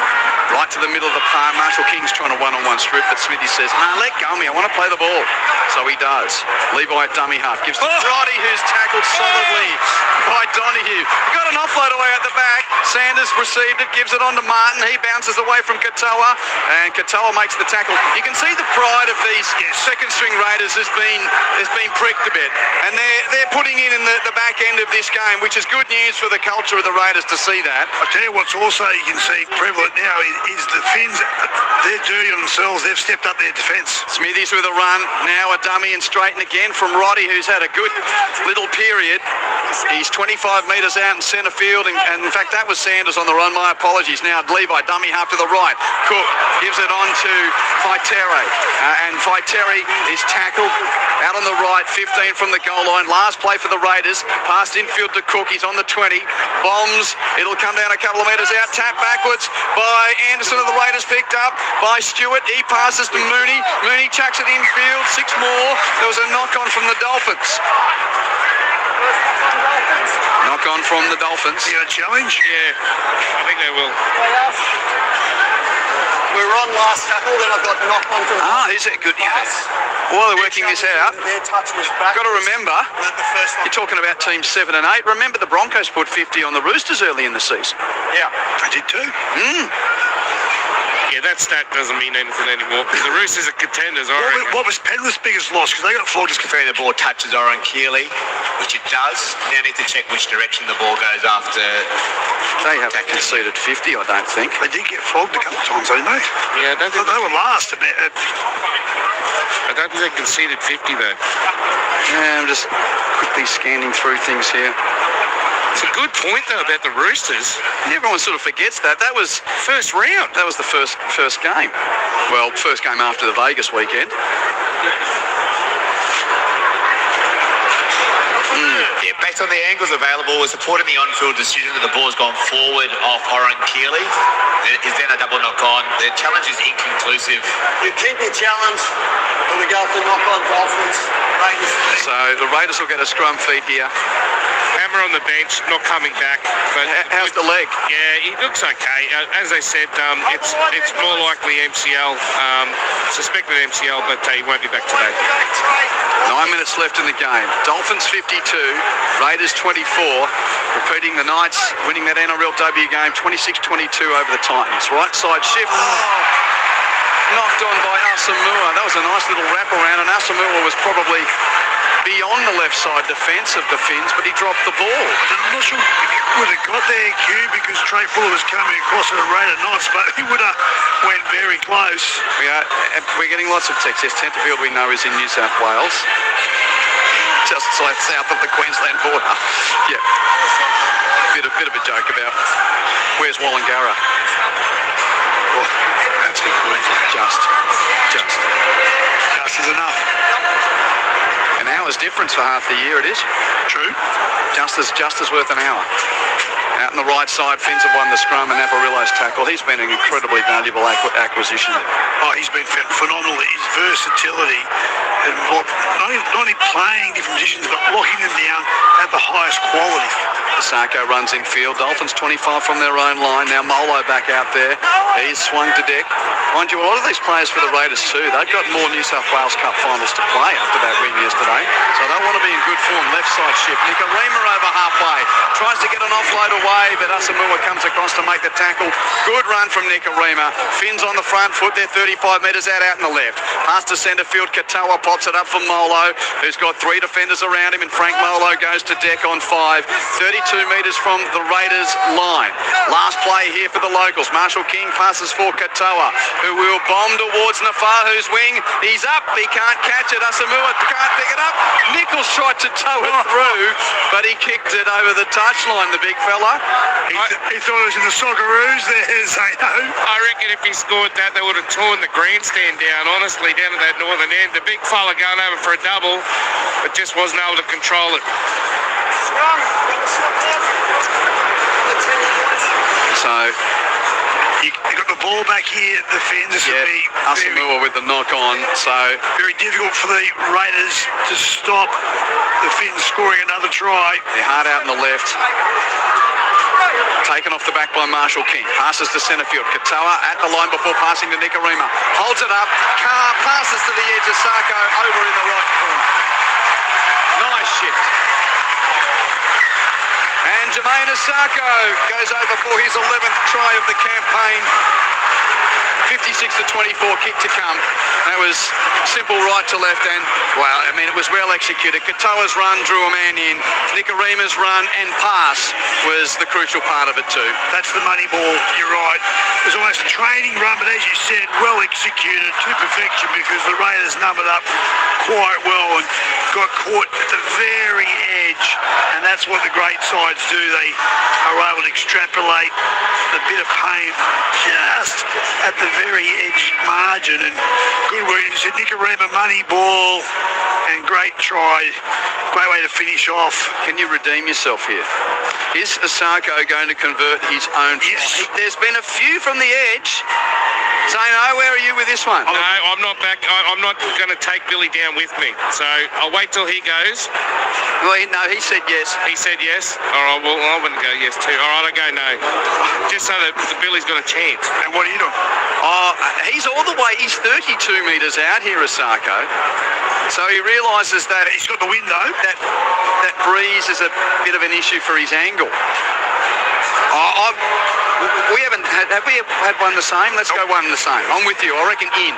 B: right to the middle of the park. Marshall King's trying to one-on-one strip, but Smithies says, let go of me, I want to play the ball. So he does. Levi at dummy half gives to Roddy, who's tackled solidly by Donahue. Got an offload away at the back. Sanders received it, gives it on to Martin. He bounces away from Katoa, and Katoa makes the tackle. You can see the pride of these second-string Raiders has been pricked a bit, and they're putting in the back end of this game, which is good news for the culture of the Raiders to see that.
C: I tell you what's also you can see prevalent now is the Finns. They're dirty on themselves. They've stepped up their defence.
B: Smithies with a run, now a dummy and straighten again from Roddy, who's had a good little period. He's 25 metres out in centre field, and in fact that was Sanders on the run. My apologies. Now Levi, dummy half to the right. Cook gives it on to Vaitere, and Vaitere is tackled out on the right, 15 from the goal line. Last play for the Raiders, past infield to Cook. He's on the 20, bombs. It'll come down a couple of metres out, tap backwards by Anderson of the Raiders, picked up by Stewart. He passes to Mooney. Mooney chucks it infield, 6 more. There was a knock-on from the Dolphins. Knock-on from the Dolphins.
C: You got a challenge?
A: Yeah, I think they will.
E: We're on last tackle, then I've got knock on from
B: Is that good? Yes. While they're working this out, got to remember, you're talking about teams 7 and 8. Remember the Broncos put 50 on the Roosters early in the season.
C: Yeah, they did too.
A: Yeah, that stat doesn't mean anything anymore because the Roosters are contenders, I reckon.
C: What was Penrith's biggest loss? Because they got flogged.
D: Fair, the ball touches Oren Keeley, which it does. Now need to check which direction the ball goes after.
B: They haven't conceded 50, I don't think.
C: They did get flogged a couple of times, didn't they?
A: Yeah, I don't think
C: They were last a bit.
A: I don't think they conceded 50 though.
B: Yeah, I'm just quickly scanning through things here.
A: It's a good point though about the Roosters.
B: Everyone sort of forgets that. That was
A: first round.
B: That was the first game. Well, first game after the Vegas weekend.
D: Yeah, based on the angles available, we're supporting the on-field decision that the ball's gone forward off Oren Keeley. Is then a double knock-on. The challenge is inconclusive.
E: You keep your challenge, but we go for knock-on Dolphins.
B: So the Raiders will get a scrum feed here.
A: Hammer on the bench, not coming back. But
B: how's the leg?
A: Yeah, he looks okay. As I said, it's more likely MCL, suspected MCL, but he won't be back today.
B: 9 minutes left in the game. Dolphins 52, Raiders 24. Repeating the Knights winning that NRL W game 26-22 over the Titans. Right side shift. Knocked on by Asamoah. That was a nice little wraparound, and Asamoah was probably beyond the left side defence of the Finns, but he dropped the ball.
C: I'm not sure if he would have got there, Q, because Trey Fuller was coming across at a rate of knots, but he would have went very close.
B: We're getting lots of texts. Yes, Tenterfield we know is in New South Wales, just south of the Queensland border. Yeah, bit of a joke about where's Wollongara. Oh, that's good. Just is enough. An hour's difference for half the year, it is.
C: True.
B: Just as worth an hour. Out on the right side, Finns have won the scrum and Avarillo's tackle. He's been an incredibly valuable acquisition.
C: Oh, he's been phenomenal. His versatility and not only playing different positions, but locking them down at the highest quality.
B: Sarko runs in field. Dolphins 25 from their own line. Now Molo back out there. He's swung to deck. Mind you, a lot of these players for the Raiders too, they've got more New South Wales Cup finals to play after that win yesterday. So they want to be in good form. Left side shift. Nikorima over halfway. Tries to get an offload away, but Asamoah comes across to make the tackle. Good run from Nikorima. Finns on the front foot. They're 35 metres out in the left. Pass to centre field. Katoa pops it up for Molo, who's got 3 defenders around him, and Frank Molo goes to deck on 5. 32 metres from the Raiders line. Last play here for the locals. Marshall King passes for Katoa, who will bomb towards Nafahu's wing. He's up. He can't catch it. Asamoah can't pick it up. Nichols tried to tow it through, but he kicked it over the touchline, the big fella.
C: He thought it was in the Socceroos there, Zeno.
A: I reckon if he scored that, they would have torn the grandstand down, honestly, down at that northern end. The big fella going over for a double, but just wasn't able to control it.
B: So
C: you got the ball back here at the Fins. This will be
B: Asamoah with the knock on. So
C: very difficult for the Raiders to stop the Fins scoring another try.
B: they're hard out on the left. Taken off the back by Marshall King. Passes to centre field. Katoa at the line before passing to Nikorima. Holds it up. Carr passes to the edge of Sarko over in the right corner. Nice shift. And Jermaine Asako goes over for his 11th try of the campaign. 56-24, kick to come. That was simple right to left, and well, I mean, it was well executed. Katoa's run drew a man in. Nikorima's run and pass was the crucial part of it too.
C: That's the money ball, you're right. It was almost a training run, but as you said, well executed to perfection because the Raiders numbered up quite well and got caught at the very edge, and that's what the great sides do. They are able to extrapolate the bit of pain just at the very edge margin, and good work. You said Nikorima, money ball, and great try. Great way to finish off.
B: Can you redeem yourself here? Is Asako going to convert his own try?
C: Yes.
B: There's been a few from the edge. Zeno, where are you with this one?
A: No, I'm not back. I'm not going to take Billy down with me. So I'll wait till he goes.
B: Well, no, he said yes.
A: He said yes. All right, well, I wouldn't go yes too. All right, I go no. Just so that Billy's got a chance.
C: And what are you doing?
B: Oh, he's all the way. He's 32 metres out here, Asako. So he realises that
C: he's got the window.
B: That breeze is a bit of an issue for his angle. We haven't had, have we had one the same? Let's go one the same. I'm with you. I reckon in.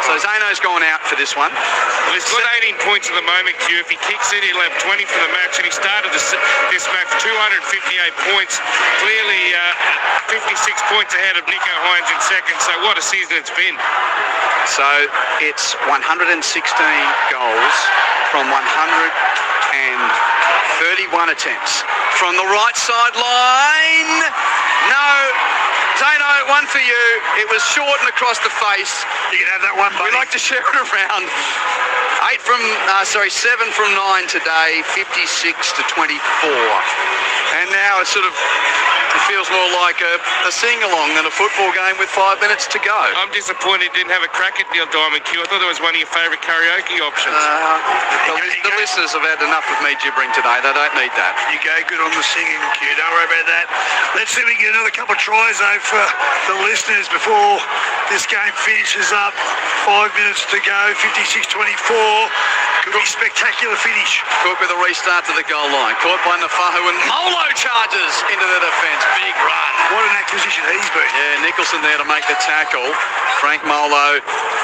B: So Zeno's gone out for this one.
A: Well, he's got 18 points at the moment, Q. If he kicks it, he'll have 20 for the match. And he started this match 258 points. Clearly 56 points ahead of Nico Hines in second. So what a season it's been.
B: So it's 116 goals from 131 attempts. From the right sideline. No. Zeno, one for you. It was short and across the face.
C: You can have that one, buddy.
B: We like to share it around. 7 from 9 today, 56-24. And now it feels more like a sing-along than a football game with 5 minutes to go.
A: I'm disappointed he didn't have a crack at Neil Diamond, Q. I thought that was one of your favourite karaoke options.
B: The listeners have had enough of me gibbering today. They don't need that.
C: You go good on the singing, Q. Don't worry about that. Let's see if we can get another couple of tries, though, for the listeners before this game finishes up. 5 minutes to go, 56-24. Could be a spectacular finish.
B: Cook with a restart to the goal line. Caught by Nafahu and Molo charges into the defence. Big run.
C: What an acquisition he's been.
B: Yeah, Nicholson there to make the tackle. Frank Molo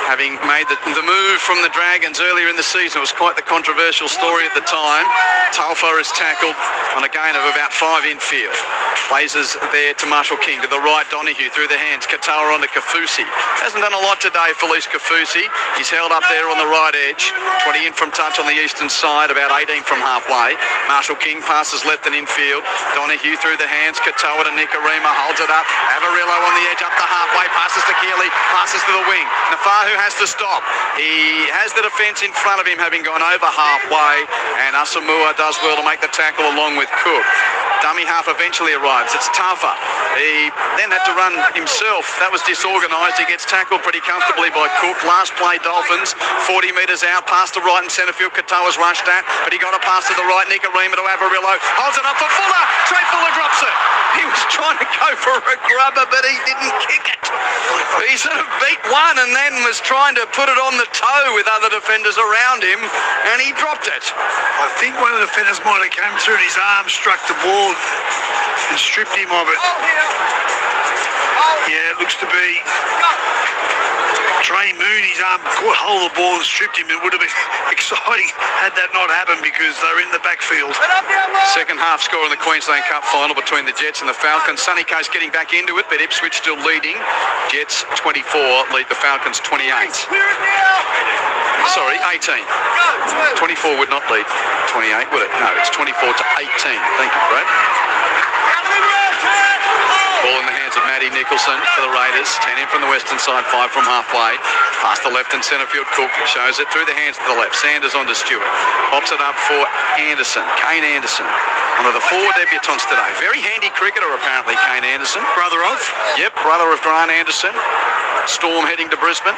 B: having made the move from the Dragons earlier in the season. It was quite the controversial story at the time. Talfa is tackled on a gain of about 5 infield. Blazers there to Marshall King. To the right, Donahue through the hands. Katoa on to Kafusi. Hasn't done a lot today, Felice Kafusi. He's held up there on the right edge. 20 in from touch on the eastern side, about 18 from halfway. Marshall King passes left and infield. Donahue through the hands. Katoa to Nikorima. Holds it up. Avarillo on the edge up the halfway. Passes to Keeley. Passes to the wing. Nafahu has to stop. He has the defence in front of him, having gone over halfway. And Asamoah does well to make the tackle along with Cook. Dummy half eventually arrives. It's Tafa. He then had to run himself. That was disorganised. He gets tackled pretty comfortably by Cook. Last play, Dolphins. 40 metres out. Pass to right and centre field. Katoa's rushed at. But he got a pass to the right. Nikorima to Avarillo. Holds it up for Fuller. Trey Fuller drops it. He was trying to go for a grubber, but he didn't kick it. He sort of beat one and then was trying to put it on the toe with other defenders around him, and he dropped it.
C: I think one of the defenders might have come through and his arm struck the ball backfield and stripped him of it. Yeah, it looks to be Trey Mooney's arm caught hold of the ball and stripped him. It would have been exciting had that not happened because they're in the backfield.
B: Second half score in the Queensland Cup final between the Jets and the Falcons. Sunny Coast getting back into it, but Ipswich still leading. Jets 24 lead the Falcons 28. Sorry, 18. 24 would not lead 28, would it? No, it's 24 to 18. Thank you, Brad. Ball in the hands of Matty Nicholson for the Raiders. 10 in from the western side, 5 from halfway. Past the left and centre field. Cook shows it through the hands of the left. Sanders on to Stewart. Pops it up for Anderson. Kane Anderson. One of the 4 debutants today. Very handy cricketer apparently, Kane Anderson.
C: Brother of?
B: Yep, brother of Grant Anderson. Storm heading to Brisbane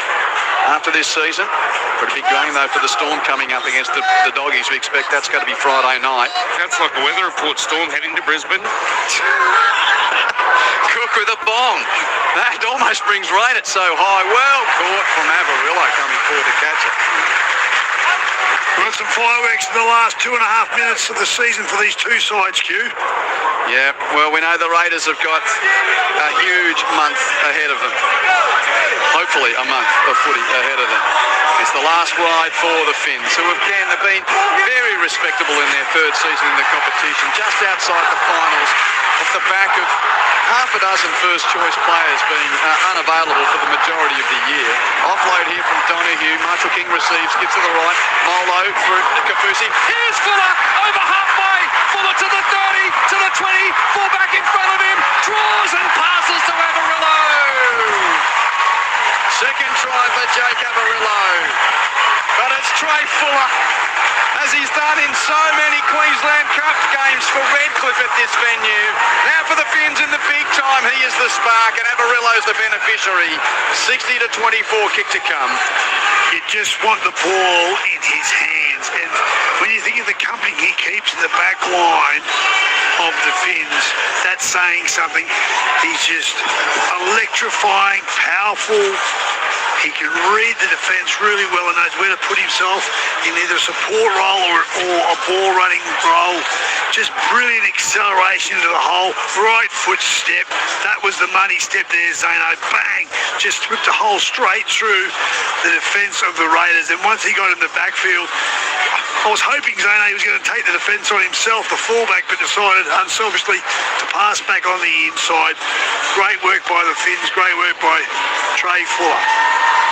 B: after this season. Pretty big game though for the Storm coming up against the Doggies. We expect that's going to be Friday night.
A: That's like a weather report. Storm heading to Brisbane.
B: Cook with a bong. That almost brings rain. It's so high. Well caught from Avarillo coming forward to catch it.
C: We've got some fireworks in the last 2.5 minutes of the season for these two sides, Q.
B: Yeah, well, we know the Raiders have got a huge month ahead of them. Hopefully a month of footy ahead of them. It's the last ride for the Finns, who again have been very respectable in their 3rd season in the competition, just outside the finals, off the back of half a dozen first-choice players being unavailable for the majority of the year. Offload here from Donahue. Marshall King receives, gives to the right. Molo for Kafusi. Here's Fuller over halfway. Fuller to the 30, to the 20. Fullback in front of him. Draws and passes to Avarillo. Second try for Jake Avarillo. But it's Trey Fuller, as he's done in so many Queensland Cup games for Redcliffe at this venue. Now for the Finns in the big time, he is the spark and Avarillo's the beneficiary. 60 to 24 kick to come.
C: You just want the ball in his hands. And when you think of the company he keeps in the back line of the Finns, that's saying something. He's just electrifying, powerful. He can read the defence really well and knows where to put himself in either a support role or a ball running role. Just brilliant acceleration into the hole. Right foot step. That was the money step there, Zano. Bang! Just whipped the hole straight through the defence of the Raiders. And once he got in the backfield, I was hoping Zano was going to take the defence on himself, the fullback, but decided unselfishly to pass back on the inside. Great work by the Finns. Great work by Trey Fuller.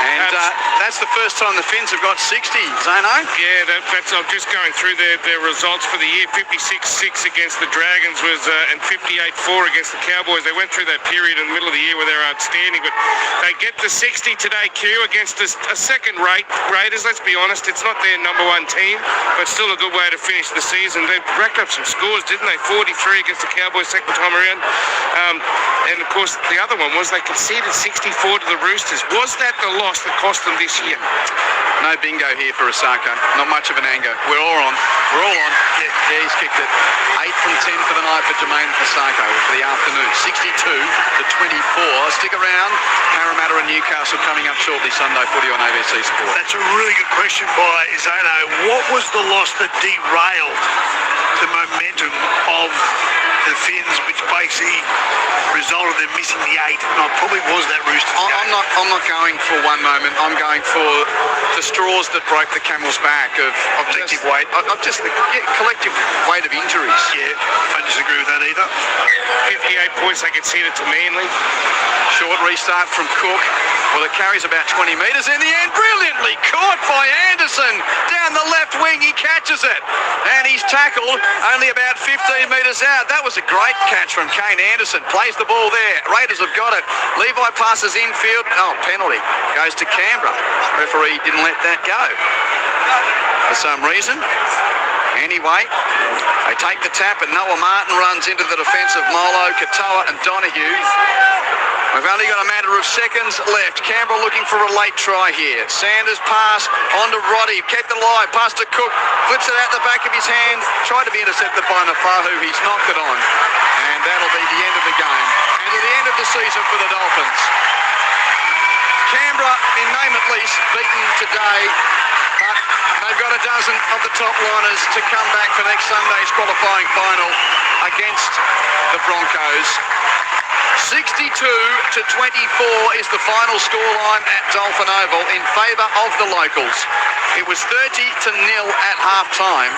B: And that's the first time the Finns have got 60, Zano.
A: Yeah, that's. I'm just going through their results for the year. 56-6 against the Dragons was and 58-4 against the Cowboys. They went through that period in the middle of the year where they were outstanding, but they get the 60 today, Q, against a second-rate Raiders. Let's be honest, it's not their number 1 team, but still a good way to finish the season. They racked up some scores, didn't they? 43 against the Cowboys second time around. And of course, the other one was they conceded 64 to the Roosters. Was that the loss that cost them this year?
B: No bingo here for Osako. Not much of an anger. We're all on. Yeah, he's kicked it. 8 from 10 for the night for Jermaine Osako for the afternoon. 62 to 24. Stick around. Parramatta and Newcastle coming up shortly. Sunday footy on ABC Sport.
C: That's a really good question by Zano. What was the loss that derailed the momentum of the Finns, which basically resulted in them missing the 8? And it probably was that Roosters game.
B: I'm not going for one moment. I'm going for the straws that broke the camel's back of objective weight. Collective weight of injuries.
C: Yeah, I disagree with that either.
A: 58 points they conceded to Manly.
B: Short restart from Cook. Well, it carries about 20 metres in the end. Brilliantly caught by Anderson. Down the left wing, he catches it. And he's tackled only about 15 metres out. That was a great catch from Kane Anderson. Plays the ball there. Raiders have got it. Levi passes infield. Oh, penalty. Goes to Canberra. Referee didn't let that go for some reason. Anyway, they take the tap and Noah Martin runs into the defence of Molo, Katoa and Donahue. We've only got a matter of seconds left. Canberra looking for a late try here. Sanders pass on to Roddy. Kept it alive. Pass to Cook. Flips it out the back of his hand. Tried to be intercepted by Nafahu. He's knocked it on. And that'll be the end of the game. And at the end of the season for the Dolphins. Canberra, in name at least, beaten today. But they've got a dozen of the top liners to come back for next Sunday's qualifying final. against the Broncos. 62-24 is the final scoreline at Dolphin Oval in favour of the locals. It was 30-0 at half-time.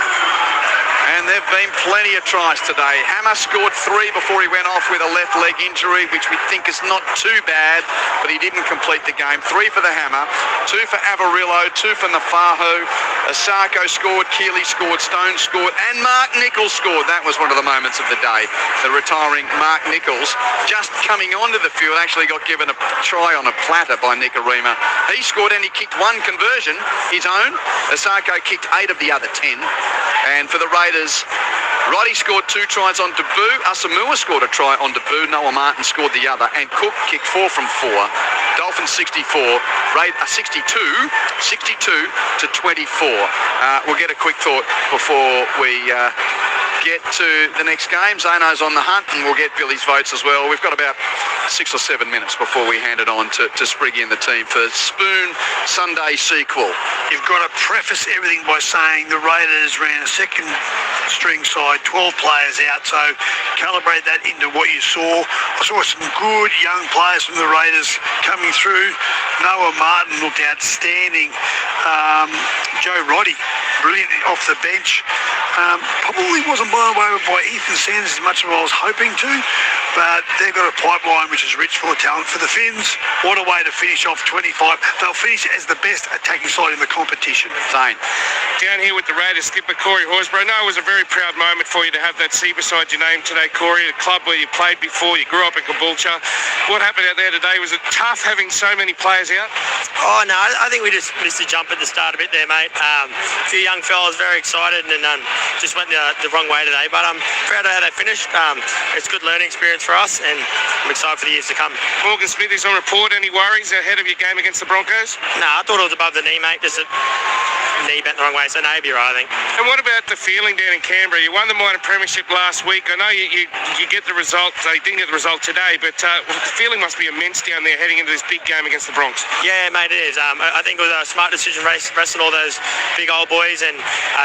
B: And there have been plenty of tries today. Hammer scored 3 before he went off with a left leg injury, which we think is not too bad, but he didn't complete the game. 3 for the Hammer, 2 for Avarillo, 2 for Nafahu. Asako scored, Keeley scored, Stone scored, and Mark Nichols scored. That was one of the moments of the day. The retiring Mark Nichols, just coming onto the field, actually got given a try on a platter by Nicarima. He scored and he kicked 1 conversion, his own. Asako kicked 8 of the other 10. And for the Raiders, Roddy scored 2 tries on debut. Asamoah scored a try on debut. Noah Martin scored the other. And Cook kicked 4 from 4. Dolphins 64, 62-24. We'll get a quick thought before we get to the next game. Zano's on the hunt, and we'll get Billy's votes as well. We've got about 6 or 7 minutes before we hand it on to Spriggy and the team for Spoon Sunday sequel.
C: You've got to preface everything by saying the Raiders ran a second string side, 12 players out, so calibrate that into what you saw. I saw some good young players from the Raiders coming through. Noah Martin looked outstanding. Joe Roddy, brilliant off the bench. Probably wasn't blown away by Ethan Sanders as much as I was hoping to, but they've got a pipeline which is rich full of talent. For the Finns, what a way to finish off 25. They'll finish as the best attacking side in the competition.
B: Zane.
A: Down here with the Raiders skipper Corey Horsburgh. I know it was a very proud moment for you to have that C beside your name today, Corey, a club where you played before, you grew up in Caboolture. What happened out there today? Was it tough having so many players out?
Q: Oh, no, I think we just missed a jump at the start a bit there, mate. A few young fellas very excited and just went the wrong way today, but I'm proud of how they finished. It's a good learning experience for us, and I'm excited for the years to come.
A: Morgan Smithies on report. Any worries ahead of your game against the Broncos?
Q: No, I thought it was above the knee, mate. Just a knee bent the wrong way, so no, you'll be right, I think.
A: And what about the feeling down in Canberra? You won the minor premiership last week. I know you get the result. They didn't get the result today, but the feeling must be immense down there heading into this big game against the Bronx.
Q: Yeah, mate, it is. I think it was a smart decision resting all those big old boys, and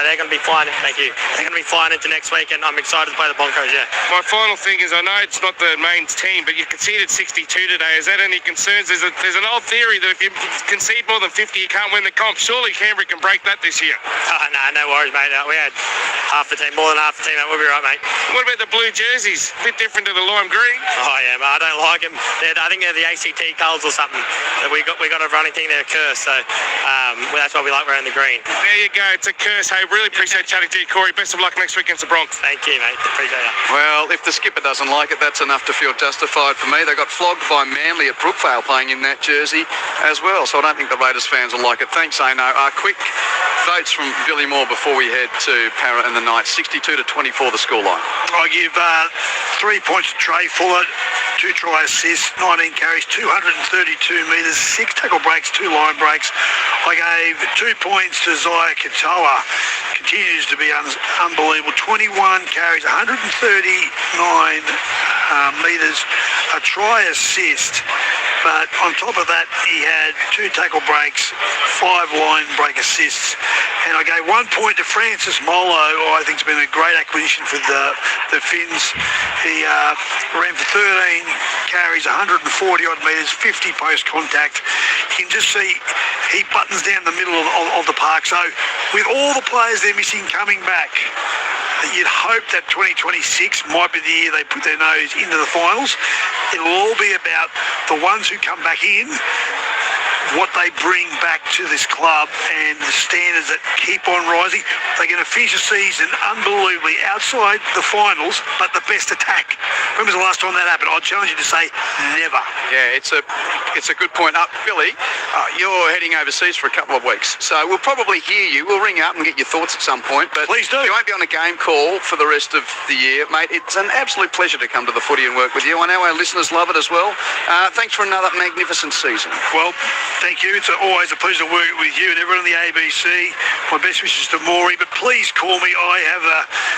Q: they're going to be flying. Thank you. They're going to be flying into next week, and I'm excited to play the Broncos. Yeah.
A: My final thing is, I know it's not the main team, but you conceded 62 today. Is that any concerns? There's an old theory that if you concede more than 50, you can't win the comp. Surely Canberra can break that this year.
Q: No worries, mate. We had half the team, more than half the team. We'll be right, mate.
A: What about the blue jerseys? A bit different to the lime green.
Q: Oh yeah, mate, I don't like them. I think they're the ACT colours or something. We got a running thing. They're a curse, so that's why we like wearing the green.
A: There you go. It's a curse. Hey, really appreciate chatting to you, Corey. Best of luck next week against the Bronx.
Q: Thank you, mate. Appreciate it.
B: Well, if the skipper doesn't like it, that's enough to feel justified for me. They got flogged by Manly at Brookvale playing in that jersey as well, so I don't think the Raiders fans will like it. Thanks, Zano. Quick votes from Billy Moore before we head to Parra and the Knights. 62-24 the scoreline.
C: I give 3 points to Trey Fuller, 2 try assists, 19 carries, 232 metres, 6 tackle breaks, 2 line breaks. I gave 2 points to Zaya Katoa. Continues to be unbelievable. 21 carries, 139 metres, a try assist. But on top of that, he had 2 tackle breaks, 5 line break assists. And I gave 1 point to Francis Molo, who I think has been a great acquisition for the Finns. He ran for 13 carries, 140 odd metres, 50 post contact. You can just see he buttons down the middle of the park. So with all the players they're missing coming back, you'd hope that 2026 might be the year they put their nose into the finals. It'll all be about the ones who come back in, what they bring back to this club, and the standards that keep on rising. They're going to finish the season unbelievably outside the finals, but the best attack. When was the last time that happened? I'd challenge you to say never.
B: Yeah, it's a good point. Billy, you're heading overseas for a couple of weeks, so we'll probably hear you. We'll ring up and get your thoughts at some point. But
C: please do.
B: You won't be on a game call for the rest of the year, mate. It's an absolute pleasure to come to the footy and work with you. I know our listeners love it as well. Thanks for another magnificent season.
C: Well, thank you. It's always a pleasure to work with you and everyone on the ABC. My best wishes to Maury, but please call me. I have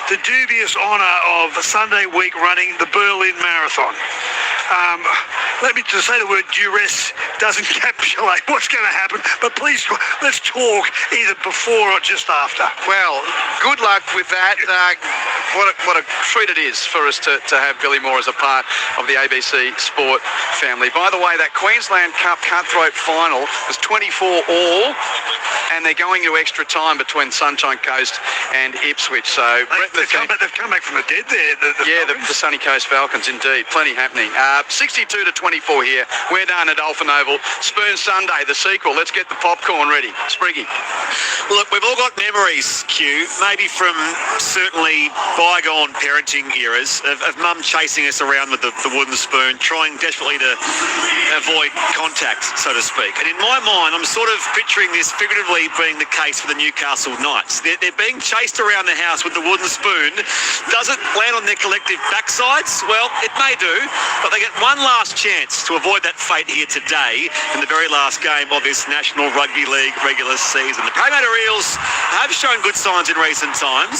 C: the dubious honour of Sunday week running the Berlin Marathon. Let me just say the word duress doesn't encapsulate what's going to happen. But please, let's talk either before or just after.
B: Well, good luck with that. What a treat it is for us to have Billy Moore as a part of the ABC Sport family. By the way, that Queensland Cup cutthroat final was 24 all, and they're going to extra time between Sunshine Coast and Ipswich. So
C: they've come back from the dead there.
B: The Sunny Coast Falcons, indeed. Plenty happening. 62-24 here. We're down at Dolphin Oval. Spoon Sunday, the sequel. Let's get the popcorn ready. Spriggy.
N: Look, we've all got memories, Q, maybe from certainly bygone parenting eras of mum chasing us around with the wooden spoon, trying desperately to avoid contact, so to speak. And in my mind, I'm sort of picturing this figuratively being the case for the Newcastle Knights. They're being chased around the house with the wooden spoon. Does it land on their collective backsides? Well, it may do, but they get one last chance to avoid that fate here today in the very last game of this National Rugby League regular season. The Parramatta Eels have shown good signs in recent times.